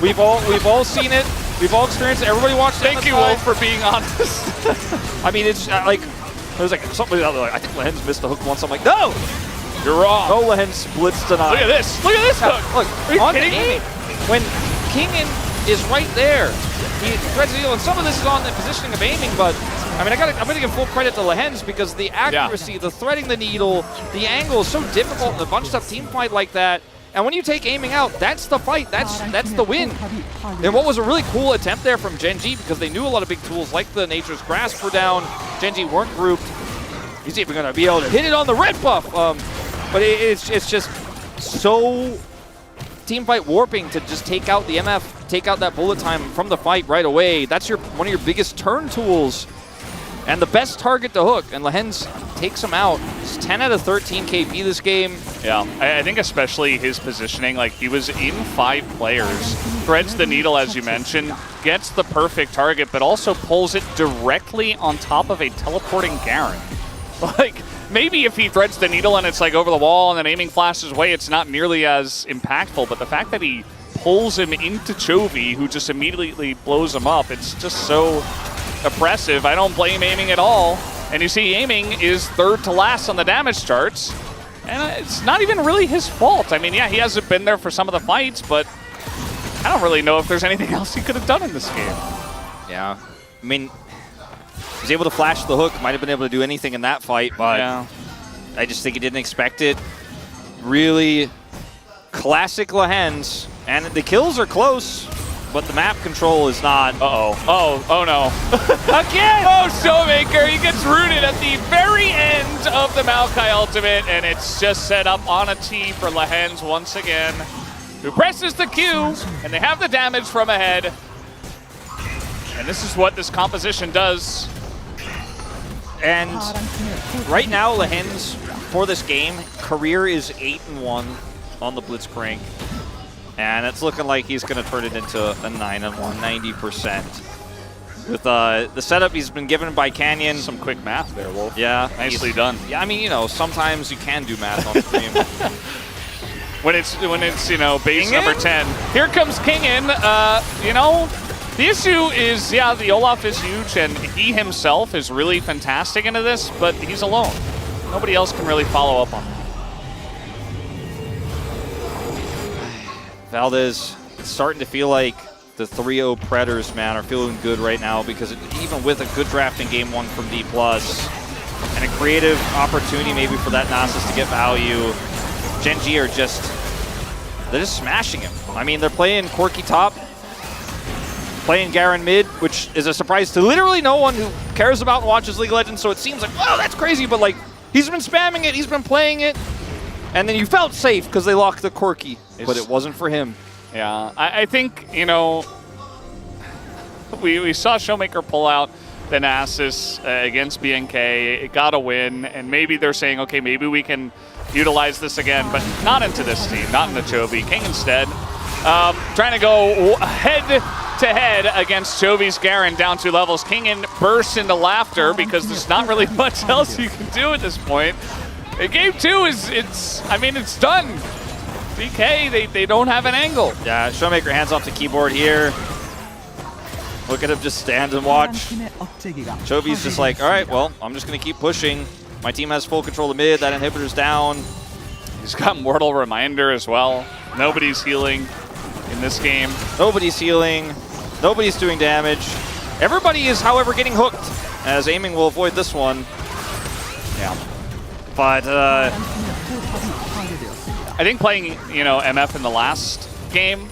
we've all seen it. We've all experienced it. Everybody watched it.
Thank you, Wolf, for being honest.
I mean, it's like, there's like somebody out there like, I think Lehens missed the hook once. I'm like, no!
You're wrong.
No Lehens blitz tonight.
Look at this. Look at this hook.
Look,
Are you
on
kidding
me? When Kingen is right there, he threads the deal, and some of this is on the positioning of aiming, but I mean, I'm going to give full credit to Lehens because the accuracy, the threading the needle, the angle is so difficult in a bunched up team fight like that. And when you take aiming out, that's the fight, that's the win. And what was a really cool attempt there from Gen G, because they knew a lot of big tools like the Nature's Grasp were down, Gen G weren't grouped. He's even going to be able to hit it on the red buff. But it's just so team fight warping to just take out the MF, take out that bullet time from the fight right away. That's one of your biggest turn tools and the best target to hook, and Lehens takes him out. It's 10 out of 13 KP this game.
Yeah, I think especially his positioning, like he was in 5 players, threads the needle as you mentioned, gets the perfect target, but also pulls it directly on top of a teleporting Garen. Like, maybe if he threads the needle and it's like over the wall and then aiming flashes away, it's not nearly as impactful, but the fact that he pulls him into Chovy, who just immediately blows him up, it's just so oppressive. I don't blame aiming at all. And you see aiming is 3rd to last on the damage charts, and it's not even really his fault. I mean, yeah, he hasn't been there for some of the fights, but I don't really know if there's anything else he could have done in this game.
Yeah, I mean, he's able to flash the hook, might have been able to do anything in that fight, but I just think he didn't expect it. Really classic Lehens. And the kills are close, but the map control is not.
Oh no. Again! Oh, Showmaker, he gets rooted at the very end of the Maokai ultimate, and it's just set up on a T for Lehens once again, who presses the Q, and they have the damage from ahead. And this is what this composition does.
And right now, Lehens, for this game, career is 8-1 on the Blitzcrank. And it's looking like he's going to turn it into a 9-1, 90%. With the setup he's been given by Canyon.
Some quick math there, Wolf.
Yeah.
Nicely done.
Yeah, I mean, you know, sometimes you can do math on stream.
when it's you know, base number 10. Here comes Kingin. You know, the issue is, yeah, the Olaf is huge, and he himself is really fantastic into this, but he's alone. Nobody else can really follow up on him.
Valdez, it's starting to feel like the 3-0 Predators, man, are feeling good right now because even with a good draft in Game 1 from D+, and a creative opportunity maybe for that Nasus to get value, Gen G are they're just smashing him. I mean, they're playing Corki top, playing Garen mid, which is a surprise to literally no one who cares about and watches League of Legends, so it seems like, wow, that's crazy, but like, he's been spamming it, he's been playing it, and then you felt safe because they locked the Corki, but it wasn't for him.
Yeah, I think, you know, we saw Showmaker pull out the Nasus against BNK. It got a win, and maybe they're saying, okay, maybe we can utilize this again, but not into this team, not in the Chovy. King instead, trying to go head-to-head against Chovy's Garen down 2 levels. Kingin bursts into laughter because there's not really much else you can do at this point. Game 2 it's done. DK, they don't have an angle.
Yeah, Showmaker hands off the keyboard here. Look at him just stand and watch. Chovy's just like, all right, well, I'm just going to keep pushing. My team has full control of mid. That inhibitor's down.
He's got Mortal Reminder as well. Nobody's healing in this game.
Nobody's healing. Nobody's doing damage. Everybody is, however, getting hooked, as aiming will avoid this one. Yeah. But,
I think playing, you know, MF in the last game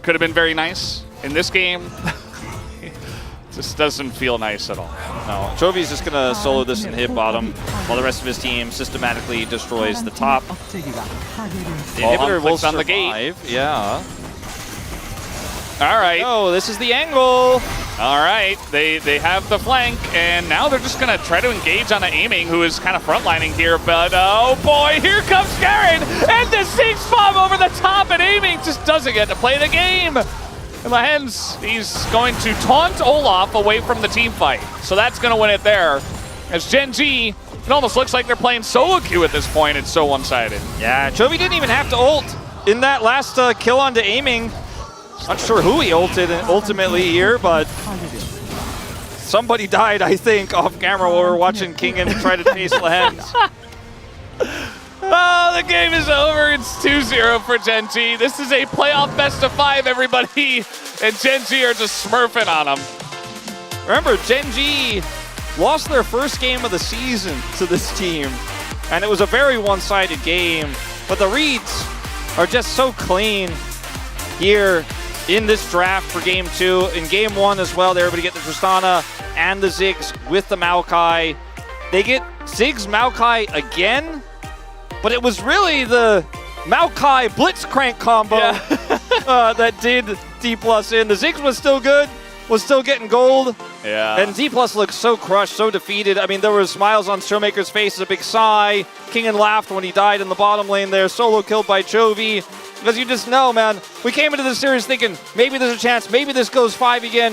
could have been very nice. In this game, just doesn't feel nice at all.
No, Chovy's just gonna solo this and hit bottom, while the rest of his team systematically destroys the top. The inhibitor will survive.
On the gate.
Yeah.
All right.
Oh, this is the angle.
All right, they have the flank, and now they're just gonna try to engage on the aiming, who is kind of frontlining here, but oh boy, here comes Garen, and the Ziggs bomb over the top, and aiming just doesn't get to play the game. And Lehens, he's going to taunt Olaf away from the team fight, so that's gonna win it there. As Gen G, it almost looks like they're playing solo queue at this point. It's so one-sided.
Yeah, Chovy didn't even have to ult in that last kill onto aiming. Not sure who he ulted ultimately here, but somebody died, I think, off camera while we were watching Kingin try to chase Lehens.
Oh, the game is over. It's 2-0 for Gen G. This is a playoff best-of-5, everybody, and Gen G are just smurfing on them.
Remember, Gen G lost their first game of the season to this team, and it was a very one-sided game, but the reads are just so clean here in this draft for Game 2. In Game 1 as well, they're able to get the Tristana and the Ziggs with the Maokai. They get Ziggs Maokai again, but it was really the Maokai Blitzcrank combo that did D+ in. The Ziggs was still good, was still getting gold.
Yeah.
And D+ looked so crushed, so defeated. I mean, there were smiles on Showmaker's face, a big sigh. Kingin laughed when he died in the bottom lane there, solo killed by Chovy. Because you just know, man, we came into this series thinking maybe there's a chance, maybe this goes 5 again.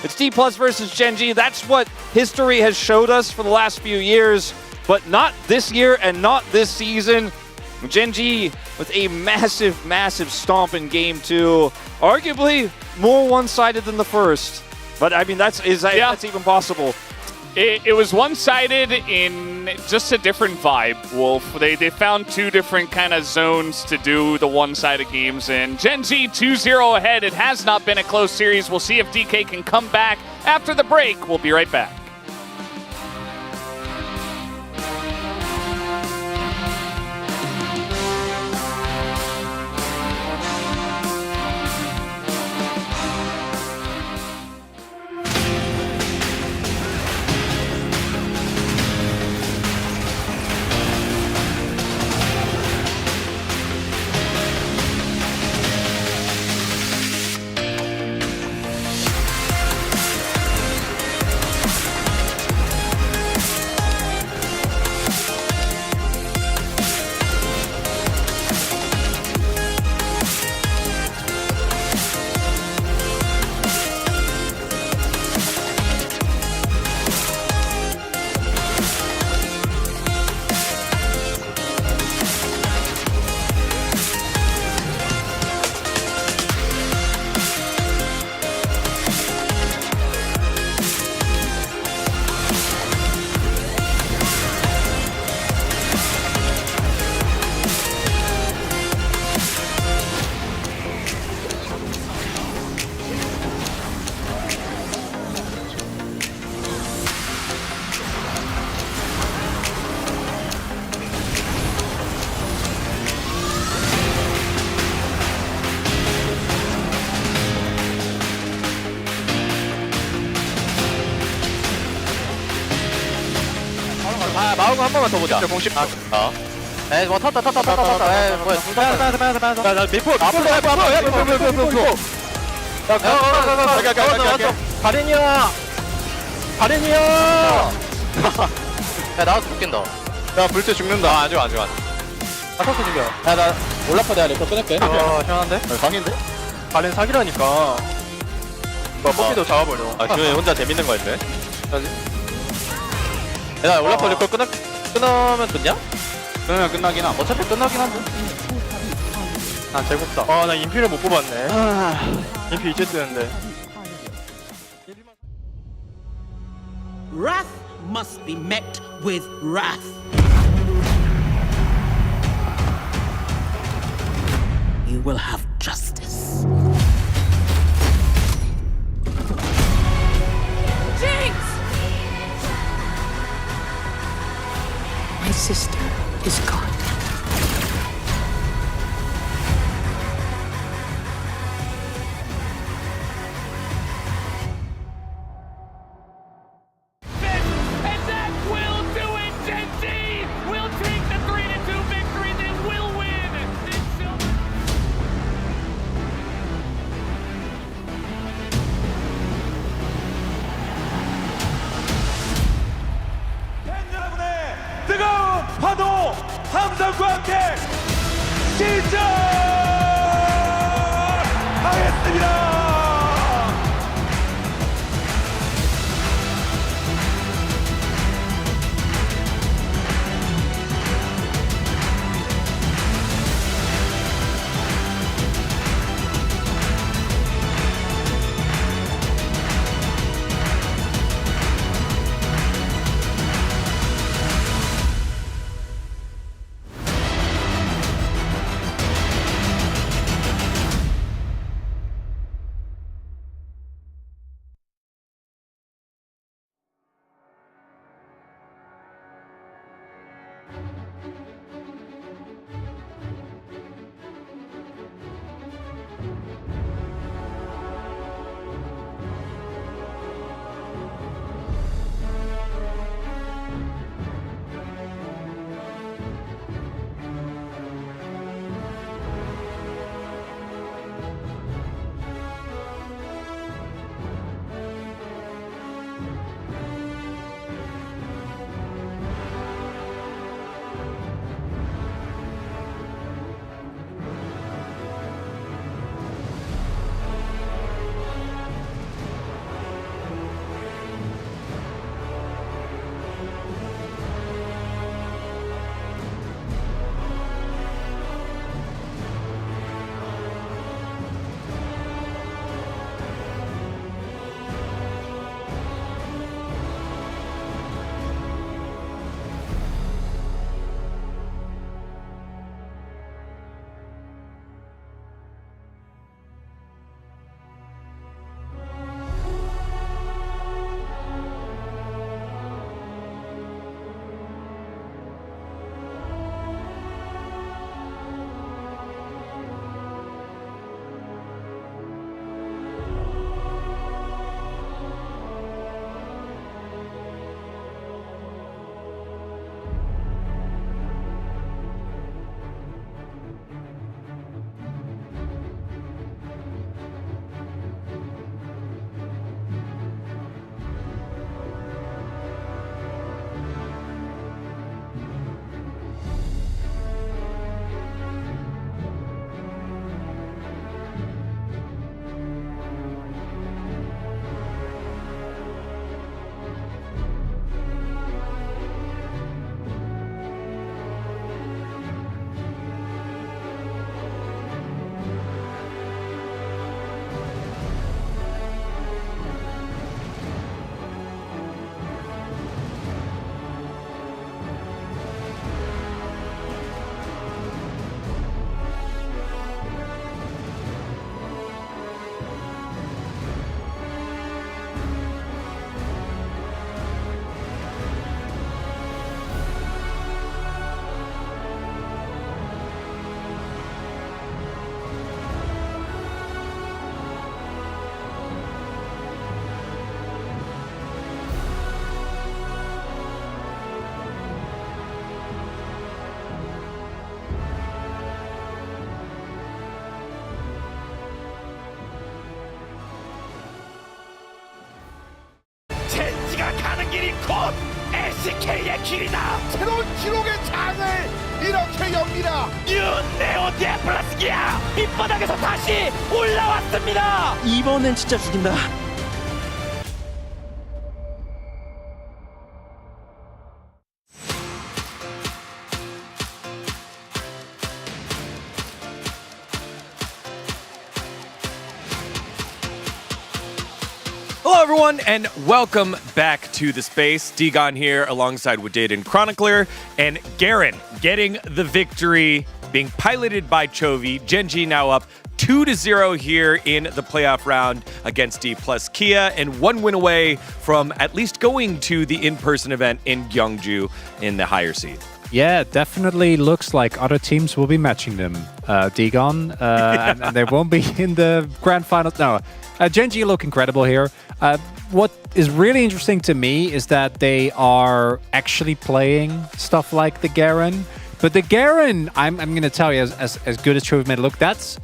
It's D+ versus Gen G. That's what history has showed us for the last few years, but not this year and not this season. Gen G with a massive, massive stomp in Game 2. Arguably more one-sided than the first. But I mean, that's even possible.
It was one-sided in just a different vibe, Wolf. They found 2 different kind of zones to do the one-sided games in. Gen G 2-0 ahead. It has not been a close series. We'll see if DK can come back after the break. We'll be right back.
번만 더 보자. 공식. 에이 뭐 탔다. 에이 뭐야. 나 미포. 야 가렌이야. 야 나와서 죽겠다. 야 불새 죽는다. 안 죽어. 타서 죽여. 나 올라파 내가 레터 끊을게. 시원한데? 강인데? 가렌 사기라니까. 뽀삐도 잡아버려. 지금 혼자 재밌는 거 했네. 야 올라파 레터 끊으면 좋냐? 끊으면 끝나긴 함. 어차피 끝나긴 한데. 제국다. 나 인피를 못 뽑았네. 인피 이제 뜨는데.
Wrath must be met with wrath. You will have justice.
Jinx!
My sister is gone.
And that will do it. Gen Z will take the 3-2 victory. They will win. It's silver. 팬 여러분의 뜨거운 파도 함성과 함께 시작하겠습니다. LCK의 길이다. 새로운 기록의 장을 이렇게 엽니다. 뉴 네오 데플라스기야 밑바닥에서 다시 올라왔습니다.
이번엔 진짜 죽인다.
Hello, everyone, and welcome back to the space. Degon here, alongside Wadid and Chronicler, and Garen getting the victory, being piloted by Chovy. Genji now up 2-0 here in the playoff round against D plus Kia, and one win away from at least going to the in-person event in Gyeongju in the higher seed.
Yeah, definitely looks like other teams will be matching them, Degon, and they won't be in the grand final. No, Genji look incredible here. What is really interesting to me is that they are actually playing stuff like the Garen. But the Garen, I'm going to tell you, as good as Chovy made it look, that's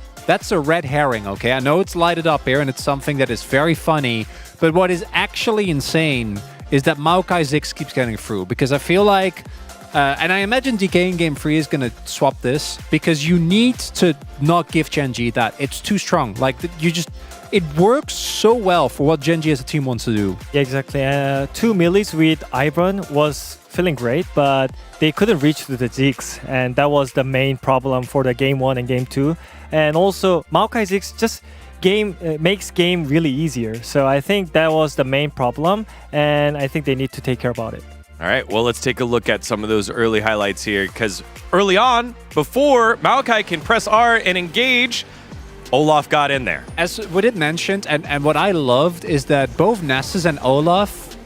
a red herring, okay? I know it's lighted up here and it's something that is very funny, but what is actually insane is that Maokai Ziggs keeps getting through, because I feel like, and I imagine DK in Game 3 is going to swap this, because you need to not give Genji that. It's too strong. Like, it works so well for what Genji as a team wants to do.
Yeah, exactly. 2 millies with Ivan was feeling great, but they couldn't reach to the Ziggs, and that was the main problem for the Game 1 and Game 2. And also, Maokai Ziggs just makes game really easier. So I think that was the main problem, and I think they need to take care about it.
All right, well, let's take a look at some of those early highlights here, because early on, before Maokai can press R and engage, Olaf got in there.
As Wadid mentioned, and what I loved is that both Nessus and Olaf,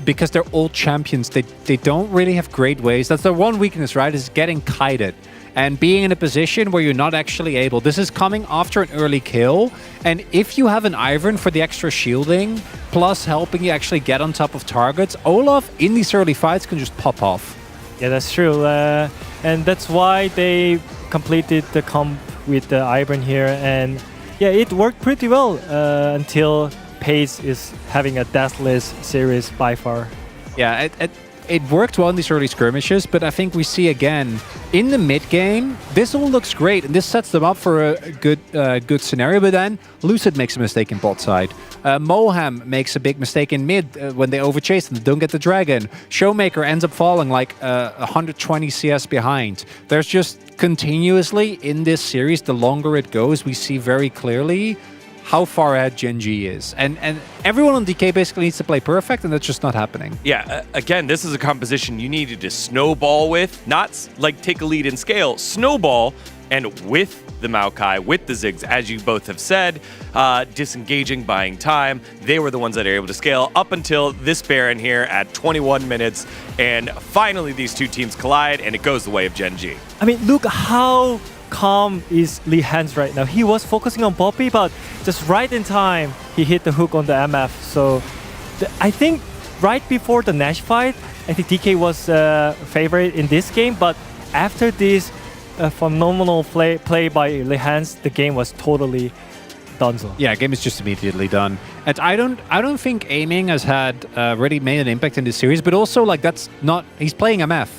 because they're old champions, they don't really have great ways. That's their one weakness, right, is getting kited. And being in a position where you're not actually able. This is coming after an early kill. And if you have an Ivern for the extra shielding, plus helping you actually get on top of targets, Olaf in these early fights can just pop off.
Yeah, that's true. And that's why they completed the comp with the Ivern here. And yeah, it worked pretty well until Pace is having a deathless series by far.
Yeah, it worked well in these early skirmishes, but I think we see again in the mid game, this all looks great and this sets them up for a good scenario. But then Lucid makes a mistake in bot side. Moham makes a big mistake in mid when they overchase and don't get the dragon. Showmaker ends up falling like 120 CS behind. There's just continuously in this series, the longer it goes, we see very clearly how far ahead Genji is. And everyone on DK basically needs to play perfect, and that's just not happening.
Yeah, again, this is a composition you needed to snowball with, not like take a lead in scale, snowball, and with the Maokai, with the Ziggs, as you both have said, disengaging, buying time. They were the ones that are able to scale up until this Baron here at 21 minutes, and finally these two teams collide, and it goes the way of Genji.
I mean, look how calm is Lee Hans right now. He was focusing on Poppy, but just right in time, he hit the hook on the MF. So I think right before the Nash fight, I think DK was favorite in this game, but after this phenomenal play by Lee Hans, the game was totally done.
Yeah, game is just immediately done. And I don't think aiming has had really made an impact in this series, but also like that's not, he's playing MF.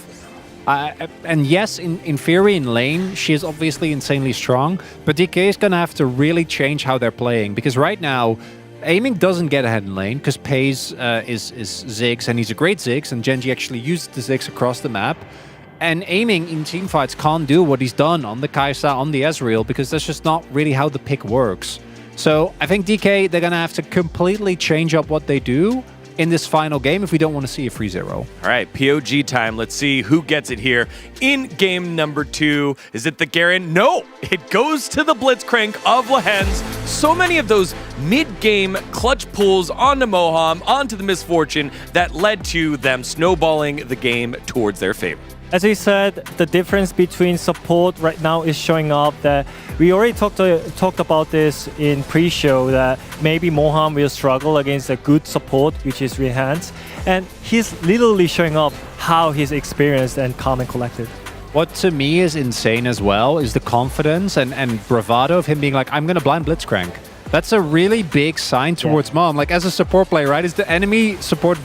And yes, in theory, in lane, she is obviously insanely strong, but DK is going to have to really change how they're playing, because right now, aiming doesn't get ahead in lane, because Pace is Ziggs, and he's a great Ziggs, and Genji actually used the Ziggs across the map. And aiming in teamfights can't do what he's done on the Kai'Sa, on the Ezreal, because that's just not really how the pick works. So I think DK, they're going to have to completely change up what they do in this final game if we don't want to see a 3-0.
All right, POG time. Let's see who gets it here in game number 2. Is it the Garen? No, it goes to the Blitzcrank of Lehens. So many of those mid-game clutch pulls onto Moham, onto the Misfortune that led to them snowballing the game towards their favor.
As we said, the difference between support right now is showing up. That we already talked about this in pre-show, that maybe Moham will struggle against a good support, which is Rehans, and he's literally showing up how he's experienced and calm and collected.
What to me is insane as well is the confidence and bravado of him being like, I'm going to blind Blitzcrank. That's a really big sign towards Mom. Like as a support player, right? Is the enemy support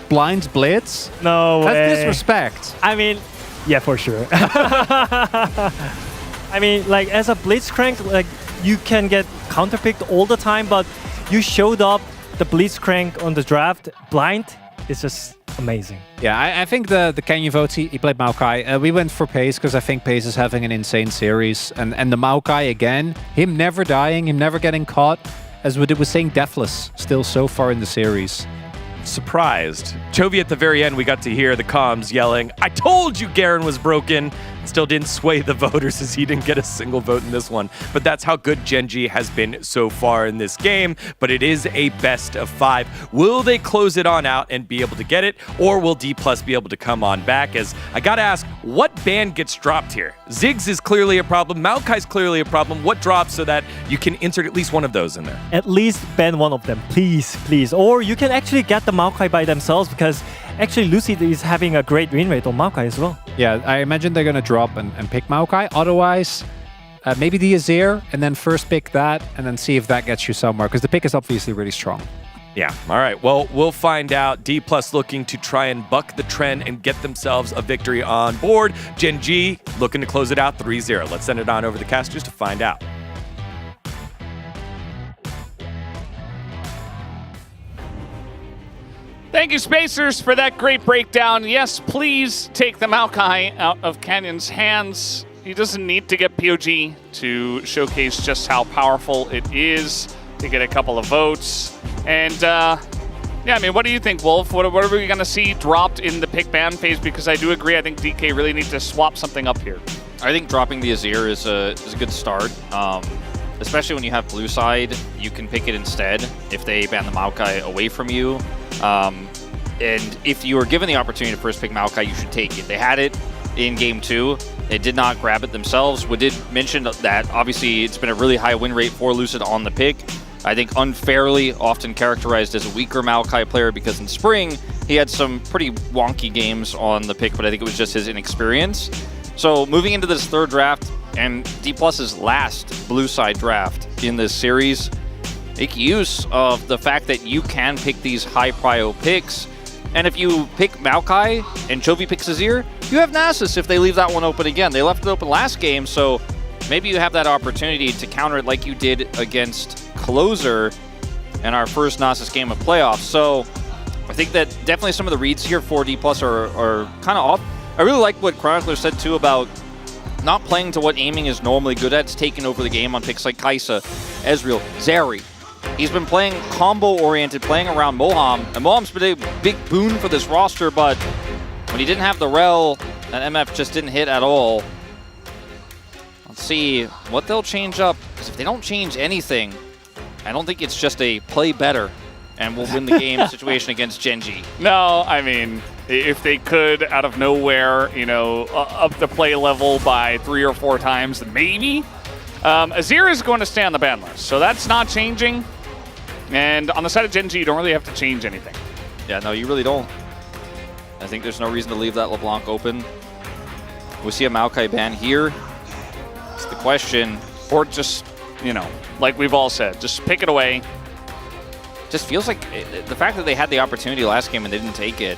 blinds Blitz?
No way.
That's disrespect.
I mean, yeah, for sure. I mean, like as a Blitzcrank, like you can get counterpicked all the time, but you showed up the Blitzcrank on the draft blind. It's just amazing.
Yeah, I think the Can You Vote, he played Maokai. We went for Pace because I think Pace is having an insane series. And the Maokai again, him never dying, him never getting caught. As Wadid was saying, deathless still so far in the series.
Surprised. Chovy at the very end, we got to hear the comms yelling, "I told you Garen was broken." Still didn't sway the voters as he didn't get a single vote in this one. But that's how good Gen.G has been so far in this game. But it is a best of 5. Will they close it on out and be able to get it? Or will D+ be able to come on back? As I gotta ask, what ban gets dropped here? Ziggs is clearly a problem. Maokai's clearly a problem. What drops so that you can insert at least one of those in there?
At least ban one of them, please, please. Or you can actually get the Maokai by themselves because actually Lucid is having a great win rate on Maokai as well.
Yeah, I imagine they're going to drop and pick Maokai. Otherwise, maybe the Azir, and then first pick that, and then see if that gets you somewhere, because the pick is obviously really strong.
Yeah, all right. Well, we'll find out. D+ looking to try and buck the trend and get themselves a victory on board. Gen.G looking to close it out 3-0. Let's send it on over the casters to find out.
Thank you, Spacers, for that great breakdown. Yes, please take the Maokai out of Canyon's hands. He doesn't need to get POG to showcase just how powerful it is to get a couple of votes. And, yeah, I mean, what do you think, Wolf? What are we going to see dropped in the pick ban phase? Because I do agree, I think DK really needs to swap something up here.
I think dropping the Azir is a good start. Especially when you have blue side, you can pick it instead if they ban the Maokai away from you. And if you were given the opportunity to first pick Maokai, you should take it. They had it in Game 2. They did not grab it themselves. We did mention that obviously it's been a really high win rate for Lucid on the pick. I think unfairly often characterized as a weaker Maokai player because in spring he had some pretty wonky games on the pick, but I think it was just his inexperience. So moving into this third draft and D+'s last blue side draft in this series, make use of the fact that you can pick these high prio picks. And if you pick Maokai and Chovy picks Azir, you have Nasus if they leave that one open again. They left it open last game, so maybe you have that opportunity to counter it like you did against Closer in our first Nasus game of playoffs. So I think that definitely some of the reads here for D+ are kind of off. I really like what Chronicler said too about not playing to what aiming is normally good at. It's taking over the game on picks like Kai'Sa, Ezreal, Zeri. He's been playing combo-oriented, playing around Moham, and Moham's been a big boon for this roster, but when he didn't have the Rel, that MF just didn't hit at all. Let's see what they'll change up, because if they don't change anything, I don't think it's just a play better and we'll win the game situation against Gen.G.
No, I mean, if they could, out of nowhere, you know, up the play level by 3 or 4 times, maybe. Azir is going to stay on the ban list, so that's not changing. And on the side of Gen.G, you don't really have to change anything.
Yeah, no, you really don't. I think there's no reason to leave that LeBlanc open. We see a Maokai ban here. It's the question.
Or just, you know, like we've all said, just pick it away.
Just feels like the fact that they had the opportunity last game and they didn't take it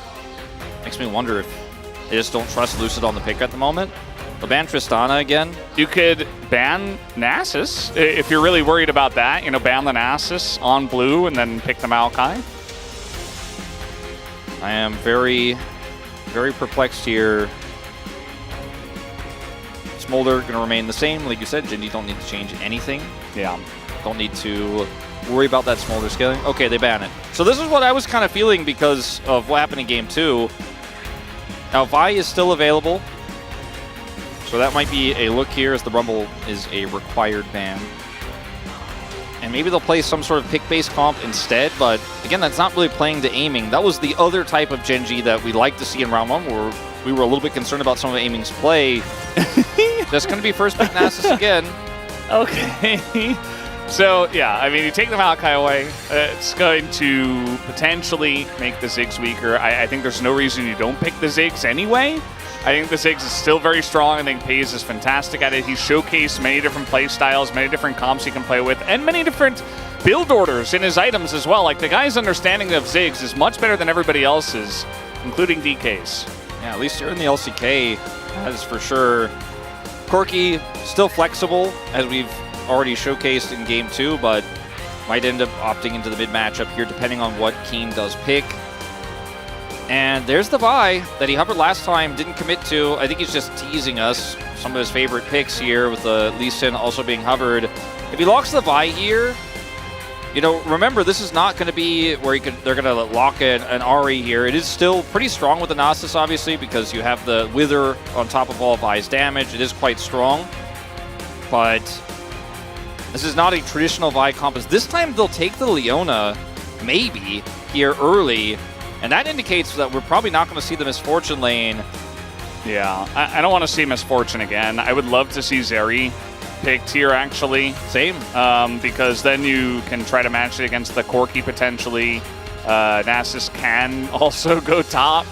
makes me wonder if they just don't trust Lucid on the pick at the moment. They'll ban Tristana again.
You could ban Nasus if you're really worried about that. You know, ban the Nasus on blue and then pick the Maokai.
I am very, very perplexed here. Smolder going to remain the same. Like you said, Gen.G don't need to change anything.
Yeah.
Don't need to worry about that Smolder scaling. Okay, they ban it. So this is what I was kind of feeling because of what happened in Game 2. Now, Vi is still available. So that might be a look here as the Rumble is a required ban. And maybe they'll play some sort of pick-based comp instead, but again, that's not really playing to aiming. That was the other type of Gen.G that we like to see in Round 1, where we were a little bit concerned about some of aiming's play. Just going to be first pick Nasus again.
Okay. So, yeah, I mean, you take the Maokai away, it's going to potentially make the Ziggs weaker. I think there's no reason you don't pick the Ziggs anyway. I think the Ziggs is still very strong. I think Paze is fantastic at it. He's showcased many different play styles, many different comps he can play with, and many different build orders in his items as well. Like, the guy's understanding of Ziggs is much better than everybody else's, including DK's.
Yeah, at least here in the LCK, that is for sure. Corki still flexible, as we've already showcased in Game 2, but might end up opting into the mid matchup here, depending on what Keen does pick. And there's the Vi that he hovered last time, didn't commit to. I think he's just teasing us. Some of his favorite picks here, with the Lee Sin also being hovered. If he locks the Vi here, you know, remember, this is not going to be where they're going to lock an Ahri here. It is still pretty strong with the Nasus, obviously, because you have the Wither on top of all of Vi's damage. It is quite strong. But this is not a traditional Vi comp. This time they'll take the Leona, maybe, here early. And that indicates that we're probably not going to see the Misfortune lane.
Yeah, I don't want to see Misfortune again. I would love to see Zeri picked here, actually.
Same.
Because then you can try to match it against the Corki potentially. Nasus can also go top.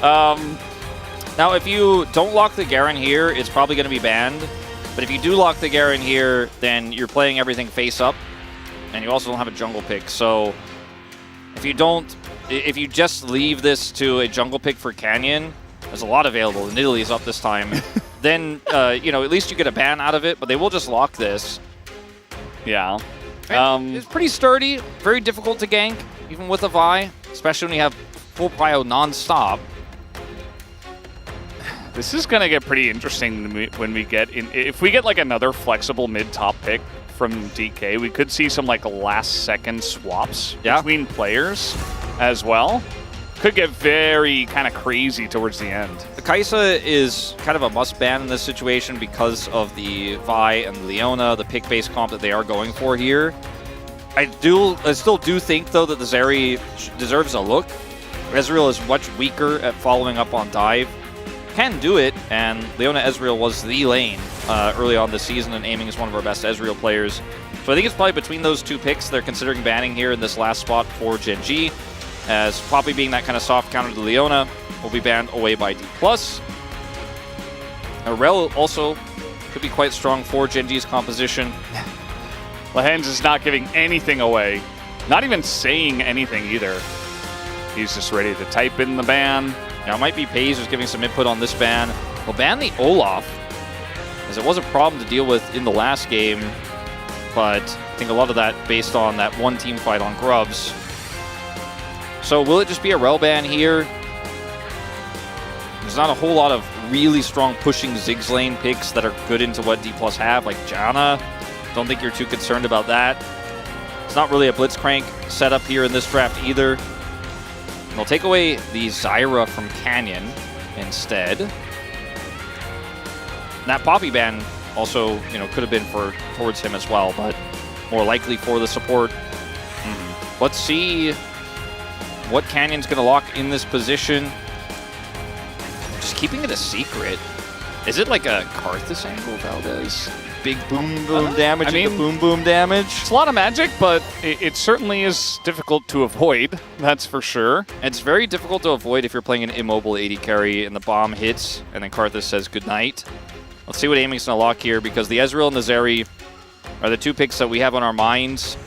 Now, if you don't lock the Garen here, it's probably going to be banned. But if you do lock the Garen here, then you're playing everything face up. And you also don't have a jungle pick. So if you just leave this to a jungle pick for Canyon, there's a lot available. And Italy's up this time. Then, you know, at least you get a ban out of it, but they will just lock this.
Yeah.
It's pretty sturdy, very difficult to gank, even with a Vi, especially when you have full prio non-stop.
This is going to get pretty interesting when we get in. If we get like another flexible mid-top pick from DK, we could see some like last-second swaps between players as well. Could get very kind of crazy towards the end.
The Kai'Sa is kind of a must-ban in this situation because of the Vi and Leona, the pick-based comp that they are going for here. I still do think, though, that the Zeri deserves a look. Ezreal is much weaker at following up on dive. Can do it, and Leona Ezreal was the lane early on this season, and Aiming is one of our best Ezreal players. So I think it's probably between those two picks they're considering banning here in this last spot for Gen G, as Poppy being that kind of soft counter to Leona will be banned away by D+. Rel also could be quite strong for Gen G's composition.
Lehens is not giving anything away, not even saying anything either. He's just ready to type in the ban.
Now, it might be Pays who's giving some input on this ban. We'll ban the Olaf, as it was a problem to deal with in the last game, but I think a lot of that based on that one team fight on Grubs. So will it just be a Rel ban here? There's not a whole lot of really strong pushing Ziggs lane picks that are good into what D+ have, like Janna. Don't think you're too concerned about that. It's not really a Blitzcrank setup here in this draft either. And they'll take away the Zyra from Canyon instead. And that Poppy ban also, you know, could have been towards him as well, but more likely for the support. Let's see what Canyon's going to lock in this position. Just keeping it a secret. Is it like a Karthus angle, Valdez? Big boom damage, I mean, boom damage.
It's a lot of magic, but it certainly is difficult to avoid, that's for sure.
It's very difficult to avoid if you're playing an immobile AD carry and the bomb hits and then Karthus says goodnight. Let's see what Aiming's going to lock here, because the Ezreal and the Zeri are the two picks that we have on our minds.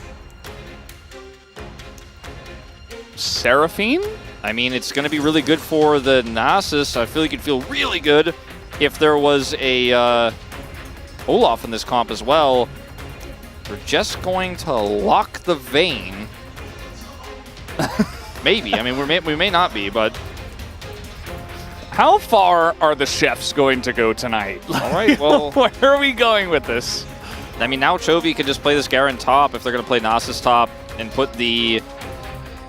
Seraphine?
I mean, it's going to be really good for the Nasus. I feel like it'd feel really good if there was a Olaf in this comp as well. We're just going to lock the Vayne. Maybe. I mean, we may not be, but...
How far are the chefs going to go tonight?
All right, well...
Where are we going with this?
I mean, now Chovy can just play this Garen top if they're going to play Nasus top and put the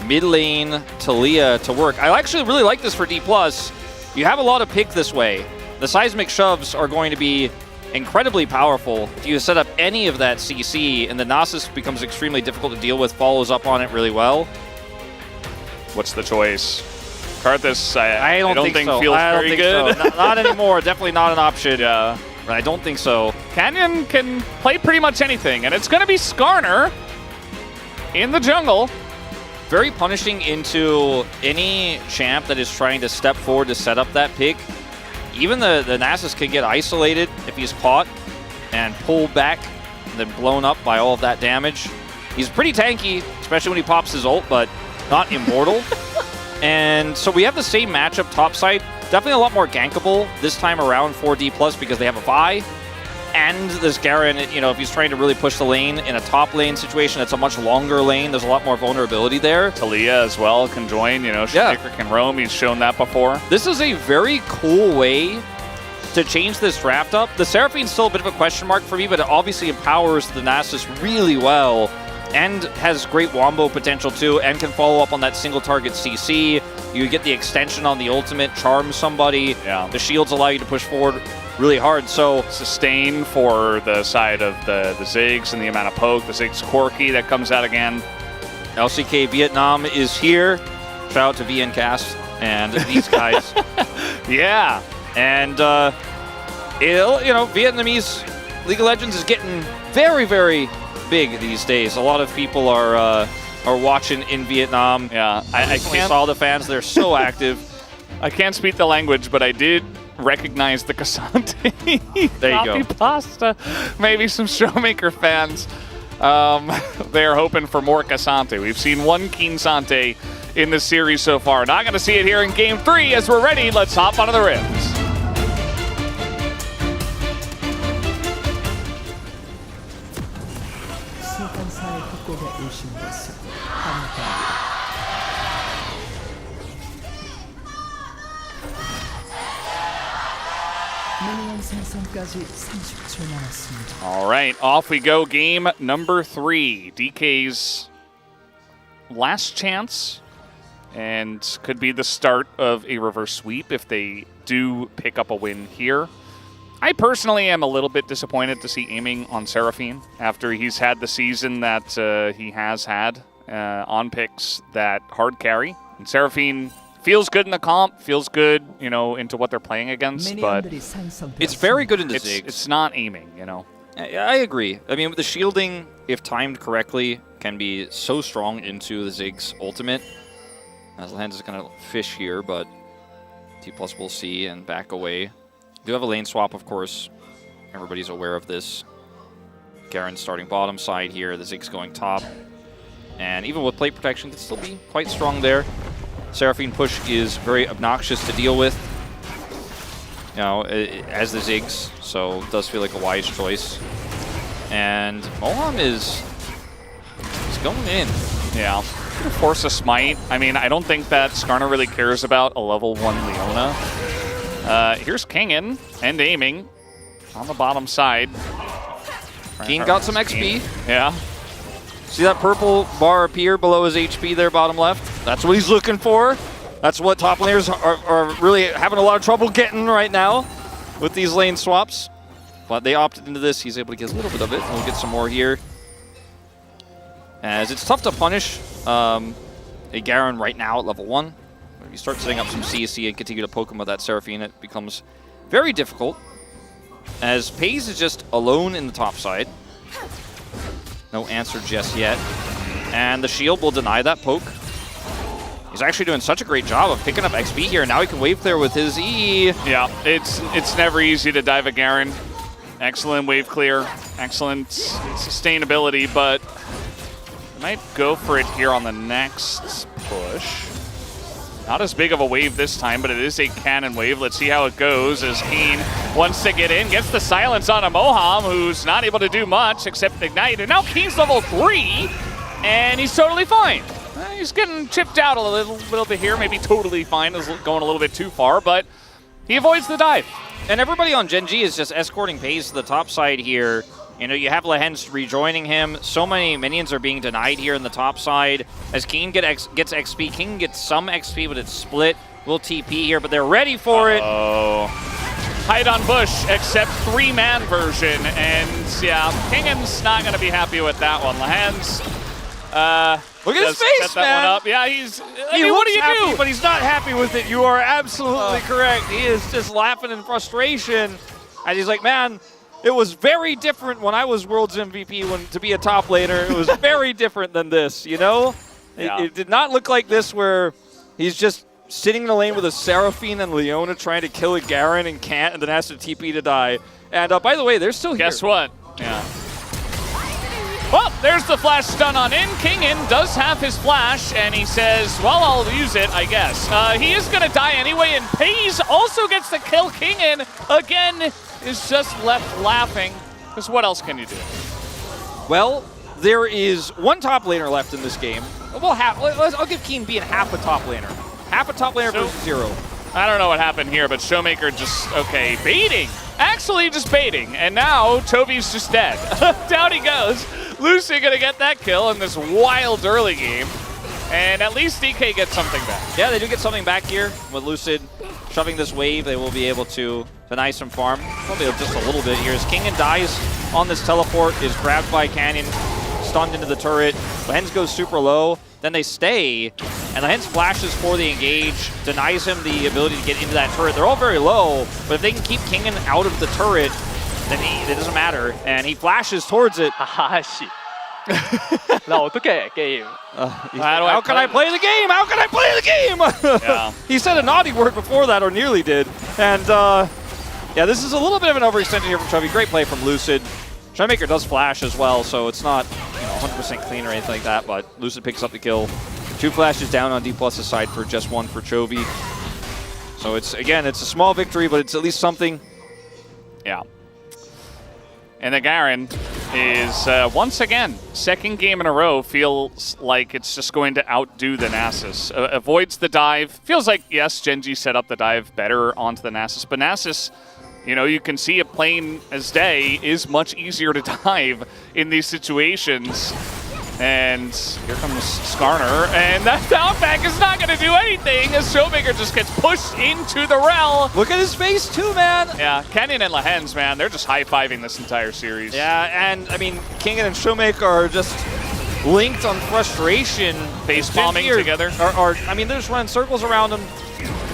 mid lane Talia to work. I actually really like this for D+. You have a lot of pick this way. The seismic shoves are going to be incredibly powerful. If you set up any of that CC and the Nasus becomes extremely difficult to deal with, follows up on it really well.
What's the choice? Karthus,
I don't think so.
Feels very good.
So. Not anymore. Definitely not an option.
Yeah.
I don't think so.
Canyon can play pretty much anything, and it's going to be Skarner in the jungle.
Very punishing into any champ that is trying to step forward to set up that pick. Even the Nasus can get isolated if he's caught and pulled back and then blown up by all of that damage. He's pretty tanky, especially when he pops his ult, but not immortal. And so we have the same matchup topside. Definitely a lot more gankable this time around 4D+, because they have a Vi. And this Garen, you know, if he's trying to really push the lane in a top lane situation, it's a much longer lane. There's a lot more vulnerability there.
Talia as well can join, you know, Shaker can roam. He's shown that before.
This is a very cool way to change this draft up. The Seraphine's still a bit of a question mark for me, but it obviously empowers the Nasus really well and has great wombo potential too, and can follow up on that single target CC. You get the extension on the ultimate, charm somebody.
Yeah.
The shields allow you to push forward really hard. So
sustain for the side of the Ziggs and the amount of poke. The Ziggs Corki that comes out again.
LCK Vietnam is here. Shout out to VNcast and these guys.
Yeah.
And you know, Vietnamese League of Legends is getting very, very big these days. A lot of people are watching in Vietnam.
Yeah, I can't
saw the fans. They're so active.
I can't speak the language, but I did recognize the Cassante.
There you go.
Copy pasta. Maybe some Showmaker fans. They're hoping for more Cassante. We've seen one Keen Sante in this series so far. Not going to see it here in Game 3. As we're ready, let's hop onto the rims.
소환사의 협곡에 오신 것을 환영합니다. 미니언 생성까지 30초 남았습니다.
All right, off we go. Game number 3. DK's last chance, and could be the start of a reverse sweep if they do pick up a win here. I personally am a little bit disappointed to see aiming on Seraphine after he's had the season that he has had on picks that hard carry. And Seraphine feels good in the comp, feels good, you know, into what they're playing against, but
it's very good in the Ziggs.
It's not aiming, you know.
I agree. I mean, the shielding, if timed correctly, can be so strong into the Ziggs ultimate. Aslan is going to fish here, but T+ will see and back away. Do have a lane swap, of course. Everybody's aware of this. Garen starting bottom side here. The Ziggs going top. And even with plate protection, can still be quite strong there. Seraphine push is very obnoxious to deal with, you know, as the Ziggs, so it does feel like a wise choice. And Moham is going in.
Yeah, force a smite. I mean, I don't think that Skarner really cares about a level 1 Leona. Here's Kingen and aiming on the bottom side.
Keen got some XP.
Yeah.
See that purple bar appear below his HP there, bottom left? That's what he's looking for. That's what top laners are really having a lot of trouble getting right now with these lane swaps. But they opted into this. He's able to get a little bit of it. We'll get some more here. As it's tough to punish a Garen right now at level 1. If you start setting up some CC and continue to poke him with that Seraphine, it becomes very difficult. As Paze is just alone in the top side. No answer just yet. And the shield will deny that poke. He's actually doing such a great job of picking up XP here. Now he can wave clear with his E.
Yeah, it's never easy to dive a Garen. Excellent wave clear, excellent sustainability, but might go for it here on the next push. Not as big of a wave this time, but it is a cannon wave. Let's see how it goes as Keen wants to get in. Gets the silence on a Moham, who's not able to do much except ignite. And now Keen's level 3, and he's totally fine. He's getting chipped out a little bit here. Maybe totally fine is going a little bit too far, but he avoids the dive.
And everybody on Gen G is just escorting Paze to the top side here. You know, you have Lehens rejoining him. So many minions are being denied here in the top side. As Keen gets XP, King gets some XP, but it's split. We'll TP here, but they're ready for it.
Oh, hide on bush, except 3-man version. And yeah, Kingan's not going to be happy with that one. Lehens,
look at his face,
set that
man.
one up. Yeah,
What do you do? But he's not happy with it. You are absolutely correct. He is just laughing in frustration. And he's like, man, it was very different when I was World's MVP to be a top laner. It was very different than this, you know?
Yeah.
It did not look like this where he's just sitting in the lane with a Seraphine and Leona trying to kill a Garen and can't, and then has to TP to die. And by the way, they're still here.
Guess what? Yeah. Well, there's the flash stun on in. Kingin does have his flash, and he says, well, I'll use it, I guess. He is going to die anyway, and Pays also gets to kill Kingin. Again, is just left laughing, because what else can you do?
Well, there is one top laner left in this game. Well, I'll give Keen being half a top laner. Half a top laner versus 0.
I don't know what happened here, but Showmaker just, okay, baiting. Actually just baiting, and now Toby's just dead. Down he goes. Lucy gonna get that kill in this wild early game, and at least DK gets something back.
Yeah, they do get something back here with Lucid shoving this wave. They will be able to deny some farm, probably just a little bit here. As Kingin dies on this teleport, is grabbed by Canyon, stunned into the turret. Lehens goes super low, then they stay, and Lehens flashes for the engage, denies him the ability to get into that turret. They're all very low, but if they can keep Kingin out of the turret, then it doesn't matter, and he flashes towards it.
아씨. 나 어떻게 해, 게임?
How can I play the game? How can I play the game?
Yeah.
He said a naughty word before that, or nearly did. And yeah, this is a little bit of an overextension here from Chubby. Great play from Lucid. Showmaker does flash as well, so it's not 100% clean or anything like that, but Lucid picks up the kill. 2 flashes down on D+'s side for just 1 for Chovy. So it's, again, it's a small victory, but it's at least something.
Yeah. And the Garen is, once again, second game in a row, feels like it's just going to outdo the Nasus. Avoids the dive. Feels like, yes, Genji set up the dive better onto the Nasus, but Nasus, you know, you can see it plain as day, is much easier to dive in these situations. And here comes Skarner, and that downback is not going to do anything as Showmaker just gets pushed into the rel.
Look at his face too, man.
Yeah, Canyon and Lehens, man, they're just high-fiving this entire series.
Yeah, and I mean, Kingin and Showmaker are just linked on frustration.
Face bombing together.
I mean, they're just running circles around them.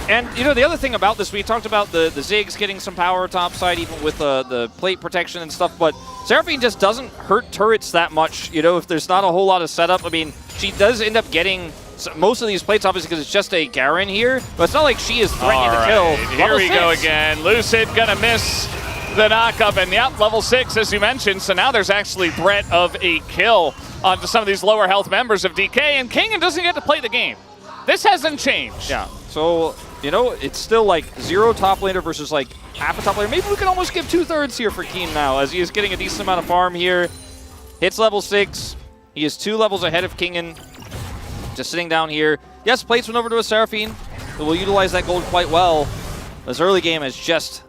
And, you know, the other thing about this, we talked about the Ziggs getting some power topside, even with the plate protection and stuff, but Seraphine just doesn't hurt turrets that much, you know, if there's not a whole lot of setup. I mean, she does end up getting most of these plates, obviously, because it's just a Garen here, but it's not like she is threatening to kill.
Here we go again. Lucid gonna miss the knockup, and yep, level 6, as you mentioned, so now there's actually threat of a kill onto some of these lower health members of DK, and Kingin doesn't get to play the game. This hasn't changed.
Yeah, so, you know, it's still like 0 top laner versus like half a top laner. Maybe we can almost give 2/3 here for Keen now, as he is getting a decent amount of farm here. Hits level 6. He is 2 levels ahead of Kingin. Just sitting down here. Yes, plates went over to a Seraphine, who will utilize that gold quite well. This early game has just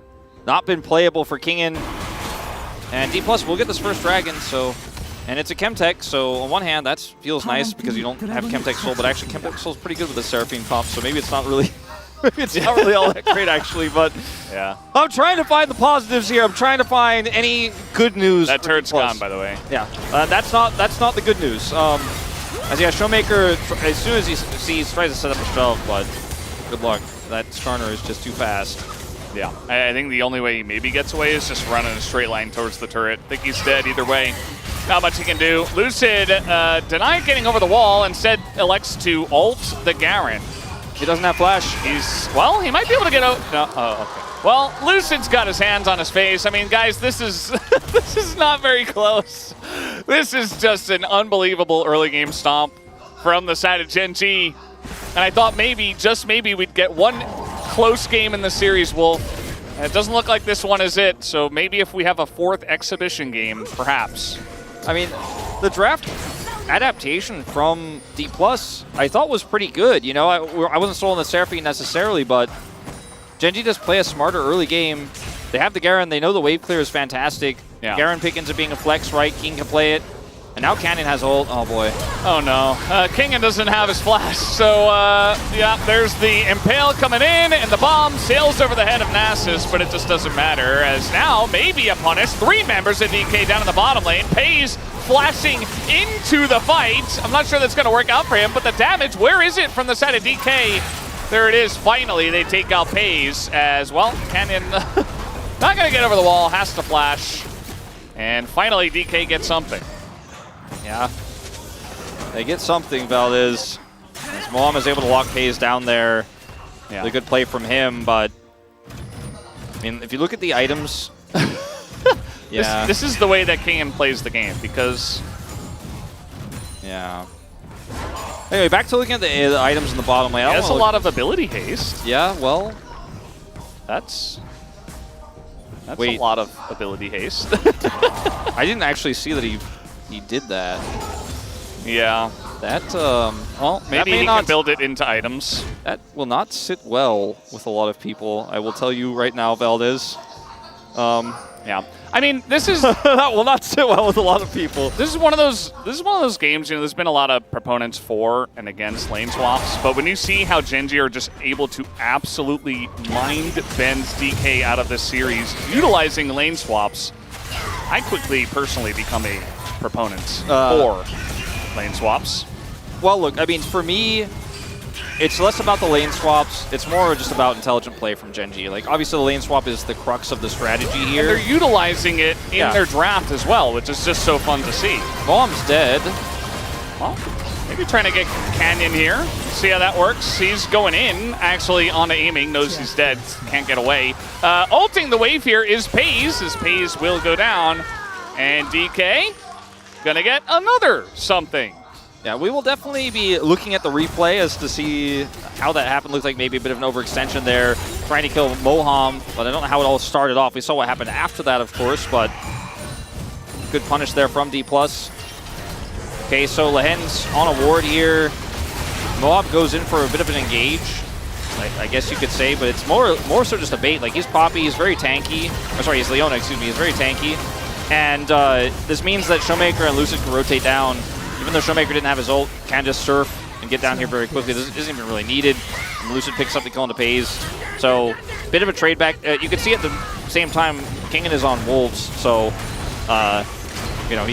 not been playable for Kingin. And D+ will get this first dragon, so... And it's a Chemtech, so on one hand, that feels nice because you don't have Chemtech Soul, but actually Chemtech Soul is pretty good with the Seraphine comp, so maybe it's not really all that great, actually, but
yeah.
I'm trying to find the positives here. I'm trying to find any good news.
That turret's gone, by the way.
Yeah, that's not the good news. As yeah, Showmaker, as soon as he sees, tries to set up a shove, but good luck. That Skarner is just too fast.
Yeah, I think the only way he maybe gets away is just run in a straight line towards the turret. I think he's dead either way. Not much he can do. Lucid denied getting over the wall, instead elects to ult the Garen.
He doesn't have flash.
Well, he might be able to get out. No, oh, okay. Well, Lucid's got his hands on his face. I mean, guys, this is this is not very close. This is just an unbelievable early game stomp from the side of Genji. And I thought maybe, just maybe, we'd get one close game in the series, Wolf. And it doesn't look like this one is it, so maybe if we have a 4th exhibition game, perhaps.
I mean, the draft adaptation from D+, I thought was pretty good. You know, I wasn't sold on the Seraphine necessarily, but Genji does play a smarter early game. They have the Garen. They know the wave clear is fantastic.
Yeah.
Garen pick ends up being a flex, right? King can play it. And now Canyon has ult. Oh, boy.
Oh, no. Kingin doesn't have his flash. So, yeah, there's the Impale coming in, and the bomb sails over the head of Nasus, but it just doesn't matter, as now, maybe a punish. 3 members of DK down in the bottom lane. Pays flashing into the fight. I'm not sure that's going to work out for him, but the damage, where is it from the side of DK? There it is. Finally, they take out Pays as, well, Canyon not going to get over the wall, has to flash. And finally, DK gets something.
Yeah. They get something, Valdez. As Moam is able to lock Pays down there. Yeah. Really good play from him, but I mean, if you look at the items, yeah.
This is the way that Kingin plays the game, because
Yeah. Anyway, back to looking at the items in the bottom lane.
That's a lot of ability haste.
Yeah, well,
That's
wait.
a lot of ability haste.
I didn't actually see that he did that.
Yeah.
That, well,
Maybe
that may
he
not,
can build it into items.
That will not sit well with a lot of people. I will tell you right now, Valdez.
Yeah. I mean, this is
that will not sit well with a lot of people.
This is one of those games, you know, there's been a lot of proponents for and against lane swaps, but when you see how Genji are just able to absolutely mind bend DK out of this series utilizing lane swaps, I quickly personally become a proponent for lane swaps.
Well, look, I mean, for me, it's less about the lane swaps. It's more just about intelligent play from Genji. Like, obviously, the lane swap is the crux of the strategy here.
And they're utilizing it in their draft as well, which is just so fun to see.
Mom's dead.
Well, maybe trying to get Canyon here. See how that works. He's going in, actually, on aiming. Knows he's dead. Can't get away. Ulting the wave here is Pays, as Pays will go down. And DK gonna get another something.
Yeah, we will definitely be looking at the replay as to see how that happened. Looks like maybe a bit of an overextension there, trying to kill Moham, but I don't know how it all started off. We saw what happened after that, of course, but good punish there from D+. Okay, so Lehen's on a ward here. Moham goes in for a bit of an engage, I guess you could say, but it's more so just a bait. Like, he's Poppy, he's very tanky. Or sorry, he's Leona, excuse me, he's very tanky. And this means that Showmaker and Lucid can rotate down. Even though Showmaker didn't have his ult, can just surf and get down here very quickly. This isn't even really needed. And Lucid picks up the kill into Pays. So, bit of a trade back. You can see at the same time, Kingen is on Wolves. So, you know,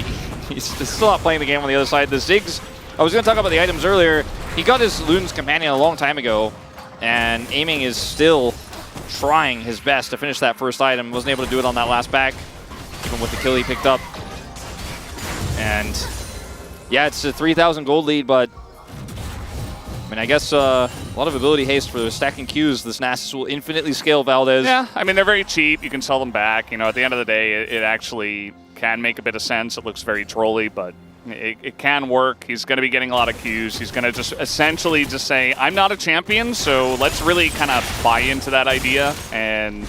he's still not playing the game on the other side. The Ziggs, I was going to talk about the items earlier. He got his Luden's Companion a long time ago. And aiming is still trying his best to finish that first item. Wasn't able to do it on that last back, even with the kill he picked up. And yeah, it's a 3,000 gold lead, but I mean, I guess a lot of ability haste for stacking Qs. This Nasus will infinitely scale Valdez.
Yeah, I mean, they're very cheap. You can sell them back. You know, at the end of the day, it actually can make a bit of sense. It looks very trolly, but it can work. He's going to be getting a lot of Qs. He's going to just essentially just say, I'm not a champion, so let's really kind of buy into that idea and,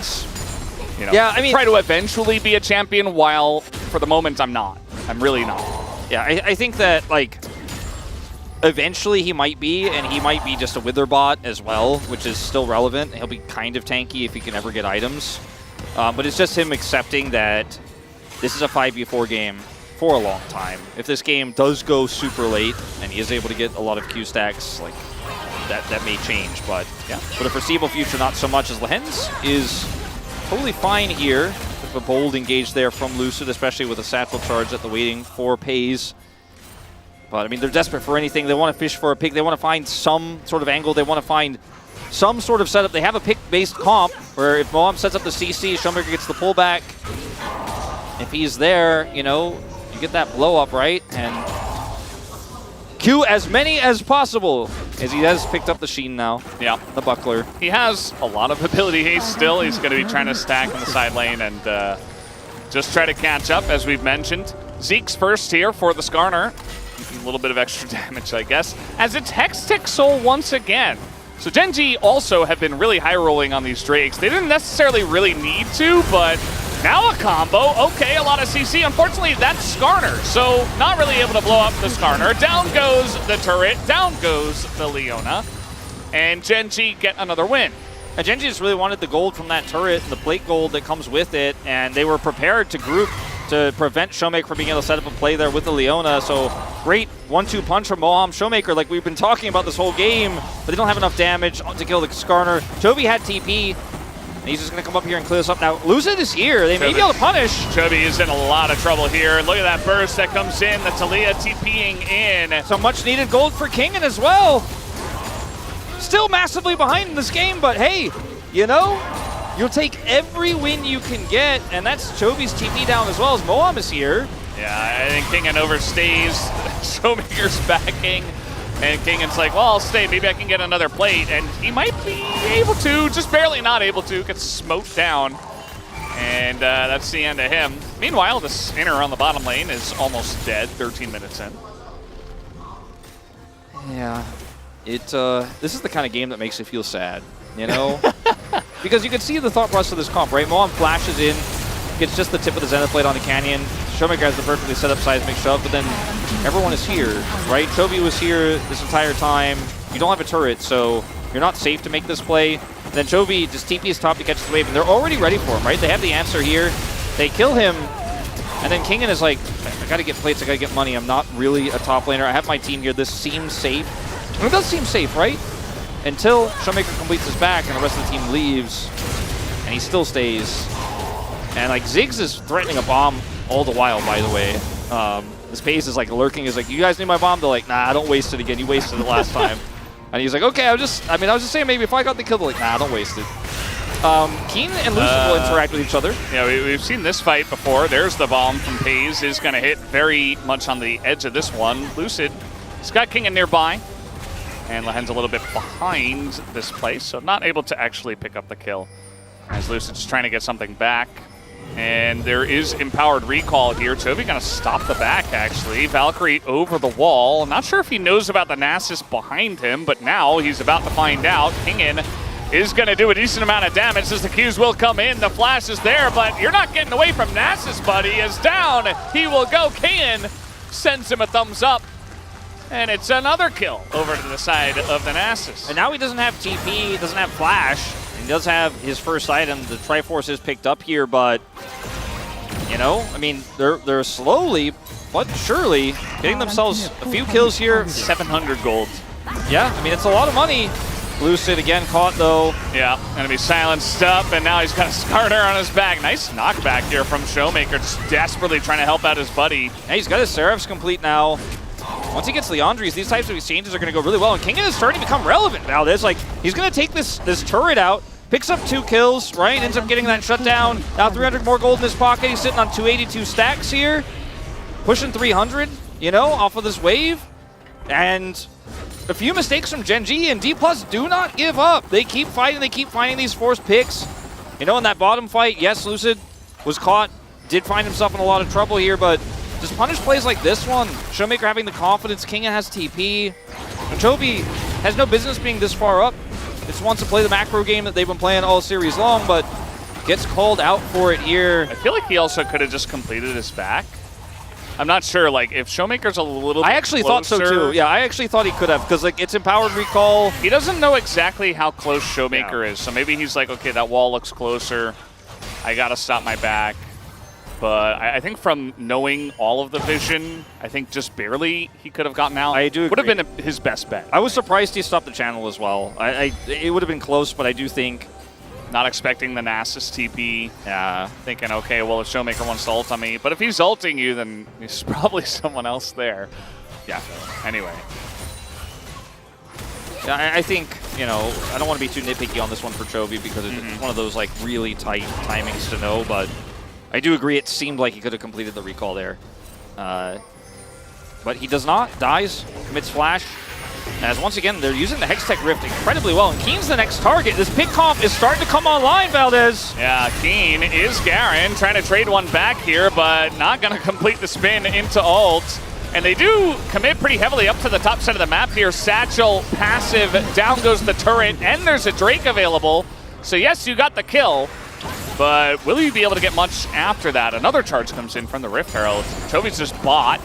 you know,
yeah, I mean,
try to eventually be a champion while, for the moment, I'm not. I'm really not.
Yeah, I think that, like, eventually he might be, and he might be just a Wither bot as well, which is still relevant. He'll be kind of tanky if he can ever get items. But it's just him accepting that this is a 5v4 game for a long time. If this game does go super late, and he is able to get a lot of Q stacks, like, that may change. But yeah, for the foreseeable future, not so much, as Lehen's is totally fine here. A bold engage there from Lucid, especially with a satchel charge at the waiting for Pays. But I mean, they're desperate for anything. They want to fish for a pick. They want to find some sort of angle. They want to find some sort of setup. They have a pick-based comp where if Moham sets up the CC, Showmaker gets the pullback. If he's there, you know, you get that blow up, right? And Q as many as possible, as he has picked up the Sheen now.
Yeah.
The Buckler.
He has a lot of ability haste still. He's going to be trying to stack in the side lane and just try to catch up, as we've mentioned. Zeke's first here for the Skarner. A little bit of extra damage, I guess, as it's Hextech Soul once again. So Genji also have been really high rolling on these Drakes. They didn't necessarily really need to, but now a combo. Okay, a lot of CC. Unfortunately, that's Skarner, so not really able to blow up the Skarner. Down goes the turret, down goes the Leona, and Genji get another win.
And Genji just really wanted the gold from that turret and the plate gold that comes with it, and they were prepared to group to prevent Showmaker from being able to set up a play there with the Leona. So great 1-2 punch from Moham. Showmaker, like we've been talking about this whole game, but they don't have enough damage to kill the Skarner. Toby had TP, and he's just going to come up here and clear this up. Now, Lucid is here. They may be able to punish.
Chobi is in a lot of trouble here. Look at that burst that comes in. The Talia TPing in.
So much needed gold for Kingen as well. Still massively behind in this game, but hey, you know, you'll take every win you can get, and that's Chobi's TP down as well as Moham is here.
Yeah, I think Kingen overstays Showmaker's backing, and Kingen's like, well, I'll stay, maybe I can get another plate, and he might be able to, just barely not able to, gets smoked down, and that's the end of him. Meanwhile, this inner on the bottom lane is almost dead, 13 minutes in.
Yeah. This is the kind of game that makes you feel sad, you know? Because you can see the thought process of this comp, right? Moam flashes in, gets just the tip of the Zenith Blade on the Canyon. Showmaker has the perfectly set up seismic shove, but then everyone is here, right? Chovy was here this entire time. You don't have a turret, so you're not safe to make this play. And then Chovy just TP's top to catch the wave, and they're already ready for him, right? They have the answer here. They kill him, and then Kingen is like, I gotta get plates, I gotta get money. I'm not really a top laner. I have my team here. This seems safe. And it does seem safe, right? Until Showmaker completes his back and the rest of the team leaves, and he still stays. And like Ziggs is threatening a bomb all the while, by the way. This Pace is like lurking, is like, you guys need my bomb? They're like, nah, don't waste it again. You wasted it last time. And he's like, okay, I was just saying maybe if I got the kill, they're like, nah, don't waste it. Keen and Lucid will interact with each other.
Yeah, we've seen this fight before. There's the bomb from Paze. Is going to hit very much on the edge of this one. Lucid, he's got Kingen nearby. And Lahen's a little bit behind this place, so not able to actually pick up the kill. As Lucid's trying to get something back. And there is empowered recall here. Chovy gonna stop the back, actually. Valkyrie over the wall. Not sure if he knows about the Nasus behind him, but now he's about to find out. Kingen is gonna do a decent amount of damage as the Qs will come in. The flash is there, but you're not getting away from Nasus, buddy. As down, he will go. Kingen sends him a thumbs up. And it's another kill over to the side of the Nasus.
And now he doesn't have TP, he doesn't have Flash. He does have his first item. The Triforce is picked up here, but, you know, I mean, they're slowly but surely getting themselves a few kills here.
700 gold.
Yeah, I mean, it's a lot of money. Lucid again caught, though.
Yeah, gonna be silenced up, and now he's got a Skarner on his back. Nice knockback here from Showmaker, just desperately trying to help out his buddy.
Yeah, he's got his Seraphs complete now. Once he gets Leandries, these types of exchanges are going to go really well, and Kingen is starting to become relevant now. There's like, he's going to take this turret out, picks up 2 kills, right? Ends up getting that shutdown. Now 300 more gold in his pocket. He's sitting on 282 stacks here, pushing 300, you know, off of this wave. And a few mistakes from Gen G, and D+ do not give up. They keep fighting, they keep finding these forced picks. You know, in that bottom fight, yes, Lucid was caught, did find himself in a lot of trouble here, but just punish plays like this one. Showmaker having the confidence, Kingen has TP. And Chovy has no business being this far up. Just wants to play the macro game that they've been playing all series long, but gets called out for it here.
I feel like he also could have just completed his back. I'm not sure, like, if Showmaker's a little bit
I actually thought so too. Yeah, I actually thought he could have, because like it's empowered recall.
He doesn't know exactly how close Showmaker is, so maybe he's like, okay, that wall looks closer. I gotta stop my back. But I think from knowing all of the vision, I think just barely he could have gotten out.
I do agree.
Would have been his best bet.
I was surprised he stopped the channel as well. It would have been close, but I do think...
Not expecting the Nasus TP. Yeah. Thinking, okay, well, if Showmaker wants to ult on me. But if he's ulting you, then there's probably someone else there. Yeah. Anyway.
Yeah, I think, you know, I don't want to be too nitpicky on this one for Chovy because it's one of those, like, really tight timings to know, but... I do agree it seemed like he could have completed the recall there. But he does not. Dies. Commits Flash. As once again, they're using the Hextech Rift incredibly well. And Keen's the next target. This pick comp is starting to come online, Valdez.
Yeah, Keen is Garen trying to trade one back here, but not going to complete the spin into ult. And they do commit pretty heavily up to the top side of the map here. Satchel, passive, down goes the turret, and there's a Drake available. So yes, you got the kill. But will you be able to get much after that? Another charge comes in from the Rift Herald. Chovy's just bought.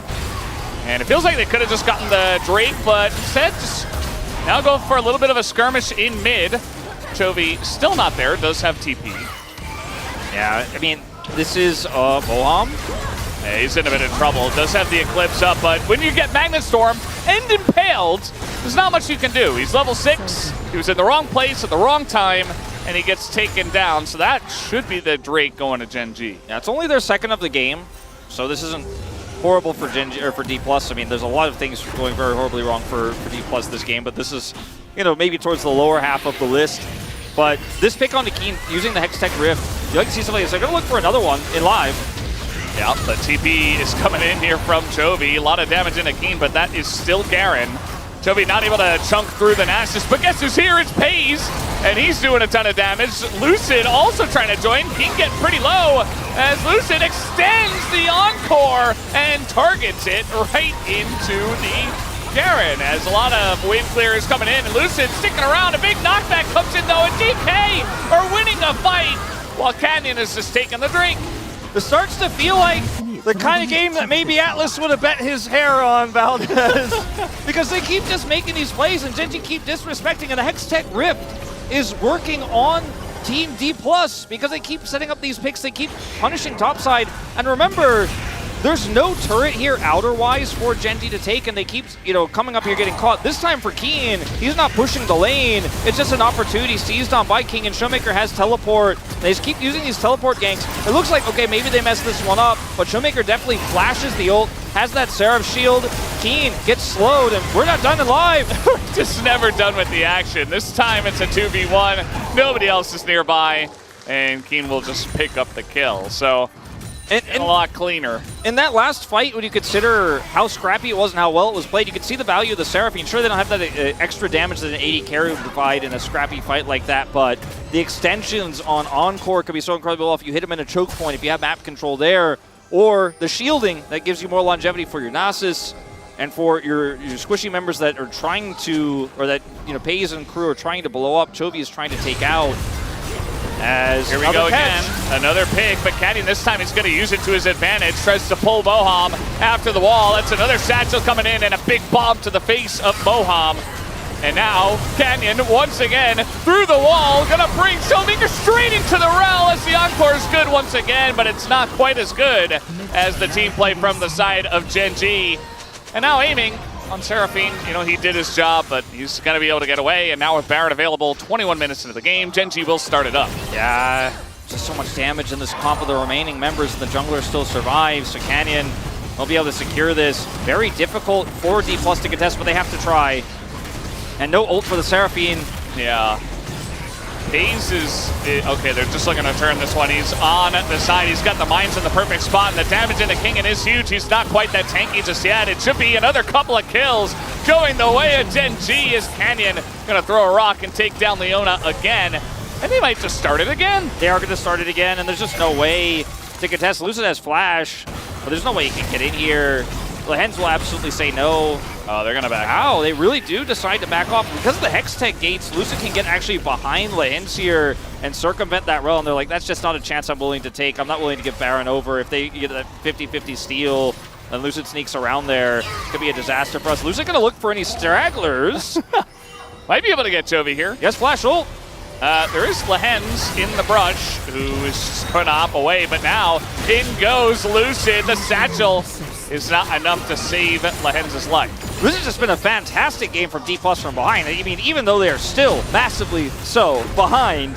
And it feels like they could have just gotten the Drake, but instead just now go for a little bit of a skirmish in mid. Chovy still not there, does have TP.
Yeah, I mean, this is Boham.
Yeah, he's in a bit of trouble. Does have the Eclipse up, but when you get Magnet Storm and Impaled, there's not much you can do. He's level 6. He was in the wrong place at the wrong time, and he gets taken down. So that should be the Drake going to Gen G.
Yeah, it's only their second of the game, so this isn't horrible for Gen G or for D+. I mean, there's a lot of things going very horribly wrong for D+ this game, but this is, you know, maybe towards the lower half of the list. But this pick on the Keen using the Hextech Rift, you like to see something that's like, I'm going to look for another one in live.
Yeah, the TP is coming in here from Chovy. A lot of damage into Keen, but that is still Garen. Chovy not able to chunk through the Nasus, but guess who's here? It's Paze, and he's doing a ton of damage. Lucid also trying to join. Keen getting pretty low as Lucid extends the Encore and targets it right into the Garen as a lot of wave clearers coming in. And Lucid sticking around. A big knockback comes in though, and DK are winning a fight while Canyon is just taking the drink.
This starts to feel like the kind of game that maybe Atlas would have bet his hair on, Valdez. Because they keep just making these plays and Gen G keep disrespecting, and the Hextech Rift is working on Team D+, because they keep setting up these picks, they keep punishing topside. And remember, there's no turret here outer-wise for Gen G to take, and they keep, coming up here getting caught. This time for Keen, he's not pushing the lane. It's just an opportunity seized on by King, and Showmaker has teleport. They just keep using these teleport ganks. It looks like, okay, maybe they messed this one up, but Showmaker definitely flashes the ult, has that Seraph shield. Keen gets slowed, and we're not done in live.
Just never done with the action. This time it's a 2v1. Nobody else is nearby, and Keen will just pick up the kill. So, and a lot cleaner.
In that last fight, when you consider how scrappy it was and how well it was played, you could see the value of the Seraphine. Sure, they don't have that extra damage that an 80 carry would provide in a scrappy fight like that, but the extensions on Encore could be so incredible if you hit him in a choke point, if you have map control there, or the shielding that gives you more longevity for your Nasus and for your squishy members that are trying to, or that, Pays and crew are trying to blow up, Chovy is trying to take out. As
here we go again, another pick, but Canyon this time is going to use it to his advantage. Tries to pull Moham after the wall. That's another satchel coming in and a big bomb to the face of Moham. And now Canyon once again through the wall, gonna bring Showmaker straight into the rel as the encore is good once again, but it's not quite as good as the team play from the side of Gen G. And now aiming on Seraphine, he did his job, but he's going to be able to get away. And now with Barret available, 21 minutes into the game, Gen G will start it up.
Yeah, just so much damage in this comp of the remaining members. The jungler still survives, so Canyon will be able to secure this. Very difficult for D+ to contest, but they have to try. And no ult for the Seraphine.
Yeah. Hayes is, okay, they're just looking to turn this one. He's on the side. He's got the mines in the perfect spot, and the damage into Kingen is huge. He's not quite that tanky just yet. It should be another couple of kills going the way of Gen G as Canyon going to throw a rock and take down Leona again. And they might just start it again.
They are going to start it again, and there's just no way to contest. Lucid has flash, but there's no way he can get in here. The Hens will absolutely say no.
Oh, they're going to back.
Wow, they really do decide to back off. Because of the Hextech gates, Lucid can get actually behind Lehens here and circumvent that rel. And they're like, that's just not a chance I'm willing to take. I'm not willing to give Baron over. If they get that 50-50 steal and Lucid sneaks around there, it could be a disaster for us. Lucid going to look for any stragglers.
Might be able to get Chovy here.
Yes, flash ult.
There is Lehens in the brush, who is put up away, but now in goes Lucid. The satchel is not enough to save Lehens' life.
This has just been a fantastic game from D+ from behind. I mean, even though they are still massively so behind,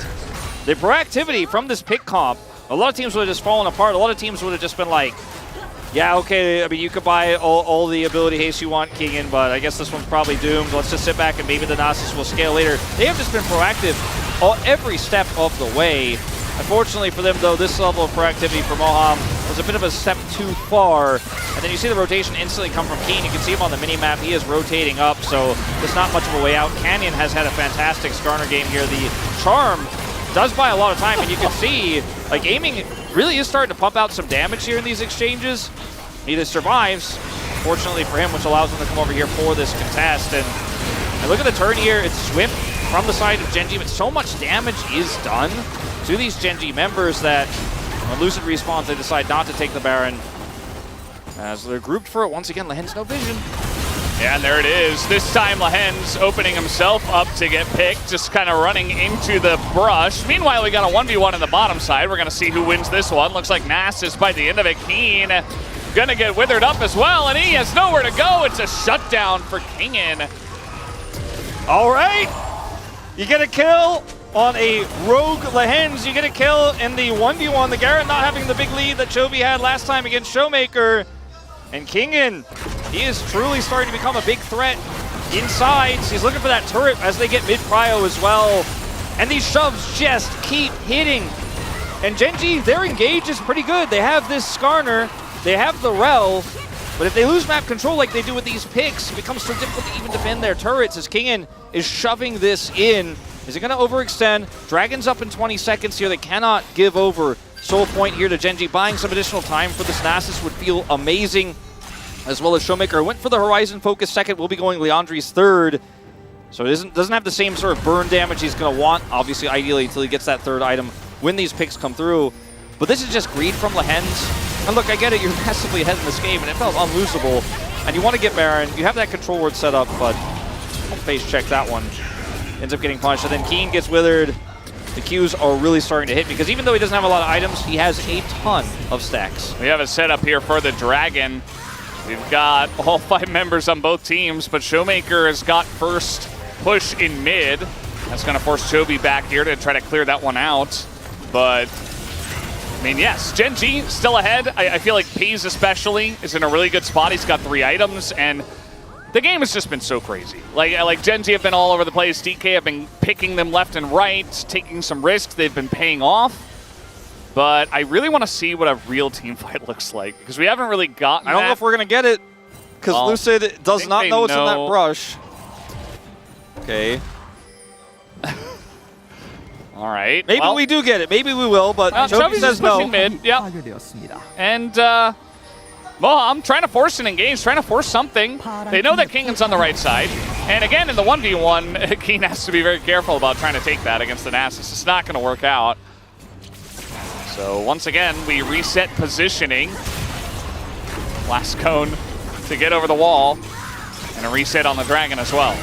the proactivity from this pick comp, a lot of teams would have just fallen apart. A lot of teams would have just been like, yeah, okay, I mean, you could buy all the ability haste you want, Kingen, but I guess this one's probably doomed. Let's just sit back and maybe the Nasus will scale later. They have just been proactive every step of the way. Unfortunately for them, though, this level of proactivity for Moham was a bit of a step too far. And then you see the rotation instantly come from Keen. You can see him on the mini-map. He is rotating up, so there's not much of a way out. Canyon has had a fantastic Skarner game here. The Charm does buy a lot of time, and you can see, like, aiming really is starting to pump out some damage here in these exchanges. He just survives, fortunately for him, which allows him to come over here for this contest. And look at the turn here. It's Swift from the side of Gen G, but so much damage is done to these Gen G members that when Lucid respawns, they decide not to take the Baron. As they're grouped for it, once again, Lehens no vision.
Yeah, and there it is. This time Lehens opening himself up to get picked, just kind of running into the brush. Meanwhile, we got a 1v1 in the bottom side. We're going to see who wins this one. Looks like Nasus by the end of it. Keen gonna get withered up as well, and he has nowhere to go. It's a shutdown for Kingen.
All right, you get a kill on a rogue Lehens. You get a kill in the 1v1. The Garen not having the big lead that Chovy had last time against Showmaker. And Kingen, he is truly starting to become a big threat inside. So he's looking for that turret as they get mid-prio as well. And these shoves just keep hitting. And Gen G, their engage is pretty good. They have this Skarner, they have the rel, but if they lose map control like they do with these picks, it becomes so difficult to even defend their turrets as Kingen is shoving this in. Is it going to overextend? Dragon's up in 20 seconds here. They cannot give over. Soul point here to Gen G. Buying some additional time for this Nasus would feel amazing. as well as Showmaker went for the Horizon focus second. Will be going Leandri's third. So it doesn't have the same sort of burn damage he's going to want, obviously, ideally, until he gets that third item when these picks come through. But this is just greed from Lehens. And look, I get it, you're massively ahead in this game, and it felt unlosable. And you want to get Baron, you have that control ward set up, but don't face check that one. Ends up getting punched, and then Keen gets withered. The Qs are really starting to hit, because even though he doesn't have a lot of items, he has a ton of stacks.
We have a setup here for the Dragon. We've got all 5 members on both teams, but Showmaker has got first push in mid. That's going to force Chovy back here to try to clear that one out. But, I mean, yes, Gen G still ahead. I feel like Peas especially is in a really good spot. He's got 3 items, and the game has just been so crazy. Like Gen G have been all over the place. DK have been picking them left and right, taking some risks. They've been paying off. But I really want to see what a real team fight looks like, because we haven't really gotten
I don't know if we're going to get it, because Lucid does not know it's in that brush. Okay.
All right.
Maybe we do get it. Maybe we will, but Chovy says no.
Mid. Yep. And well, I'm trying to force an engage, trying to force something. They know that Kingan's on the right side. And again, in the 1v1, Keen has to be very careful about trying to take that against the Nasus. It's not going to work out. So once again, we reset positioning. Last cone to get over the wall. And a reset on the Dragon as well.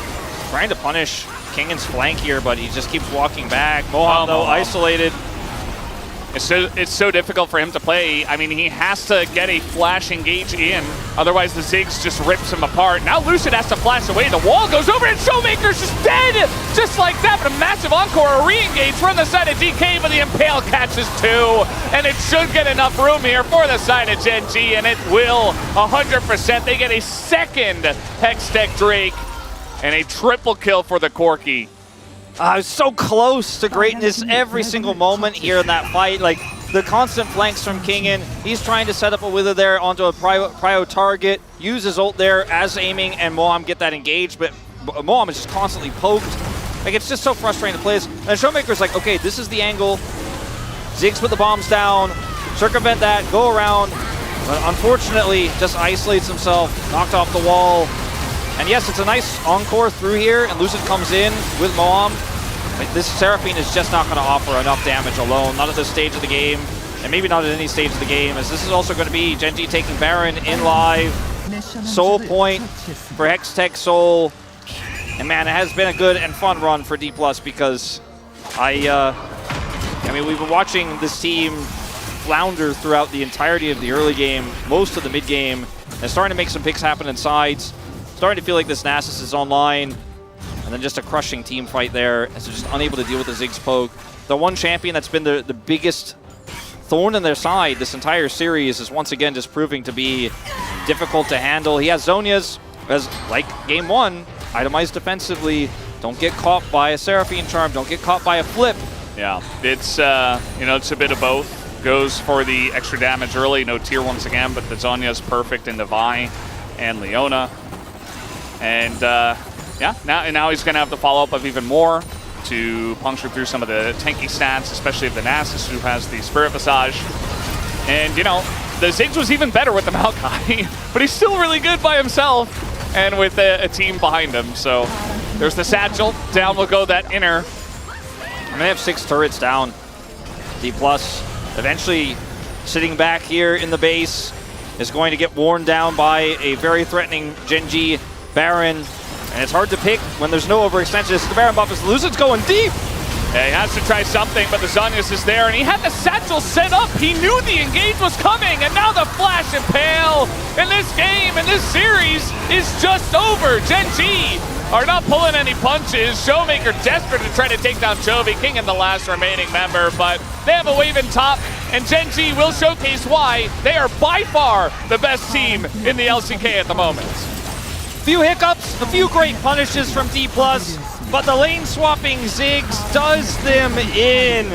Trying to punish Kingan's flank here, but he just keeps walking back. Moham, though, isolated.
It's so difficult for him to play. I mean, he has to get a flash engage in. Otherwise, the Ziggs just rips him apart. Now Lucid has to flash away. The wall goes over, and Showmaker's just dead! Just like that, but a massive encore, a re-engage from the side of DK, but the Impale catches 2. And it should get enough room here for the side of Gen G, and it will 100%. They get a second Hextech Drake, and a triple kill for the Corki.
So close to greatness every single moment here in that fight. Like, the constant flanks from Kingan. He's trying to set up a wither there onto a prio target, use his ult there as aiming, and Moham get that engaged, but Moham is just constantly poked. Like, it's just so frustrating to play this. And Showmaker's like, okay, this is the angle. Ziggs put the bombs down, circumvent that, go around. But unfortunately, just isolates himself, knocked off the wall. And yes, it's a nice encore through here, and Lucid comes in with Moham. Like, this Seraphine is just not going to offer enough damage alone, not at this stage of the game, and maybe not at any stage of the game, as this is also going to be Gen G taking Baron in live. Soul point for Hextech Soul. And man, it has been a good and fun run for D+, because I mean, we've been watching this team flounder throughout the entirety of the early game, most of the mid game, and starting to make some picks happen in sides. Starting to feel like this Nasus is online, and then just a crushing team fight there, as they're just unable to deal with the Ziggs poke. The one champion that's been the biggest thorn in their side this entire series is once again just proving to be difficult to handle. He has Zhonya's, as like game 1, itemized defensively. Don't get caught by a Seraphine Charm, don't get caught by a flip.
Yeah, it's you know, it's a bit of both. Goes for the extra damage early, no tier once again, but the Zhonya's perfect into Vi and Leona. And yeah, now he's going to have the follow-up of even more to puncture through some of the tanky stats, especially of the Nasus, who has the Spirit Visage. And, you know, the Ziggs was even better with the Maokai, but he's still really good by himself and with a team behind him. So there's the Satchel. Down will go that inner.
And they have 6 turrets down. D+, eventually sitting back here in the base, is going to get worn down by a very threatening Gen G Baron, and it's hard to pick when there's no overextension. This is the Baron buff as Lucid's going deep.
Yeah, he has to try something, but the Zhonya's is there, and he had the Satchel set up. He knew the engage was coming, and now the Flash Impale in this game, in this series, is just over. Gen G are not pulling any punches. Showmaker desperate to try to take down Chovy, King and the last remaining member, but they have a wave in top, and Gen G will showcase why they are by far the best team in the LCK at the moment.
Few hiccups, a few great punishes from D+, but the lane swapping Ziggs does them in.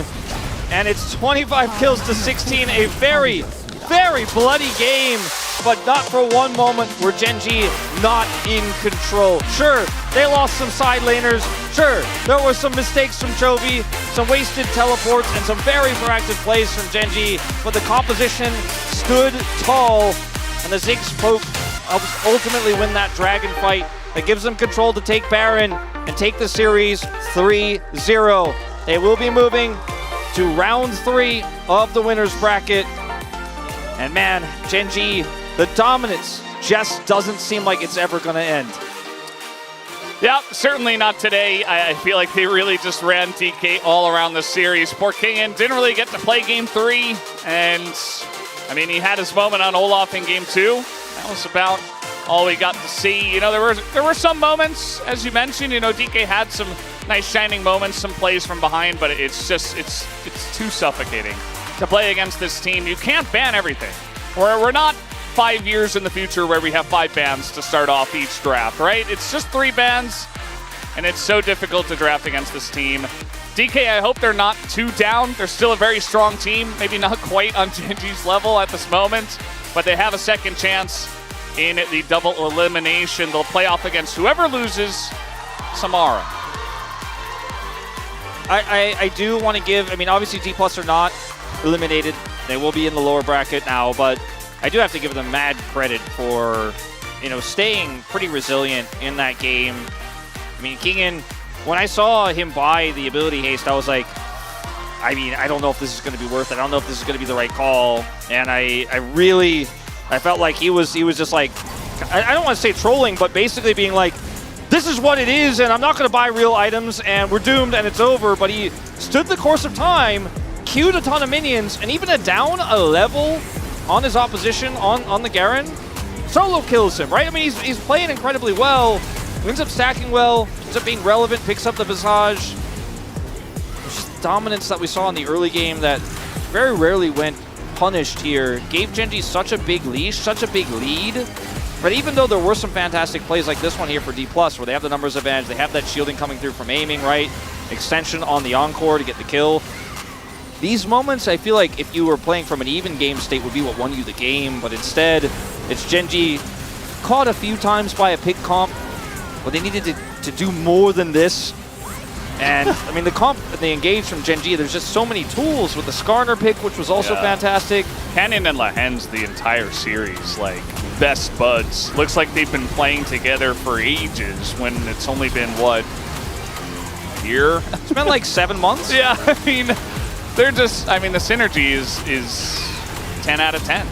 And it's 25 kills to 16, a very, very bloody game, but not for one moment were Gen G not in control. Sure, they lost some side laners. Sure, there were some mistakes from Chovy, some wasted teleports, and some very proactive plays from Gen G, but the composition stood tall, and the Ziggs poke ultimately win that dragon fight that gives them control to take Baron and take the series 3-0. They will be moving to round 3 of the winner's bracket. And man, Gen.G, the dominance just doesn't seem like it's ever going to end.
Yeah, certainly not today. I feel like they really just ran DK all around the series. Poor Kingen didn't really get to play Game 3, and I mean, he had his moment on Olaf in Game 2. That was about all we got to see. You know, there were some moments, as you mentioned. You know, DK had some nice shining moments, some plays from behind, but it's too suffocating to play against this team. You can't ban everything. We're not 5 years in the future where we have 5 bans to start off each draft, right? It's just 3 bans, and it's so difficult to draft against this team. DK, I hope they're not too down. They're still a very strong team, maybe not quite on Gen.G's level at this moment, but they have a second chance in the double elimination. They'll play off against whoever loses Samara.
I do want to give, I mean, obviously D+ are not eliminated. They will be in the lower bracket now, but I do have to give them mad credit for, you know, staying pretty resilient in that game. I mean, Kingen, when I saw him buy the ability haste, I was like, I mean, I don't know if this is going to be worth it. I don't know if this is going to be the right call. And I felt like he was just like, I don't want to say trolling, but basically being like, this is what it is, and I'm not going to buy real items, and we're doomed, and it's over. But he stood the course of time, queued a ton of minions, and even down a level on his opposition, on the Garen, solo kills him, right? I mean, he's playing incredibly well, ends up stacking well, ends up being relevant, picks up the Visage. Just dominance that we saw in the early game that very rarely went punished here. Gave Gen.G such a big leash, such a big lead. But even though there were some fantastic plays like this one here for D+, where they have the numbers advantage, they have that shielding coming through from aiming, right? Extension on the Encore to get the kill. These moments, I feel like if you were playing from an even game state would be what won you the game, but instead, it's Gen.G caught a few times by a pick comp, but they needed to do more than this. And, I mean, the comp they engaged from Gen.G, there's just so many tools with the Skarner pick, which was also fantastic.
Canyon and Lahen's the entire series, like, best buds. Looks like they've been playing together for ages when it's only been, what, a year?
It's been like 7 months.
Yeah, I mean, they're just, I mean, the synergy is 10 out of 10.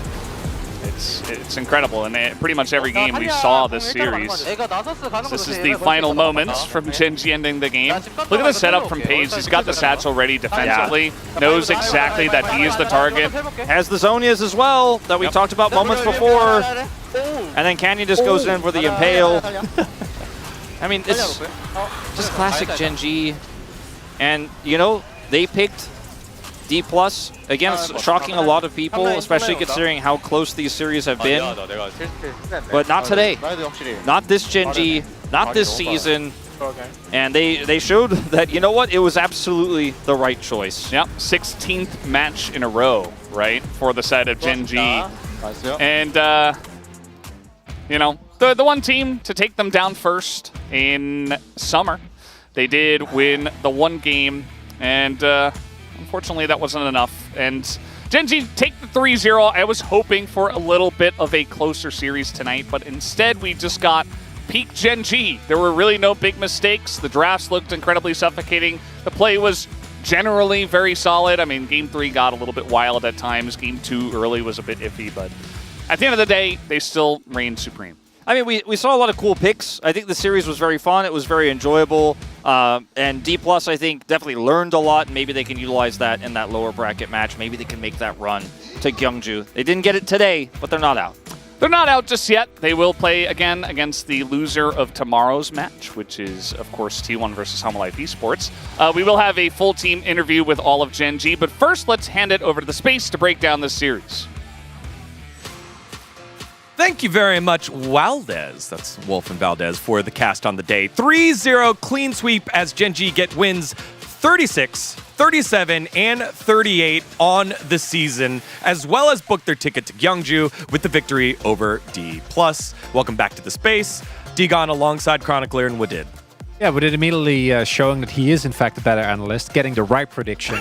It's incredible, and pretty much every game we saw this series. This is the final moments from Gen.G ending the game. Look at the setup from Paige. He's got the satchel ready defensively, knows exactly that he is the target.
Has the Zonias as well that we talked about moments before. And then Canyon just goes in for the Impale. I mean, it's just classic Gen.G. And, you know, they picked D+, again, shocking a lot of people, especially considering how close these series have been. But not today. Not this Gen.G, not this season. And they showed that, you know what, it was absolutely the right choice.
Yep, 16th match in a row, right, for the side of Gen.G. And, you know, the one team to take them down first in summer. They did win the one game, and unfortunately, that wasn't enough. And Gen.G take the 3-0. I was hoping for a little bit of a closer series tonight, but instead we just got peak Gen.G. There were really no big mistakes. The drafts looked incredibly suffocating. The play was generally very solid. I mean, Game 3 got a little bit wild at times. Game 2 early was a bit iffy, but at the end of the day, they still reigned supreme.
I mean, we saw a lot of cool picks. I think the series was very fun. It was very enjoyable. And D+, I think, definitely learned a lot. And maybe they can utilize that in that lower bracket match. Maybe they can make that run to Gyeongju. They didn't get it today, but they're not out.
They're not out just yet. They will play again against the loser of tomorrow's match, which is, of course, T1 versus Home Life Esports. We will have a full team interview with all of Gen.G, but first, let's hand it over to the space to break down this series.
Thank you very much, Valdez. That's Wolf and Valdez for the cast on the day. 3-0 clean sweep as Gen.G get wins 36, 37, and 38 on the season, as well as book their ticket to Gyeongju with the victory over D+. Welcome back to the space. Digon alongside Chronicler and Wadid.
Yeah, but it immediately showing that he is, in fact, a better analyst, getting the right prediction.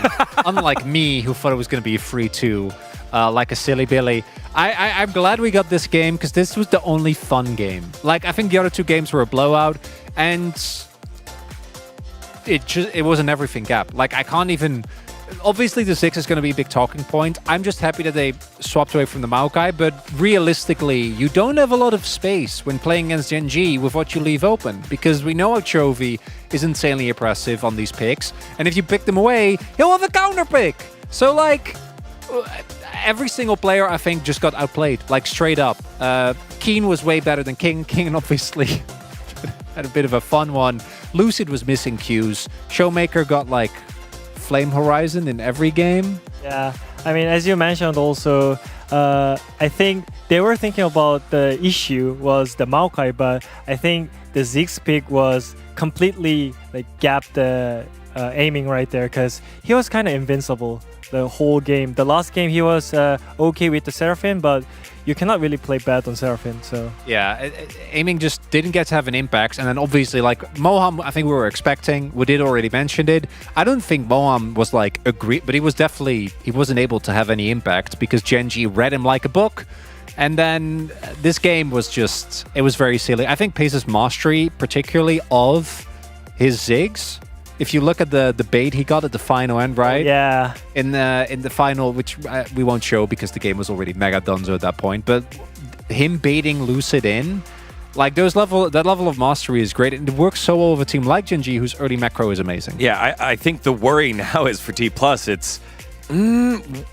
Unlike me, who thought it was going to be a 3-2 like a silly Billy. I'm glad we got this game because this was the only fun game. Like, I think the other two games were a blowout, and it was an everything gap. Like, I can't even... Obviously, the 6 is going to be a big talking point. I'm just happy that they swapped away from the Maokai, but realistically, you don't have a lot of space when playing against Gen G with what you leave open, because we know how Chovy is insanely oppressive on these picks, and if you pick them away, he'll have a counter pick. So, like, every single player, I think, just got outplayed, like, straight up. Keen was way better than King. King obviously had a bit of a fun one. Lucid was missing Qs. Showmaker got, like, Flame Horizon in every game.
Yeah, I mean, as you mentioned also, I think they were thinking about the issue was the Maokai, but I think the Ziggs pick was completely like gapped the aiming right there, because he was kind of invincible the whole game. The last game he was okay with the Seraphine, but you cannot really play bad on Seraphine. So
yeah, aiming just didn't get to have an impact. And then obviously, like, Moham, I think we were expecting. We did already mention it. I don't think Moham was like agreed, but he wasn't able to have any impact because Genji read him like a book. And then this game was just, it was very silly. I think Pace's mastery, particularly of his Ziggs, if you look at the bait he got at the final end, right?
Yeah.
In the final, which we won't show because the game was already mega donezo at that point, but him baiting Lucid in, like that level of mastery is great, and it works so well with a team like Genji, whose early macro is amazing.
Yeah, I think the worry now is for T+, it's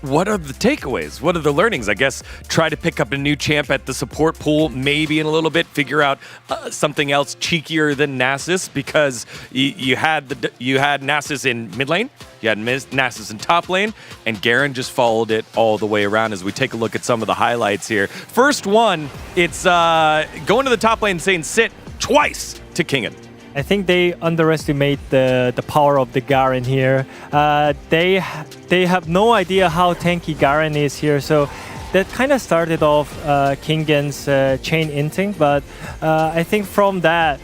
what are the takeaways? What are the learnings? I guess try to pick up a new champ at the support pool, maybe in a little bit, figure out something else cheekier than Nasus, because you had Nasus in mid lane, you had Nasus in top lane, and Garen just followed it all the way around. As we take a look at some of the highlights here. First one, it's going to the top lane and saying sit twice to Kingen.
I think they underestimate the power of the Garen here. They have no idea how tanky Garen is here, so that kind of started off Kingen's chain inting, but I think from that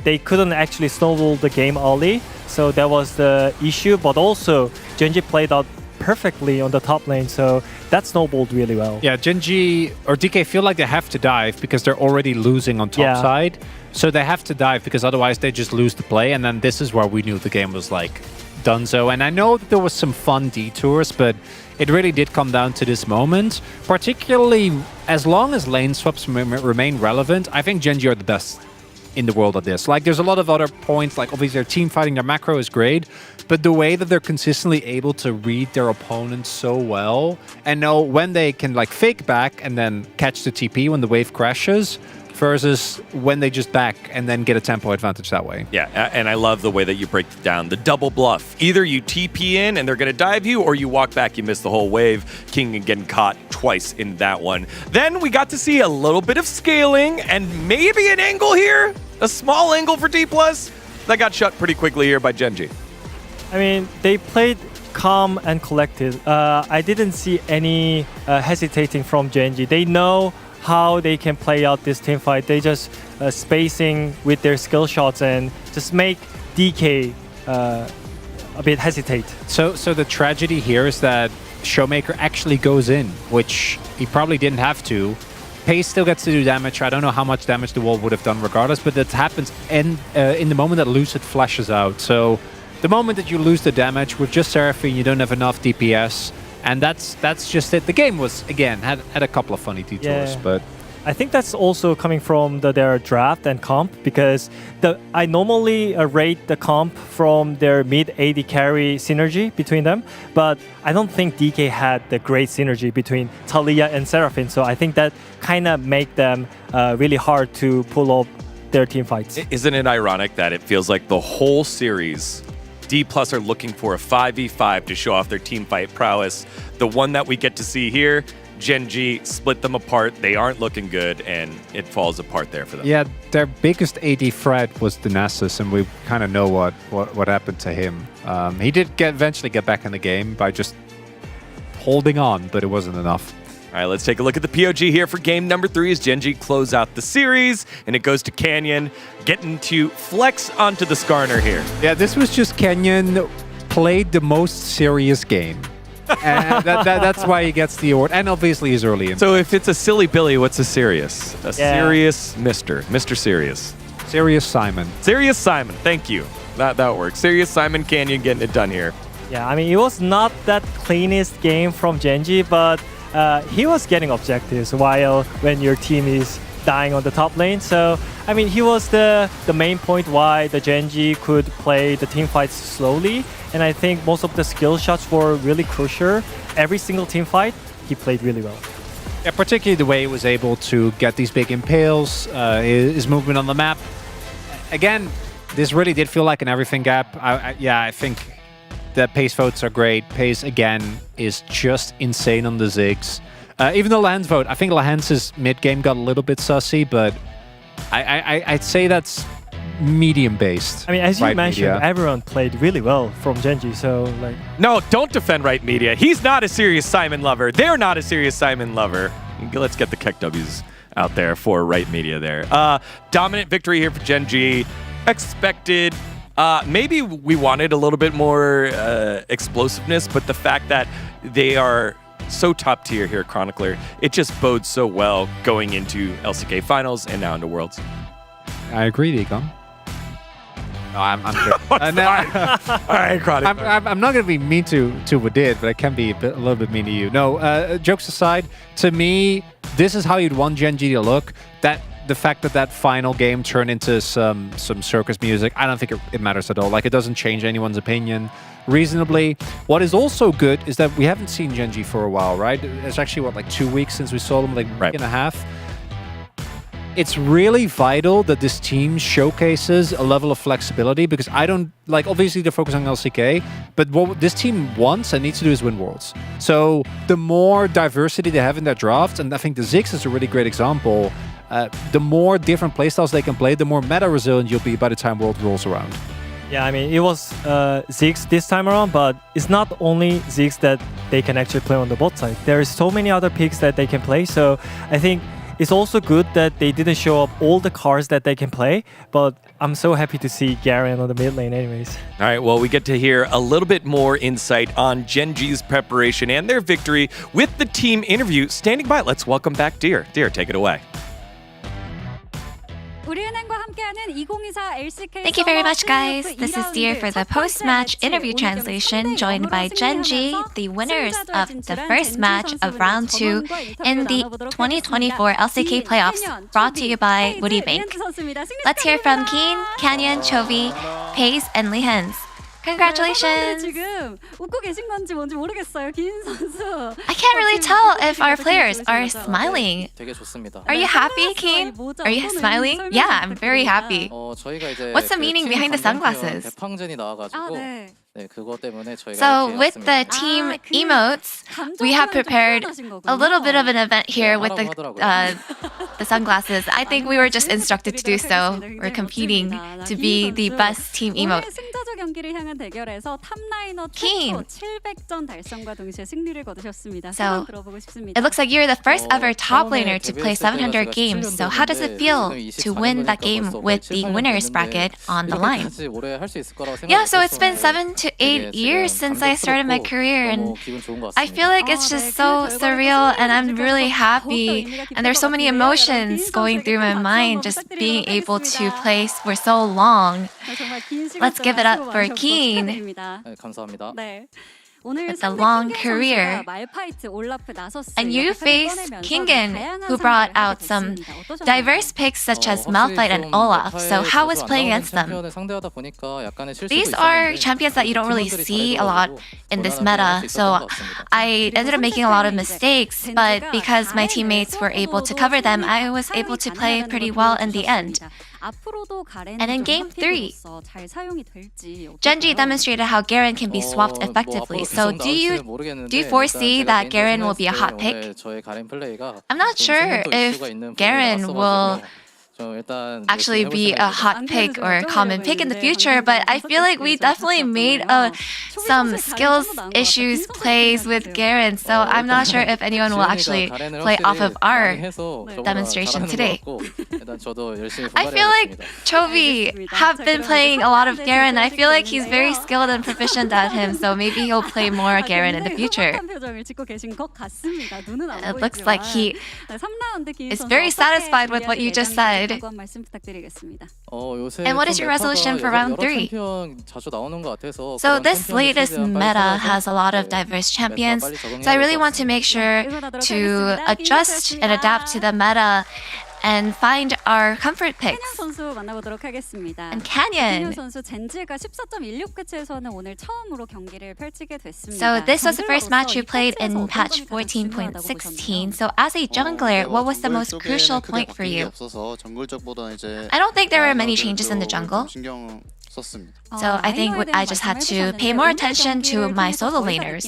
they couldn't actually snowball the game early, so that was the issue. But also Genji played out perfectly on the top lane, so that snowballed really well.
Yeah, Genji or DK feel like they have to dive because they're already losing on top side. So they have to dive because otherwise they just lose the play. And then this is where we knew the game was like donezo. And I know that there was some fun detours, but it really did come down to this moment. Particularly as long as lane swaps remain relevant, I think Genji are the best in the world at this. Like, there's a lot of other points, like obviously their team fighting, their macro is great, but the way that they're consistently able to read their opponents so well and know when they can like fake back and then catch the TP when the wave crashes, versus when they just back and then get a tempo advantage that way.
Yeah, and I love the way that you break it down. The double bluff. Either you TP in and they're going to dive you, or you walk back, you miss the whole wave. King getting caught twice in that one. Then we got to see a little bit of scaling and maybe an angle here. A small angle for T+. That got shut pretty quickly here by Genji.
I mean, they played calm and collected. I didn't see any hesitating from Genji. They know how they can play out this team fight. They just spacing with their skill shots and just make DK a bit hesitate.
So the tragedy here is that Showmaker actually goes in, which he probably didn't have to. Pace still gets to do damage. I don't know how much damage the wall would have done regardless, but that happens in the moment that Lucid flashes out. So the moment that you lose the damage with just Seraphine, you don't have enough DPS. And that's just it. The game was, again, had a couple of funny detours, but
I think that's also coming from their draft and comp, because I normally rate the comp from their mid AD carry synergy between them, but I don't think DK had the great synergy between Talia and Seraphine, so I think that kind of make them really hard to pull up their team fights.
Isn't it ironic that it feels like the whole series D+ are looking for a 5v5 to show off their team fight prowess? The one that we get to see here, Genji split them apart. They aren't looking good, and it falls apart there for them.
Yeah, their biggest AD threat was the Nasus, and we kind of know what happened to him. He did eventually get back in the game by just holding on, but it wasn't enough.
All right, let's take a look at the POG here for game number 3 as Genji close out the series, and it goes to Canyon, getting to flex onto the Skarner here.
Yeah, this was just Canyon played the most serious game. And that's why he gets the award. And obviously he's early in.
So if it's a silly Billy, what's a serious? A serious Mr. Serious.
Serious Simon.
Serious Simon, thank you. That works. Serious Simon Canyon getting it done here.
Yeah, I mean, it was not that cleanest game from Genji, but he was getting objectives while when your team is dying on the top lane. So, I mean, he was the main point why the Genji could play the team fights slowly. And I think most of the skill shots were really crucial. Every single team fight, he played really well.
Yeah, particularly the way he was able to get these big impales, his movement on the map. Again, this really did feel like an everything gap. I think the pace votes are great. Pace, again, is just insane on the Ziggs. Even the Lahan's vote, I think Lahan's mid-game got a little bit sussy, but I'd say that's medium-based.
I mean, as you
Right
mentioned,
Media.
everyone played really well from Genji, so like...
No, don't defend Right Media. He's not a serious Simon lover. They're not a serious Simon lover. Let's get the Keck W's out there for Right Media there. Dominant victory here for Genji. Expected. Maybe we wanted a little bit more explosiveness, but the fact that they are so top tier here, Chronicler, it just bodes so well going into LCK finals and now into Worlds.
I agree, Egon. No, I'm sure.
All right, Chronicler.
I'm not going to be mean to Wadid, but I can be a little bit mean to you. No, jokes aside, to me, this is how you'd want Genji to look. The fact that final game turned into some circus music, I don't think it matters at all. Like, it doesn't change anyone's opinion reasonably. What is also good is that we haven't seen Genji for a while, right? It's actually, what, like 2 weeks since we saw them, like a week and a half. It's really vital that this team showcases a level of flexibility, because I don't, like, obviously they're focused on LCK, but what this team wants and needs to do is win Worlds. So the more diversity they have in their draft, and I think the Ziggs is a really great example, the more different playstyles they can play, the more meta resilient you'll be by the time World rolls around.
Yeah, I mean, it was Ziggs this time around, but it's not only Ziggs that they can actually play on the bot side. There is so many other picks that they can play, so I think it's also good that they didn't show up all the cards that they can play, but I'm so happy to see Garen on the mid lane anyways.
All right, well, we get to hear a little bit more insight on Genji's preparation and their victory with the team interview. Standing by, let's welcome back Deer. Deer, take it away.
Thank you very much, guys. This is Deer for the post-match interview translation, joined by Genji, the winners of the first match of Round 2 in the 2024 LCK playoffs, brought to you by Woori Bank. Let's hear from Keen, Canyon, Chovy, Pace, and Lihens. Congratulations! I can't really tell if our players are smiling. Are you happy, Keen? Are you smiling? Yeah, I'm very happy. What's the meaning behind the sunglasses? So with the team emotes, we have prepared a little bit of an event here with the sunglasses. I think we were just instructed to do so. We're competing to be the best team emote. Keen. So it looks like you're the first ever top laner to play 700 games. So how does it feel to win that game with the winners bracket on the line? Yeah, so it's been 7 to 8 years since I started my career, and I feel like it's just so surreal, and I'm really happy, and there's so many emotions going through my mind just being able to play for so long. Let's give it up for Keen. With a long career. And you faced Kingen, who brought out some diverse picks such as Malphite and Olaf. So how was playing against them? These are champions that you don't really see a lot in this meta. So I ended up making a lot of mistakes, but because my teammates were able to cover them, I was able to play pretty well in the end. And in Game 3, Genji demonstrated how Garen can be swapped effectively. So do you foresee that Garen will be a hot pick? I'm not sure if Garen will actually be a hot pick or a common pick in the future, but I feel like we definitely made some skills issues plays with Garen, so I'm not sure if anyone will actually play off of our demonstration today. I feel like Chovy have been playing a lot of Garen. I feel like he's very skilled and proficient at him, so maybe he'll play more Garen in the future. It looks like he is very satisfied with what you just said. And what is your resolution for round 3? So this latest meta has a lot of diverse champions, so I really want to make sure to adjust and adapt to the meta and find our comfort picks. And Canyon. So this was the first match you played in patch 14.16. So as a jungler, what was the most crucial point for you? I don't think there were many changes in the jungle. So I think I just had to pay more attention to my solo laners.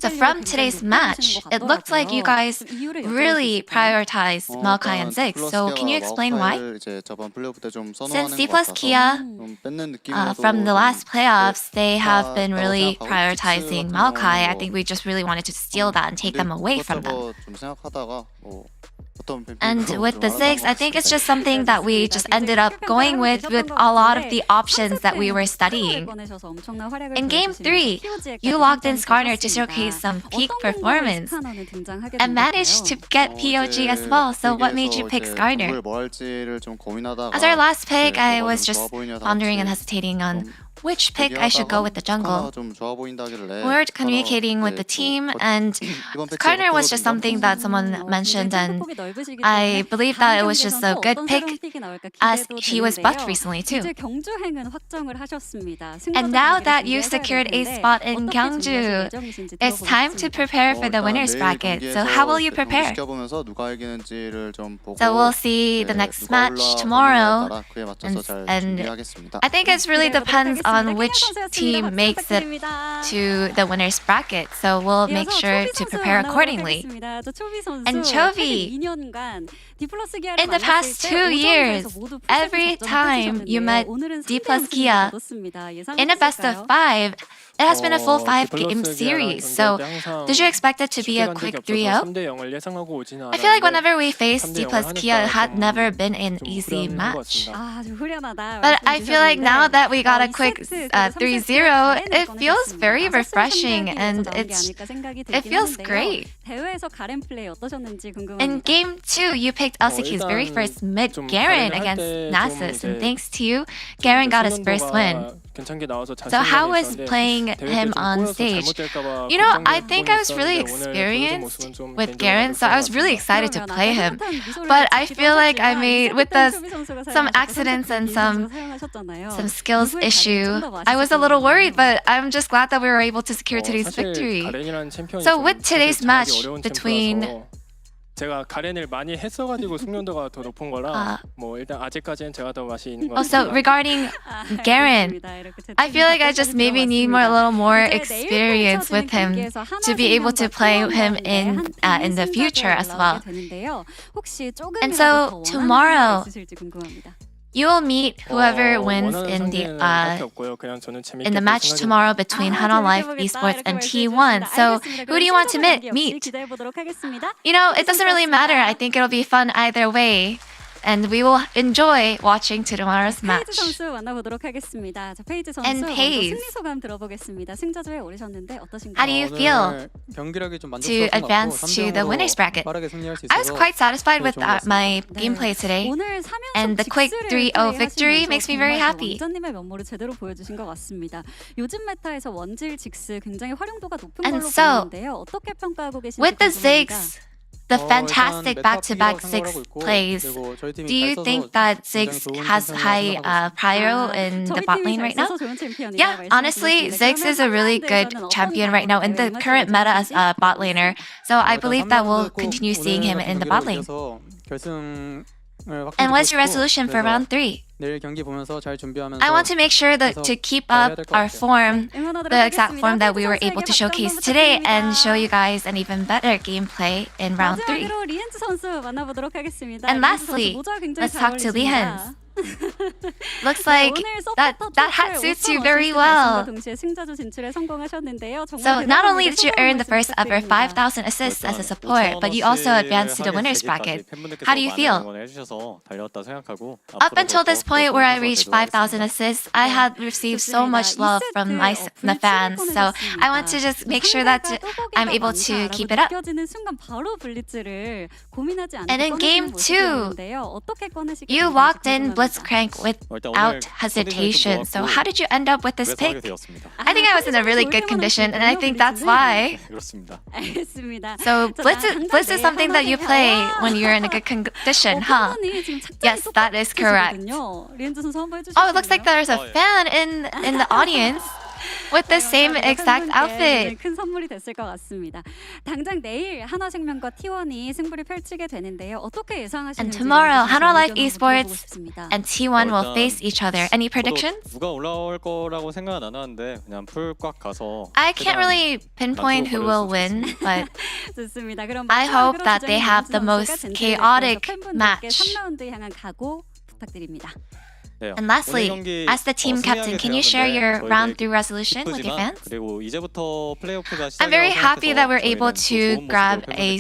So from today's match, it looked like you guys really prioritized Maokai and Ziggs. So can you explain why? Since D plus Kia, from the last playoffs, they have been really prioritizing Maokai. I think we just really wanted to steal that and take them away from them. And with the Ziggs, I think it's just something that we just ended up going with a lot of the options that we were studying. In Game 3, you logged in Skarner to showcase some peak performance and managed to get POG as well. So what made you pick Skarner? As our last pick, I was just pondering and hesitating on which pick I should go with the jungle. We were communicating with the team, and Skarner was just something that someone mentioned, and I believe that it was just a good pick as he was buffed recently too. And now that you've secured a spot in Gyeongju, it's time to prepare for the winner's bracket. So how will you prepare? So we'll see the next match tomorrow, and I think it really depends on which team makes it to the winner's bracket, so we'll make sure to prepare accordingly. And Chovy, in the past 2 years, every time you met D plus Kia in a best of 5, it has been a full 5-game series, so did you expect it to be a quick 3-0? I feel like whenever we faced D plus Kia, it had never been an easy match. But I feel like now that we got a quick 3-0, it feels very refreshing and it feels great. In Game 2, you picked LCK's very first mid Garen against Nasus, and thanks to you, Garen got his first win. So how was playing him on stage? You know, I think I was really experienced with Garen, so I was really excited to play him. But I feel like I made, with some accidents and some skills issue, I was a little worried, but I'm just glad that we were able to secure today's victory. So with today's match between Also, regarding Garen, I feel like I just maybe need a little more experience with him to be able to play him in the future as well. And so tomorrow, you will meet whoever wins in the match tomorrow between Hana Life Esports and T1. So who do you want to meet? You know, it doesn't really matter. I think it'll be fun either way. And we will enjoy watching tomorrow's match. And Paige, how do you feel to advance to the winner's bracket? I was quite satisfied with my gameplay today, and the quick 3-0 victory makes me very happy. And so, with the Ziggs, the fantastic back-to-back Ziggs plays, do you think that Ziggs has high prio in the bot lane right now? Yeah, honestly, Ziggs is a really good champion right now in the current meta as a bot laner. So I believe that we'll continue seeing him in the bot lane. And what's your resolution for round 3?
내일 경기 보면서 잘 준비하면서
I want to make sure that to keep up our form, the exact form that we were able to showcase today, and show you guys an even better gameplay in round 3.
리엔즈 선수 만나보도록 하겠습니다.
And lastly, let's talk to Lihenz. Looks like that hat suits you very well. So not only did you earn the first ever 5,000 assists as a support, but you also advanced to the winner's bracket. How do you feel? Up until this point where I reached 5,000 assists, I had received so much love from the fans. So I want to just make sure that I'm able to keep it up. And in game 2, you walked in Blitzcrank without hesitation. So how did you end up with this pick? I think I was in a really good condition, and I think that's why. So Blitz is something that you play when you're in a good condition, huh? Yes, that is correct. Oh, it looks like there's a fan in the audience with the same exact outfit.
큰 선물이 됐을 것 같습니다. 당장 내일 한화생명과 T1이 승부를 펼치게 되는데요. 어떻게 예상하시는지.
And tomorrow, Hanwha Life Esports and T1 will face each other. Any predictions?
누가 올라올 거라고 생각은 안 하는데 그냥 풀 꽉 가서.
I can't really pinpoint who will win, but
좋습니다. 그럼
I hope that they have the most chaotic match.
3라운드 향한 각오 부탁드립니다.
And lastly, as the team captain, can you share your round 3 resolution with your fans? I'm very happy that we're able to grab a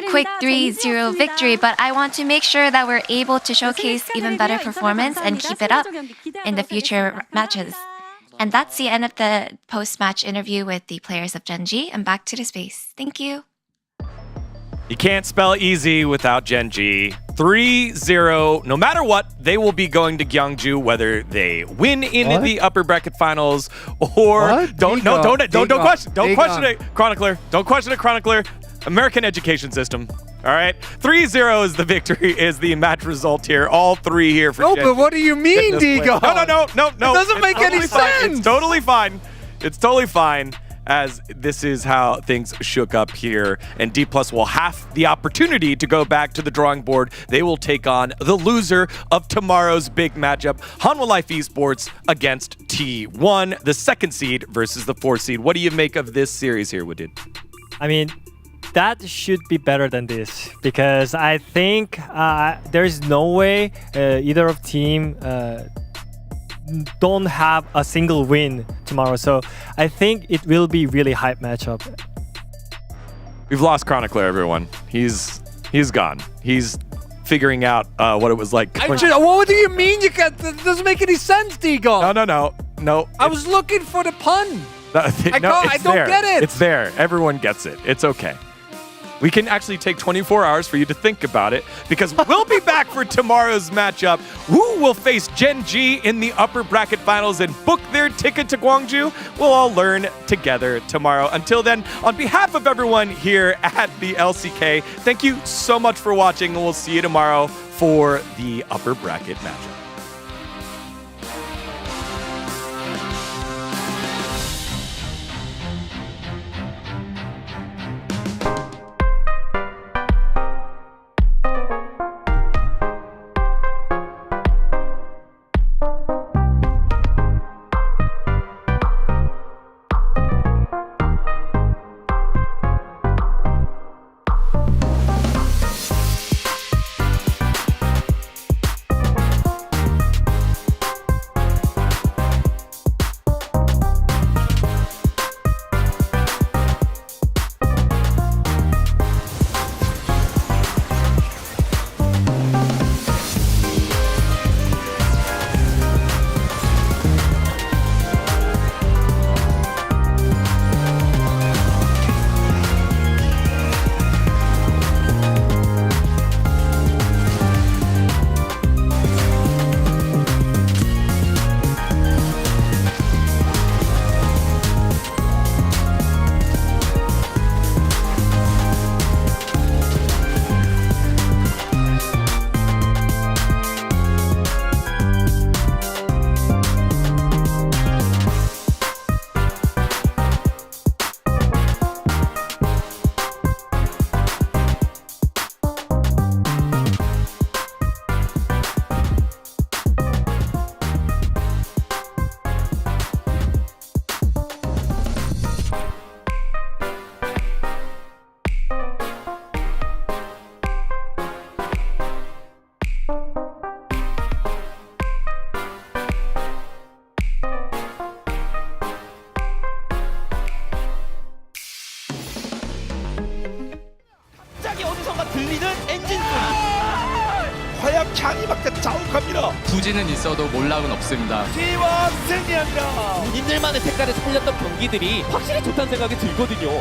quick 3-0 victory, but I want to make sure that we're able to showcase even better performance and keep it up in the future matches. And that's the end of the post-match interview with the players of Gen.G, and back to the space. Thank you.
You can't spell easy without Gen.G. 3-0. No matter what, they will be going to Gyeongju, whether they win in the upper bracket finals or don't question it, Chronicler. Don't question it, Chronicler. American education system. All right, 3-0 is the victory, is the match result here. All three here for Gen.G.
But what do you mean, Digo?
No.
It doesn't make any sense.
It's totally fine. It's totally fine. As this is how things shook up here. And D+ will have the opportunity to go back to the drawing board. They will take on the loser of tomorrow's big matchup, Hanwha Life Esports against T1, the 2nd seed versus the 4th seed. What do you make of this series here, Woodid?
I mean, that should be better than this, because I think there's no way either of team don't have a single win tomorrow. So I think it will be really hype matchup.
We've lost Chronicler, everyone. He's gone. He's figuring out what it was like.
What do you mean? That doesn't make any sense, Digo.
No.
I was looking for the pun. I don't get it.
It's there. Everyone gets it. It's okay. We can actually take 24 hours for you to think about it, because we'll be back for tomorrow's matchup. Who will face Gen.G in the upper bracket finals and book their ticket to Gwangju? We'll all learn together tomorrow. Until then, on behalf of everyone here at the LCK, thank you so much for watching, and we'll see you tomorrow for the upper bracket matchup.
들리는 엔진 소리. 화약 향이밖에 자욱합니다.
부진은 있어도 몰락은 없습니다.
T1 승리합니다. 본인들만의 색깔을 살렸던 경기들이 확실히 좋다는 생각이 들거든요.